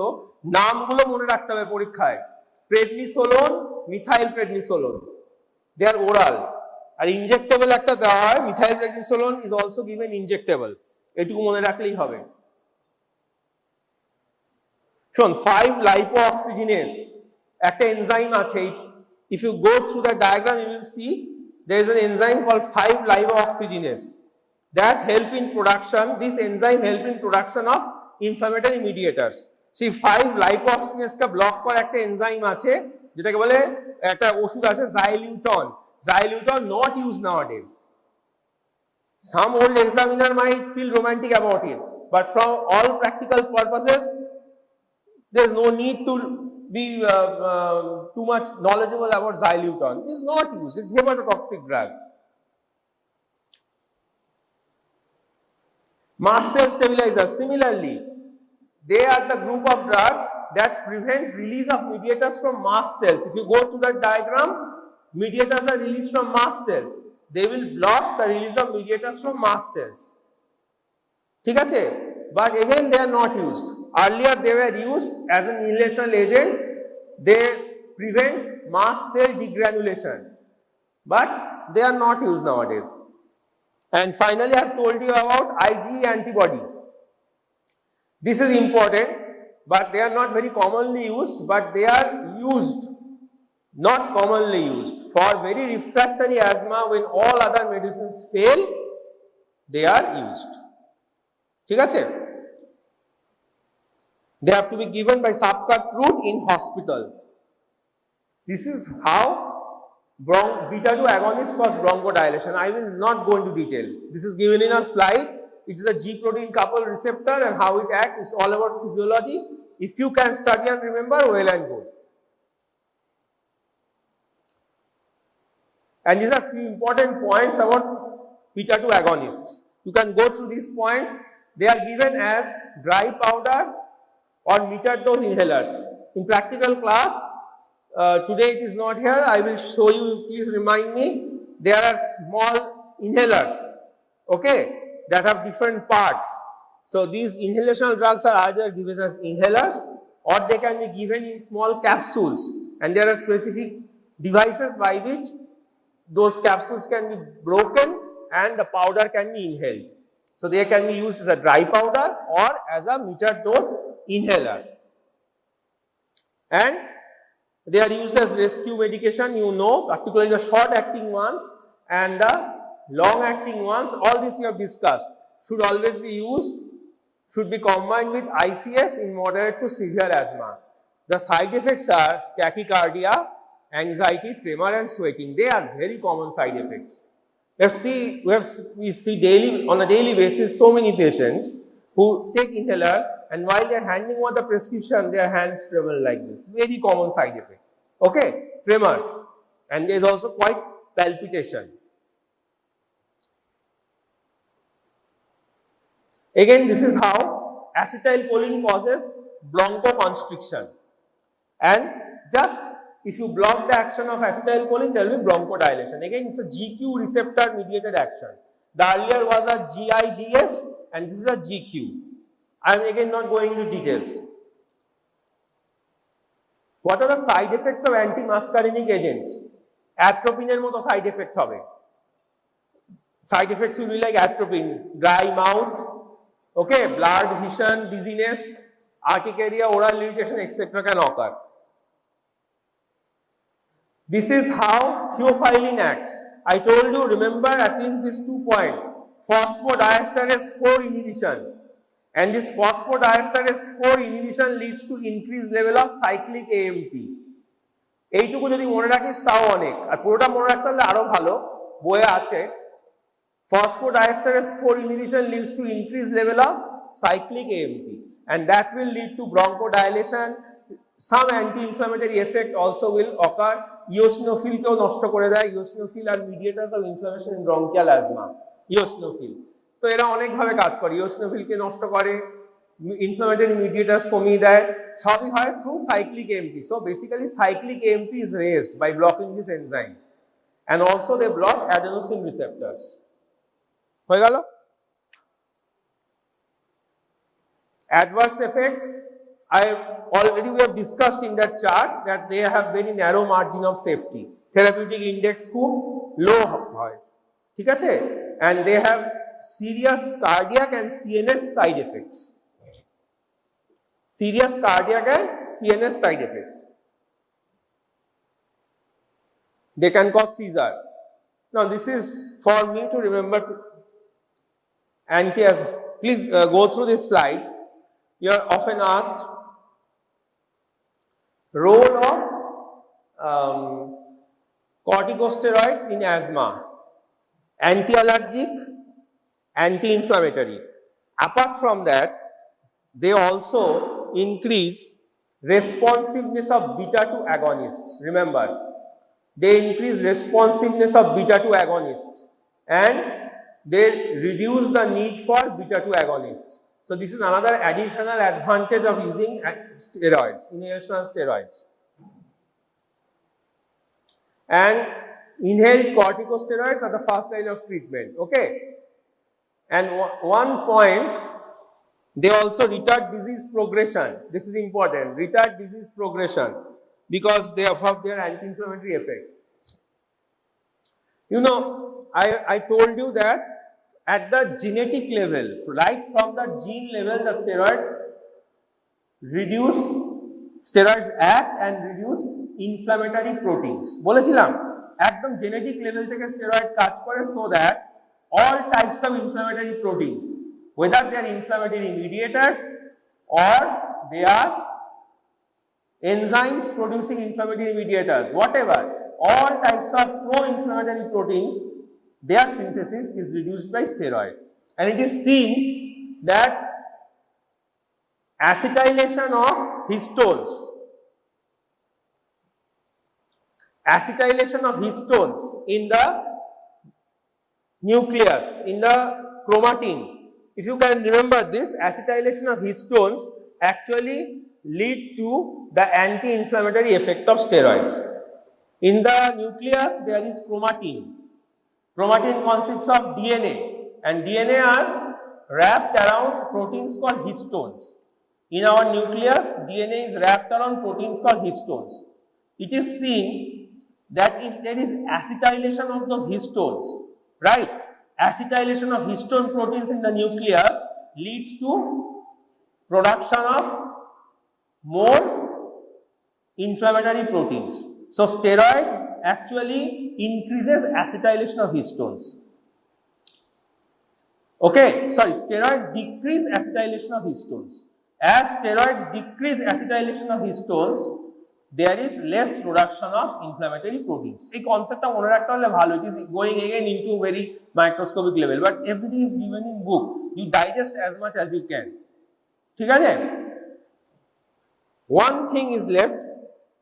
Speaker 2: নামগুলো মনে রাখতে হবে পরীক্ষায়। Prednisolone, methyl prednisolone, they are oral. আর ইনজেক্টেবল একটা দেওয়া হয়, methyl prednisolone is also given injectable. এটুকু মনে রাখলেই হবে। শোন, 5-lipoxygenase একটা এনজাইম আছে। If you go through the diagram, you will see there is an enzyme called 5-lipoxygenase that help in production. This enzyme help in production of inflammatory mediators. সেই 5-lipoxygenase কে block করা একটা enzyme আছে, যেটাকে বলে একটা ওষুধ আছে xylitol. Xylitol not used nowadays. Some old examiner might feel romantic about it, but from all practical purposes, there is no need to be too much knowledgeable about xylitol. It is not used. It's hepatotoxic drug. Mast cell stabilizers, similarly, they are the group of drugs that prevent release of mediators from mast cells. If you go to the diagram, mediators are released from mast cells. They will block the release of mediators from mast cells. ঠিক আছে? But again, they are not used. Earlier, they were used as an inhalational agent. They prevent mast cell degranulation, but they are not used nowadays. And finally, I have told you about IgE antibody. This is important, but they are not very commonly used, but they are used, not commonly used, for very refractory asthma. When all other medicines fail, they are used. ঠিক আছে? They have to be given by subcut route in hospital. This is how beta-2 agonists cause bronchodilation. I will not go into detail. This is given in a slide. It is a G protein coupled receptor, and how it acts is all about physiology. If you can study and remember, well and good. And these are few important points about beta-2 agonists. You can go through these points. They are given as dry powder or metered dose inhalers. In practical class, today it is not here, I will show you, please remind me. There are small inhalers, okay, that have different parts. So these inhalational drugs are either given as inhalers, or they can be given in small capsules, and there are specific devices by which those capsules can be broken and the powder can be inhaled. So they can be used as a dry powder or as a metered dose inhaler, and they are used as rescue medication, you know, particularly the short acting ones and the long acting ones. All this we have discussed should always be used, should be combined with ICS in moderate to severe asthma. The side effects are tachycardia, anxiety, tremor and sweating. They are very common side effects. We see daily, on a daily basis, so many patients who take inhaler, and while they are handing over the prescription, their hands tremble like this. Very common side effect. Okay, tremors, and there is also quite palpitation. Again, this is how acetylcholine causes bronchoconstriction, and just if you block the action of acetylcholine, there will be bronchodilation. Again, it's a GQ receptor mediated action. The earlier was a GIGS and this is a GQ. I am again not going into details. What are the side effects of anti-muscarinic agents? Atropine moto side effect hobe. Side effects will be like atropine, dry mouth, okay, blurred vision, dizziness, urticaria, oral irritation, etc. can occur. This is how theophylline acts. I told you, remember at least these 2 points. Phosphodiesterase 4 inhibition. And this phosphodiesterase 4 inhibition leads to increased level of cyclic AMP. এইটুকু যদি মনে রাখিস তাও অনেক, আর পুরোটা মনে রাখতে হলে আরো ভালো, বইয়ে আছে phosphodiesterase 4 inhibition leads to increased level of cyclic AMP, and that will lead to bronchodilation. Some anti-inflammatory effect also will occur. Eosinophil কেও নষ্ট করে দেয়. Eosinophil are mediators of inflammation in bronchial asthma. Eosinophil, তো এরা অনেক ভাবে কাজ করে, eosinophil কে নষ্ট করে, inflammatory mediators কমিয়ে দেয়, সবই হয় through cyclic AMP. So basically cyclic AMP is raised by blocking this enzyme, and also they block adenosine receptors. হয়ে গেল? Adverse effects, we have discussed in that chart that they have very narrow margin of safety. Therapeutic index খুব low হয়, ঠিক আছে, and they have serious cardiac and CNS side effects. Serious cardiac and CNS side effects. They can cause seizure. Now this is for me to remember. Anti-asthma. Please go through this slide. You are often asked role of corticosteroids in asthma. Anti-allergic, anti-inflammatory. Apart from that, they also increase responsiveness of beta-2 agonists. Remember, they increase responsiveness of beta-2 agonists, and they reduce the need for beta-2 agonists. So this is another additional advantage of using steroids, inhalational steroids. And inhaled corticosteroids are the first line of treatment, okay? And one point, they also retard disease progression. This is important, retard disease progression, because they have their anti-inflammatory effect. You know, I told you that at the genetic level, right from the gene level, the steroids act and reduce inflammatory proteins. বলেছিলাম একদম genetic level থেকে steroid কাজ করে, so that all types of inflammatory proteins, whether they are inflammatory mediators or they are enzymes producing inflammatory mediators, whatever, all types of pro-inflammatory proteins, their synthesis is reduced by steroid. And it is seen that acetylation of histones in the nucleus, in the chromatin. If you can remember this, acetylation of histones actually lead to the anti-inflammatory effect of steroids. In the nucleus, there is chromatin. Chromatin consists of DNA, and DNA are wrapped around proteins called histones. In our nucleus, DNA is wrapped around proteins called histones. It is seen that if there is acetylation of those histones, right, acetylation of histone proteins in the nucleus leads to production of more inflammatory proteins. So steroids actually increases acetylation of histones. Okay, sorry, steroids decrease acetylation of histones. As steroids decrease acetylation of histones, there is less production of inflammatory proteins. এই কনসেপ্টটা মনে রাখতে হলে ভালো, it is going again into very microscopic level, but everything is given in book. You digest as much as you can. ঠিক আছে? One thing is left,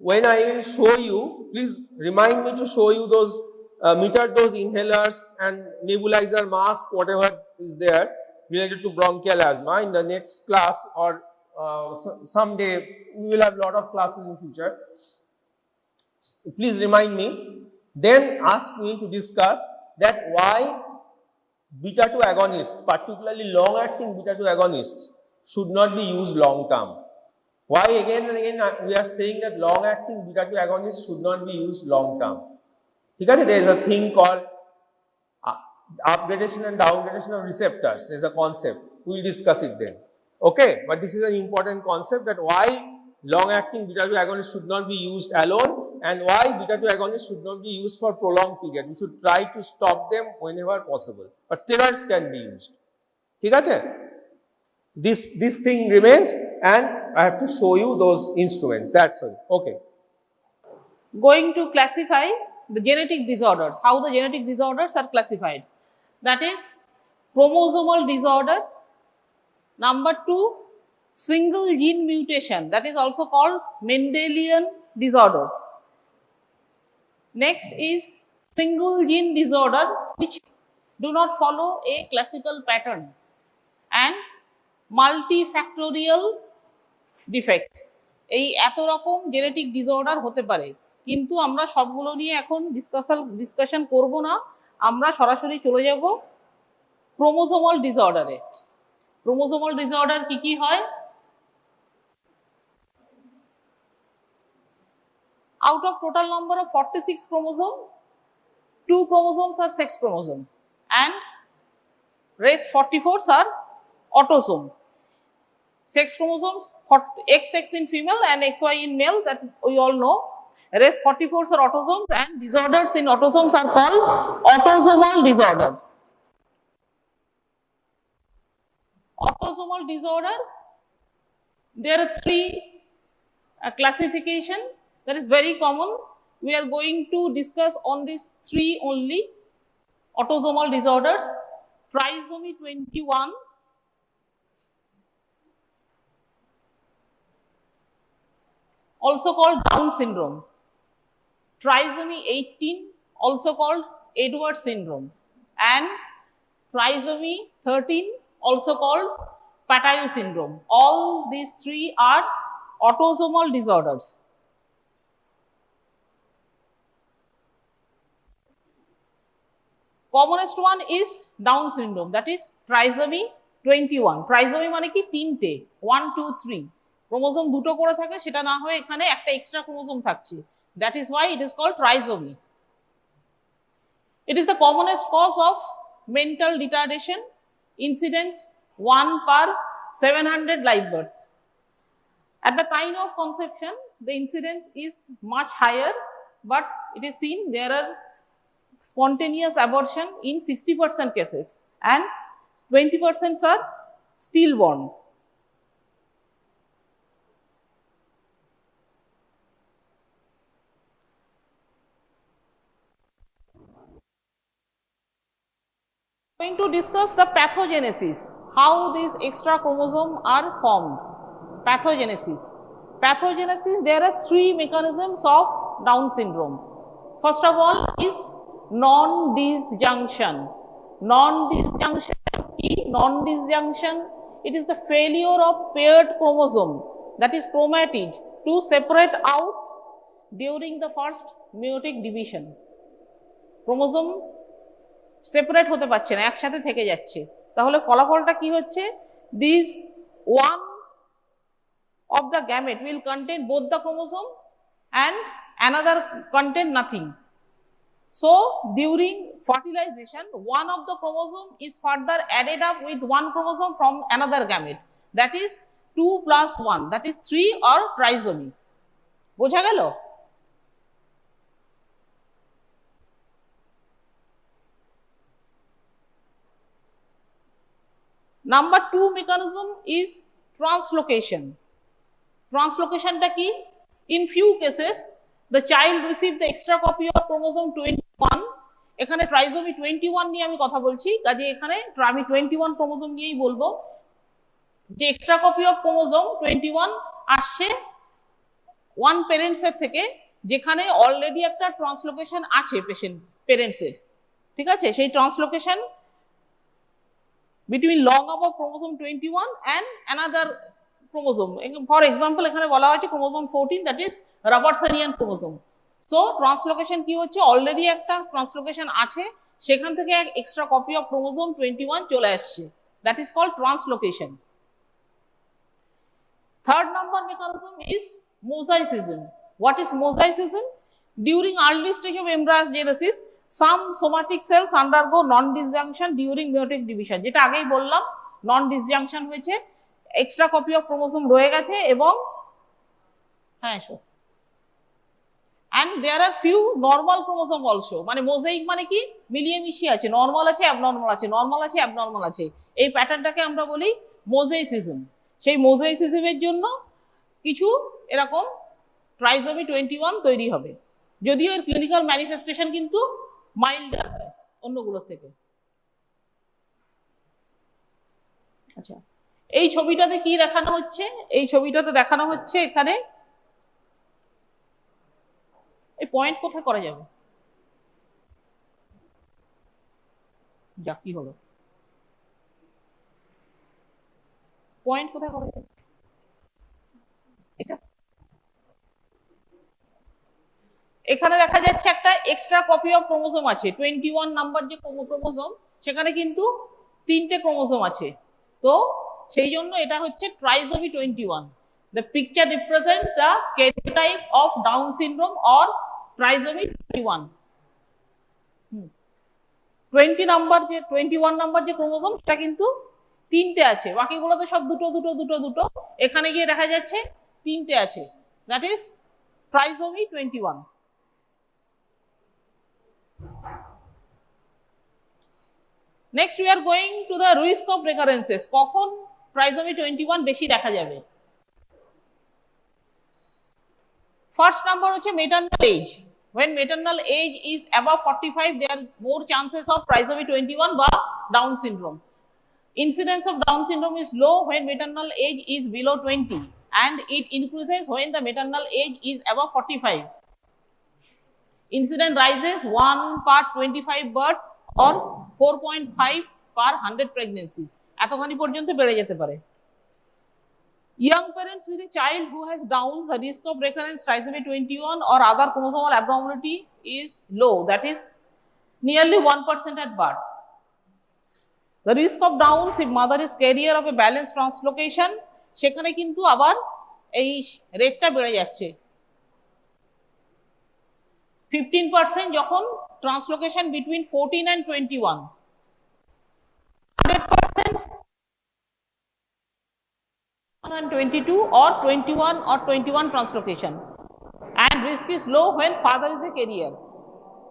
Speaker 2: when I will show you, please remind me to show you those meter dose inhalers and nebulizer mask, whatever is there related to bronchial asthma in the next class, or someday we will have a lot of classes in future. Please remind me, then ask me to discuss that why beta 2 agonists, particularly long acting beta 2 agonists, should not be used long term. Why again and again we are saying that long acting beta 2 agonists should not be used long term. Because there is a thing called upgradation and downgradation of receptors. There is a concept. We will discuss it then. Okay, but this is an important concept, that why long acting beta 2 agonists should not be used alone, and why beta 2 agonists should not be used for prolonged period. We should try to stop them whenever possible. But steroids can be used. Okay? This thing remains, and I have to show you those instruments. That's all. Okay.
Speaker 3: Going to classify the genetic disorders, how the genetic disorders are classified. That is chromosomal disorder. Number 2, single gene mutation, that is also called Mendelian disorders. Next is single gene disorder which do not follow a classical pattern, and multifactorial defect. এই এত রকম genetic disorder হতে পারে, কিন্তু আমরা সবগুলো নিয়ে এখন ডিসকাশন করব না। আমরা সরাসরি চলে যাব ক্রোমোজোমাল ডিসঅর্ডারে। ক্রোমোজোমাল ডিসঅর্ডার কি কি হয়? Out of total number of 46 chromosomes, 2 chromosomes are sex chromosome and rest 44s are autosome. Sex chromosomes, XX in female and XY in male, that we all know. Rest 44s are autosomes, and disorders in autosomes are called autosomal disorder. Autosomal disorder, there are 3 classification that is very common. We are going to discuss on these 3 only autosomal disorders. Trisomy 21, also called Down syndrome. Trisomy 18, also called Edwards syndrome, and trisomy 13, also called Patayu syndrome. All these 3 are autosomal disorders. Commonest one is Down syndrome, that is trisomy 21. Trisomy মানে কি? 3টে, 1 2 3 chromosome দুটো করে থাকে, সেটা না হয়ে এখানে একটা এক্সট্রা ক্রোমোজোম থাকছে, that is why it is called trisomy. It is the commonest cause of mental retardation, incidence 1 per 700 live births. At the time of conception, the incidence is much higher, but it is seen there are spontaneous abortion in 60% cases, and 20% are stillborn. Going to discuss the pathogenesis, how these extra chromosomes are formed. Pathogenesis. Pathogenesis, there are 3 mechanisms of Down syndrome. First of all is non-disjunction. Non-disjunction, non-disjunction, it is the failure of paired chromosome, that is chromatid, to separate out during the first meiotic division. Chromosome separate হতে পারছে না, একসাথে থেকে যাচ্ছে। তাহলে ফলাফলটা কি হচ্ছে? This one of the gamete will contain both the chromosome and another contain nothing. So during fertilization, one of the chromosome is further added up with 1 chromosome from another gamete, that is 2 plus 1, that is 3 or trisomy. বোঝা গেল? Number 2 mechanism is translocation. Translocation টা কি? In few cases, the child received the extra copy of chromosome 21. এখানে trisomy 21 নিয়ে আমি কথা বলছি, কাজে এখানে আমি 21 ক্রোমোজোম নিয়েই বলবো, যে extra copy of chromosome 21 আসছে ওয়ান পেরেন্টসের থেকে, যেখানে অলরেডি একটা ট্রান্সলোকেশন আছে পেরেন্টসের, ঠিক আছে, সেই translocation between long arm of chromosome 21 and another chromosome. For example, এখানে বলা হয়েছে chromosome 14, that is Robertsonian chromosome. So translocation কি হচ্ছে, অলরেডি একটা ট্রান্সলোকেশন আছে, সেখান থেকে এক এক্সট্রা কপি অফ ক্রোমোসোম 21 চলে আসছে, that is called translocation. Third number mechanism is mosaicism. What is mosaicism? During early stage of embryogenesis, some somatic cells undergo non-disjunction during meiotic division. যেটা আগেই বললাম, non-disjunction হয়েছে, এক্সট্রা কপি অফ ক্রোমোসোম রয়ে গেছে, এবং হ্যাঁ and there are few normal chromosome also. মানে mosaic মানে কি, মিলিয়ে মিশিয়ে আছে, নরমাল আছে, অ্যাবনর্মাল আছে, নরমাল আছে, অ্যাবনর্মাল আছে, এই প্যাটার্নটাকে আমরা বলি মোজাইসিজম। সেই মোজাইসিজমের জন্য কিছু এরকম ট্রাইজোমি 21 তৈরি হবে, যদিও এর ক্লিনিক্যাল ম্যানিফেস্টেশন কিন্তু মাইল্ডার হয় অন্যগুলোর থেকে। আচ্ছা, এই ছবিটাতে কি দেখানো হচ্ছে? এই ছবিটাতে দেখানো হচ্ছে এখানে, এই পয়েন্ট কোথায় করা যাবে, যা কি হলো, পয়েন্ট কোথায় করা যাবে, এটা এখানে দেখা যাচ্ছে একটা এক্সট্রা কপি অফ ক্রোমোসোম আছে, 21 নাম্বার যে ক্রোমোসোম, সেখানে কিন্তু 3টে ক্রোমোসোম আছে, তো সেই জন্য এটা হচ্ছে trisomy 21. The picture represents the karyotype of Down syndrome or trisomy 21. 21 number যে ক্রোমোসোম, সেটা কিন্তু 3টে আছে, বাকিগুলো তো সব দুটো দুটো দুটো দুটো, এখানে গিয়ে দেখা যাচ্ছে 3টে আছে, that is trisomy 21. Next we are going to the risk of recurrences. কখন trisomy 21 বেশি দেখা যাবে? First number হচ্ছে maternal age. When maternal age is above 45, there are more chances of trisomy 21 বা Down syndrome. Incidence of Down syndrome is low when maternal age is below 20, and it increases when the maternal age is above 45. Incidence rises 1 per 25 birth or 4.5 per 100 pregnancy. এতখানি পর্যন্ত বেড়ে যেতে পারে। Young parents with a child who has Downs, the risk of recurrence trisomy 21 or other chromosomal abnormality is low, that is nearly 1% at birth. The risk of Downs if mother is carrier of a balanced translocation, সেখানে কিন্তু আবার এই রেটটা বেড়ে যাচ্ছে, 15% যখন translocation between 14 and 21, 100% and 22 or 21 or 21 translocation, and risk is low when father is a carrier.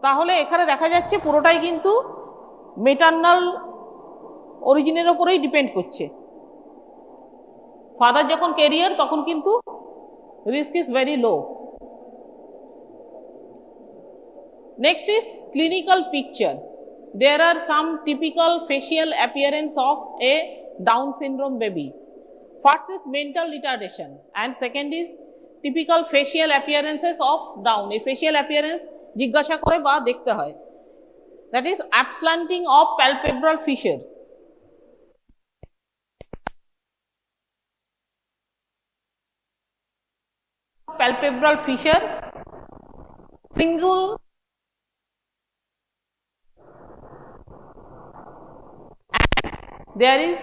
Speaker 3: তাহলে এখানে দেখা যাচ্ছে পুরোটাই কিন্তু মেটারনাল অরিজিনের উপরেই ডিপেন্ড করছে। ফাদার যখন ক্যারিয়ার তখন কিন্তু risk is very low. Next is clinical picture. There are some typical facial appearance of a Down syndrome baby. First is mental retardation, and second is typical facial appearances of Down. A facial appearance জিজ্ঞাসা করে বা দেখতে হয়, that is upslanting of palpebral fissure. Palpebral fissure, single there is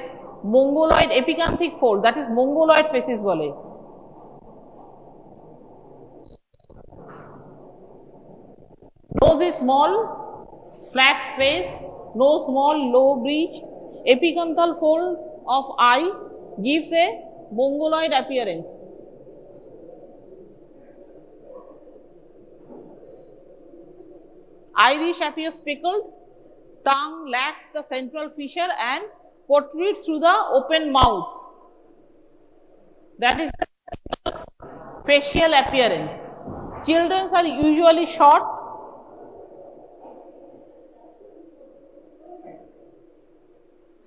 Speaker 3: mongoloid epicanthic fold, that is mongoloid faces বলে। Nose is small, flat face, nose small, low breached, epicanthal fold of eye gives a mongoloid appearance. Iris appears speckled, tongue lacks the central fissure and protrudes through the open mouth. That is the facial appearance. Children are usually short,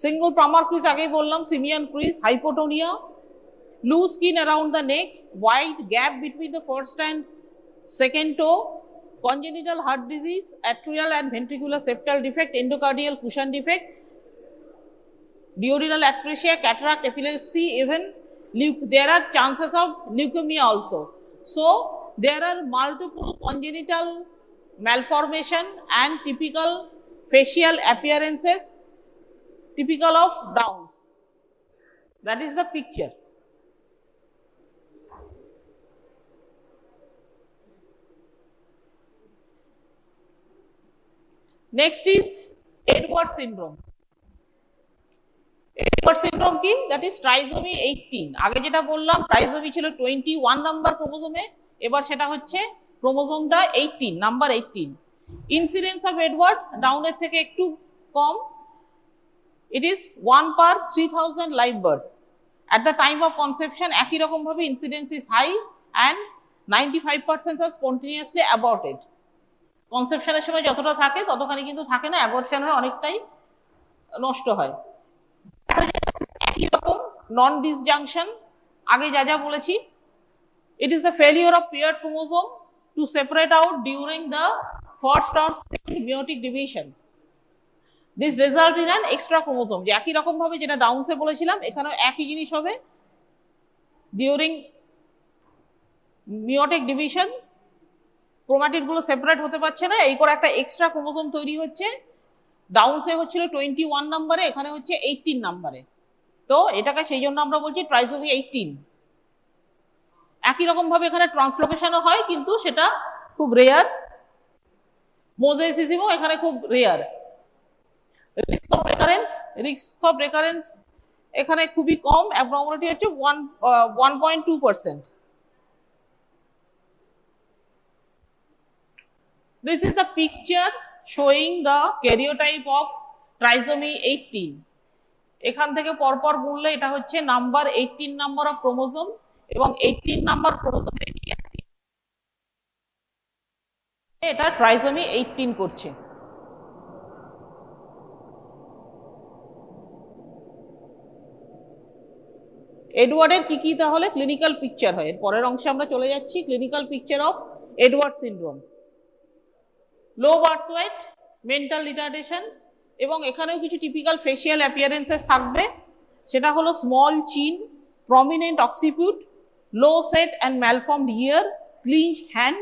Speaker 3: single palmar crease আগেই বললাম, simian crease, hypotonia, loose skin around the neck, wide gap between the first and second toe, congenital heart disease, atrial and ventricular septal defect, endocardial cushion defect, duodenal atresia, cataract, epilepsy, even there are chances of leukemia also. So there are multiple congenital malformation and typical facial appearances typical of Downs. That is the picture. Next is Edwards syndrome. Edwards syndrome কি? That is trisomy 18. আগে যেটা বললাম trisomy ছিল 21 number ক্রোমোজোমে, এবার সেটা হচ্ছে ক্রোমোজোমটা 18, number 18. Incidence of Edward ডাউনের থেকে একটু কম. It is 1 per 3000 live birth. At the time of conception একই রকম ভাবে incidence is high and 95% are spontaneously aborted. কনসেপশনের সময় যতটা থাকে ততখানি কিন্তু থাকে না, অ্যাবর্শন হয়, অনেকটাই নষ্ট হয়। একই রকম নন ডিসজাংশন, আগে যা যা বলেছি, it is the failure of paired chromosome to separate out during the first or second meiotic division. This result in an extra chromosome. যে একই রকম ভাবে যেটা ডাউনসে বলেছিলাম এখানেও একই জিনিস হবে, ডিউরিং meiotic division ক্রোমাটিড গুলো সেপারেট হতে পারছে না, এই করে একটা এক্সট্রা ক্রোমোজোম তৈরি হচ্ছে। ডাউনসে হচ্ছিল 21 নম্বরে, এখানে হচ্ছে 18 নম্বরে। তো এটাকে সেই জন্য আমরা বলছি ট্রাইসোমি 18। একই রকম ভাবে এখানে ট্রান্সলোকেশনও হয়, কিন্তু সেটা খুব রেয়ার। মোজাইসিসমও এখানে খুব রেয়ার। রিস্ক অফ রেকারেন্স এখানে খুবই কম, অ্যাবনর্মালিটি হচ্ছে 1.2%। This is the picture showing the karyotype of trisomy 18. এখান থেকে পরপর গুনলে এটা হচ্ছে নাম্বার 18 নাম্বার অফ ক্রোমোজোম, এবং 18 নাম্বার ক্রোমোজোমে এটা ট্রাইসোমি 18 করছে। এডওয়ার্ডের কি কি তাহলে ক্লিনিক্যাল পিকচার হয়, এর পরের অংশে আমরা চলে যাচ্ছি। Clinical picture of Edward syndrome. Low birth weight, mental retardation, এবং এখানেও কিছু টিপিক্যাল ফেসিয়াল অ্যাপিয়ারেন্সেস থাকবে। সেটা হলো small chin, prominent occiput, low set and malformed ear, clinched hand.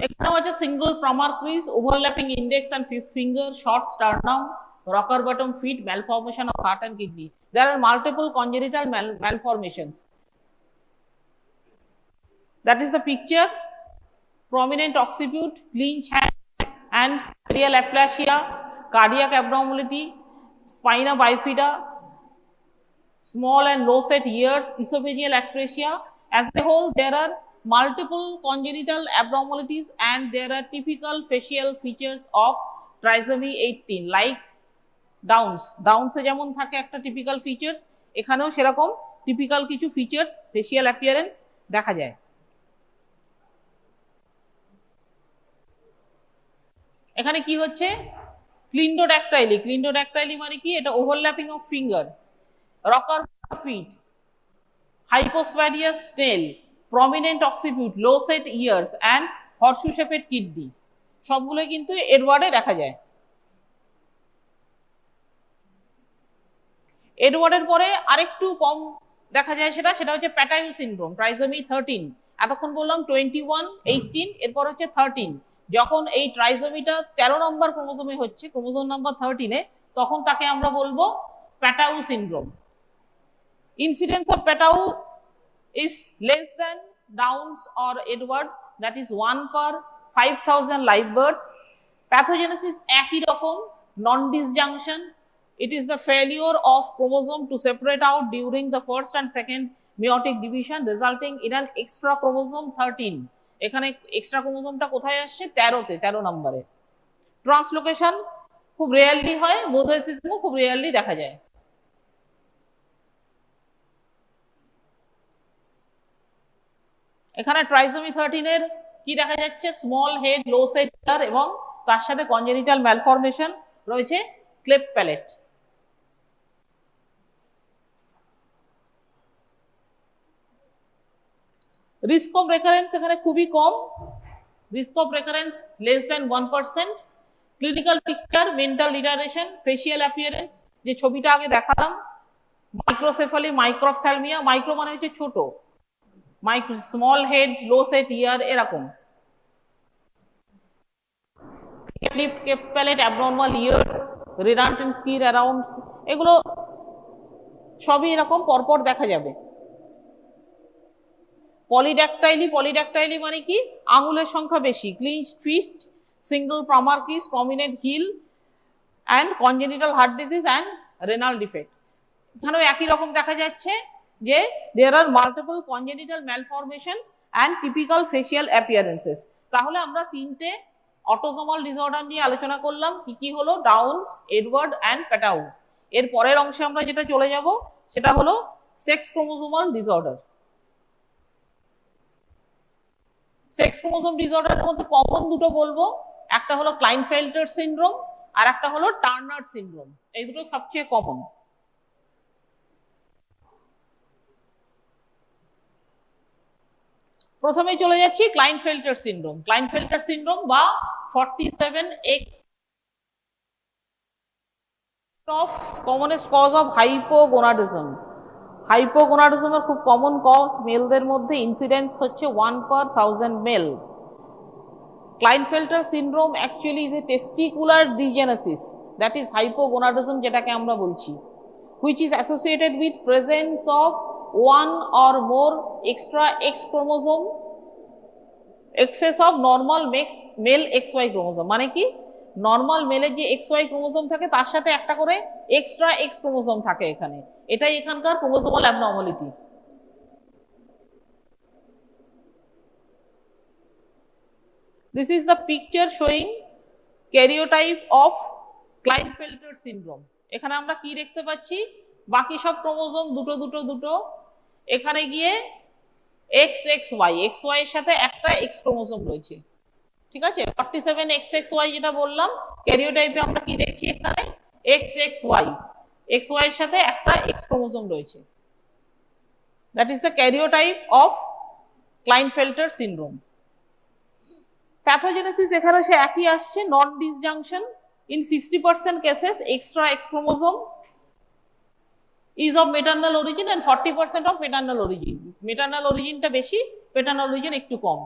Speaker 3: এখানেও আছে single palmar crease, overlapping index and fifth finger, short sternum, rocker bottom feet, malformation of heart and kidney. There are multiple congenital malformations. That is the picture. Prominent occiput, clenched hand and aerial aplasia, cardiac abnormality, spina bifida, small and low set ears, esophageal atresia. As a whole, there are multiple congenital abnormalities and there are typical facial features of trisomy 18 like ডাউনসে যেমন থাকে একটা typical features, এখানেও সেরকম typical কিছু features facial appearance দেখা যায়। এখানে কি হচ্ছে ক্লিন্ডোড্যাকটাইলি। ক্লিন্ডোড্যাকটাইলি মানে কি? এটা overlapping of finger, rocker feet, hypospadias স্নেল, prominent occiput, low set ears and horseshoe shaped kidney, সবগুলো কিন্তু এডওয়ার্ডে দেখা যায়। এডওয়ার্ডের পরে আরেকটু কম দেখা যায়, সেটা হচ্ছে প্যাটাইল সিনড্রোম, ট্রাইসোমি 13। এতক্ষণ বললাম 21, 18, এরপর হচ্ছে 13। যখন এই ট্রাইসোমিটা 13 নম্বর ক্রোমোজোমে হচ্ছে, ক্রোমোজোম নাম্বার 13-এ, তখন তাকে আমরা বলবো Patau syndrome. Incidence of Patau is less than Down's or Edward, that is 1 per 5000 live birth. Pathogenesis একই রকম, non disjunction. It is the failure of chromosome to separate out during the first and second meiotic division resulting in an extra chromosome 13. এখানে extra ক্রোমোজোমটা কোথায় আসছে? 13 নম্বরে। Translocation খুব rarely হয়, মোজাইসিসমও খুব rarely দেখা যায়। এখানে ট্রাইসোমি 13-এর কি দেখা যাচ্ছে? Small head, low set ear, এবং তার সাথে কনজেনিটাল ম্যালফরমেশন রয়েছে, cleft palate. Risk of recurrence এখানে খুবই কম, risk of recurrence less than 1%। Clinical picture, mental retardation, facial appearance, যে ছবিটা আগে দেখালাম, মাইক্রোসেফালি, মাইক্রোপথ্যালমিয়া, মাইক্রো মানে হচ্ছে ছোট, micro, small head, low set ear, এরকম। Palate, abnormal ears, redundant skin around, এগুলো সবই এরকম পরপর দেখা যাবে। পলিড্যাকটাইলি, পলিড্যাকটাইলি মানে কি, আঙুলের সংখ্যা বেশি, clinched fist, single palmar crease, prominent heel, and congenital heart disease and renal defect. এখানেও একই রকম দেখা যাচ্ছে যে there are multiple congenital malformations and typical facial appearances. তাহলে আমরা তিনটে অটোসোমাল ডিসঅর্ডার নিয়ে আলোচনা করলাম, কি কি হলো, ডাউনস, এডওয়ার্ড অ্যান্ড প্যাটাউ। এর পরের অংশে আমরা যেটা চলে যাব সেটা হলো sex chromosomal disorder. Sex chromosome ডিসঅর্ডারের মধ্যে কমন দুটো বলবো, একটা হলো ক্লাইনফেল্টার সিনড্রোম আর একটা হলো টার্নার সিনড্রোম, এই দুটো সবচেয়ে কমন। প্রথমে চলে যাচ্ছি ক্লাইনফেল্টার সিনড্রোম। ক্লাইনফেল্টার সিনড্রোম বা 47X of commonest cause of hypogonadism। হাইপোগোনাডিজমের খুব কমন কজ, মেলদের মধ্যে ইনসিডেন্স হচ্ছে 1/1000 male. Klinefelter syndrome actually is a testicular dysgenesis, that is hypogonadism যেটাকে আমরা বলছি, which is associated with presence of one or more extra X chromosome, excess of normal male XY chromosome। মানে কি, normal মেলের যে XY chromosome থাকে তার সাথে একটা করে এক্সট্রা X ক্রোমোসোম থাকে এখানে, এটাই এখানকার chromosomal abnormality. This is the picture showing karyotype of Klinefelter syndrome। এখানে আমরা কি দেখতে পাচ্ছি, বাকি সব ক্রোমোসোম দুটো দুটো দুটো, এখানে গিয়ে XXY, XY এর সাথে একটা X ক্রোমোসোম রয়েছে, ঠিক আছে। 47XXY যেটা বললাম, ক্যারিওটাইপে আমরা কি দেখছি এখানে XXY, XY এর সাথে একটা X ক্রোমোসোম রয়েছে, that is the karyotype of Klinefelter syndrome. Pathogenesis এখানে সে একই আসছে, non disjunction. In 60% cases extra X chromosome is of maternal origin and 40% of paternal origin। maternal originটা বেশি, paternal origin একটু কম।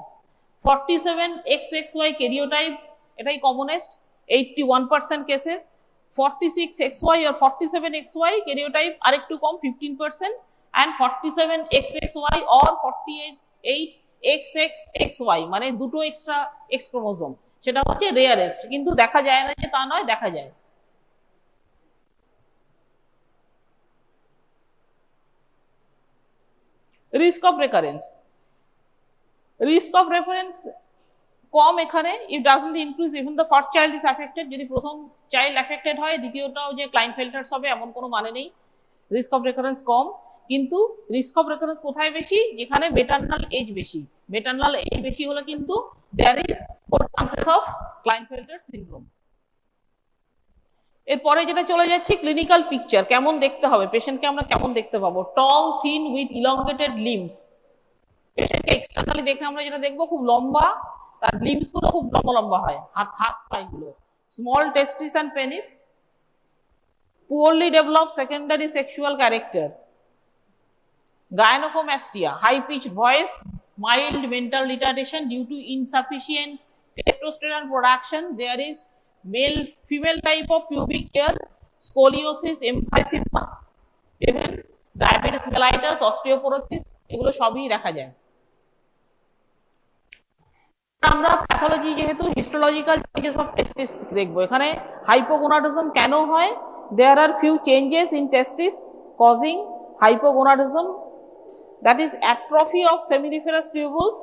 Speaker 3: 47XXY karyotype এটাই commonest, 81% cases. 46XY or 47XY karyotype আরেকটু কম, 15%, and 47XXY or 48XXY মানে দুটো এক্সট্রা X ক্রোমোসোম, সেটা হচ্ছে rarest, কিন্তু দেখা যায় না যে তা নয়, দেখা যায়। Risk of recurrence, risk of reference কম এখানে, it doesn't increase even the first child is affected. যদি প্রথম চাইল্ড অ্যাফেক্টেড হয়, দ্বিতীয়টাও যে ক্লাইনফেল্টারস হবে এমন কোনো মানে নেই। রিস্ক অফ রেকারেন্স কম, কিন্তু রিস্ক অফ রেকারেন্স কোথায় বেশি, যেখানে মেটার্নাল এজ বেশি। মেটার্নাল এজ বেশি হলে কিন্তু there is more chances of Klinefelter syndrome. এরপরে যেটা চলে যাচ্ছে ক্লিনিক্যাল পিকচার, কেমন দেখতে হবে পেশেন্টকে, আমরা কেমন দেখতে পাবো। টল, থিন উইথ ইলংগেটেড লিম্বস। পেশেন্টকে এক্সটার্নালি দেখে আমরা যেটা দেখবো খুব লম্বা, তার লিম্বস গুলো খুব লম্বা লম্বা হয়, হাত পাগুলো। Small testis and penis, poorly developed secondary sexual character, gynecomastia, high pitched voice, mild mental retardation due to insufficient testosterone production. There is male female type of pubic hair, scoliosis, emphysema, even diabetes mellitus, osteoporosis, এগুলো সবই দেখা যায়। আমরা pathology যেহেতু histological changes of টেস্টিস দেখবো। এখানে hypogonadism কেন হয়, there are few changes in testis causing hypogonadism, that is atrophy of seminiferous tubules,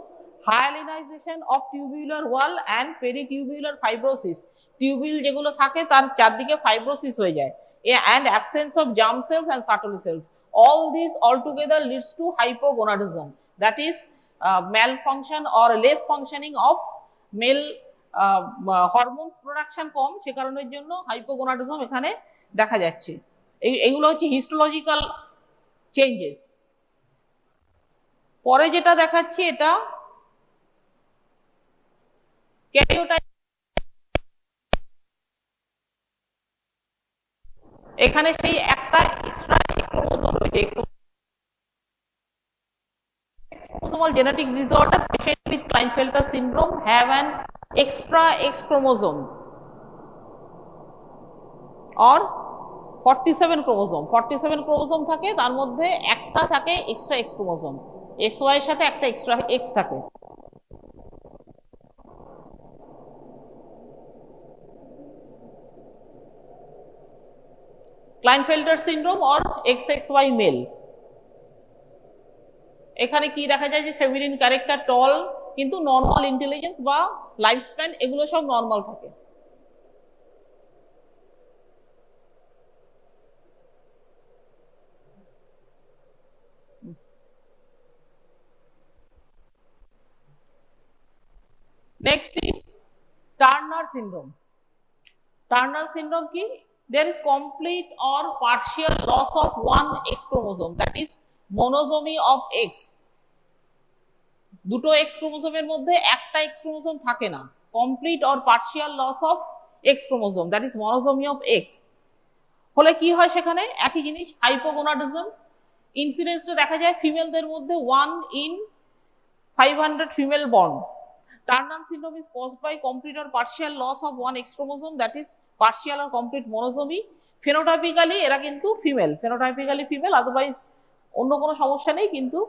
Speaker 3: hyalinization of tubular wall and peritubular fibrosis। টিউবিল যেগুলো থাকে তার চারদিকে ফাইব্রোসিস হয়ে যায়, and absence of germ cells and Sertoli cells। all these altogether leads to hypogonadism, that is malfunction or less functioning of male hormones production কম, সে কারণের জন্য hypogonadism এখানে দেখা যাচ্ছে। এইগুলো হচ্ছে হিস্টোলজিক্যাল চেঞ্জেস। পরে যেটা দেখাচ্ছি এটা ক্যারিওটাইপ। এখানে সেই একটা এক্সট্রা এক্স ক্রোমোসোম রয়েছে। Chromosomal genetic disorder, patient with Klinefelter syndrome have an extra X chromosome or 47 chromosome 47 chromosome থাকে, তার মধ্যে একটা থাকে এক্সট্রা X chromosome, XY এর সাথে একটা এক্সট্রা X থাকে। Klinefelter syndrome or XXY male। এখানে কি দেখা যায় যে ফেমিনিন ক্যারেক্টার, টল, কিন্তু নর্মাল ইন্টেলিজেন্স বা লাইফ স্প্যান এগুলো সব নর্মাল থাকে। Next is Turner syndrome. Turner syndrome কি? There is complete or partial loss of one X chromosome, that is monosomy of X। দুটো X ক্রোমোসোমের মধ্যে একটা X ক্রোমোসোম থাকে না, complete or partial loss of X chromosome, that is monosomy of X। হলে কি হয় সেখানে একই জিনিস, হাইপোগোনাডিজম। ইনসিডেন্সটা দেখা যায় ফিমেলদের মধ্যে 1 in 500 female born. Turner syndrome is caused by complete or partial loss of one X chromosome, that is partial or complete monosomy। ফেনোটাইপিক্যালি এরা কিন্তু ফিমেল, ফেনোটাইপিক্যালি ফিমেল, আদারওয়াইজ অন্য কোনো সমস্যা নেই, কিন্তু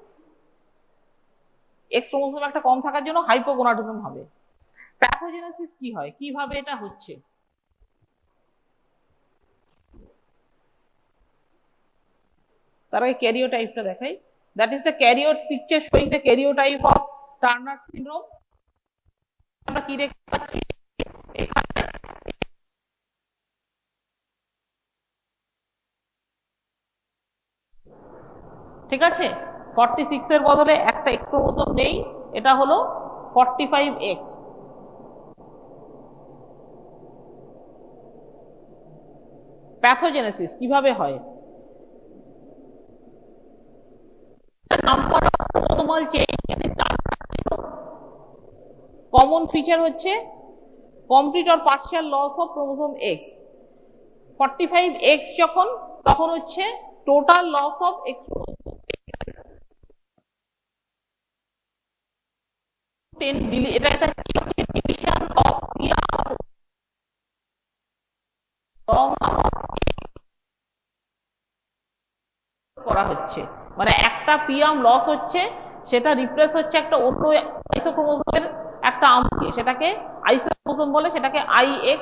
Speaker 3: X ক্রোমোসোম একটা কম থাকার জন্য হাইপোগোনাডিজম হবে। প্যাথোজেনেসিস কি হয়, কিভাবে এটা হচ্ছে? তার আগে ক্যারিওটাইপটা দেখাই। That is the karyo picture showing the karyotype of Turner syndrome. আমরা কি দেখতে পাচ্ছি এখানে, ঠিক আছে, 46 এর বদলে একটা X ক্রোমোসোম নেই, এটা হলো 45X। প্যাথোজেনেসিস কিভাবে হয়? Number of chromosomal change in Turner syndrome. Common feature হচ্ছে complete or partial loss of chromosome X। 45X যখন, তখন হচ্ছে total loss of X chromosome. 10 এটা একটা ডিভিশন অফ পিয়ার করা হচ্ছে, মানে একটা পিয়াম লস হচ্ছে, সেটা রিপ্লেস হচ্ছে একটা অন্য আইসোক্রোমোসোমের একটা আর্ম দিয়ে, সেটাকে আইসোক্রোমোসোম বলে, সেটাকে IX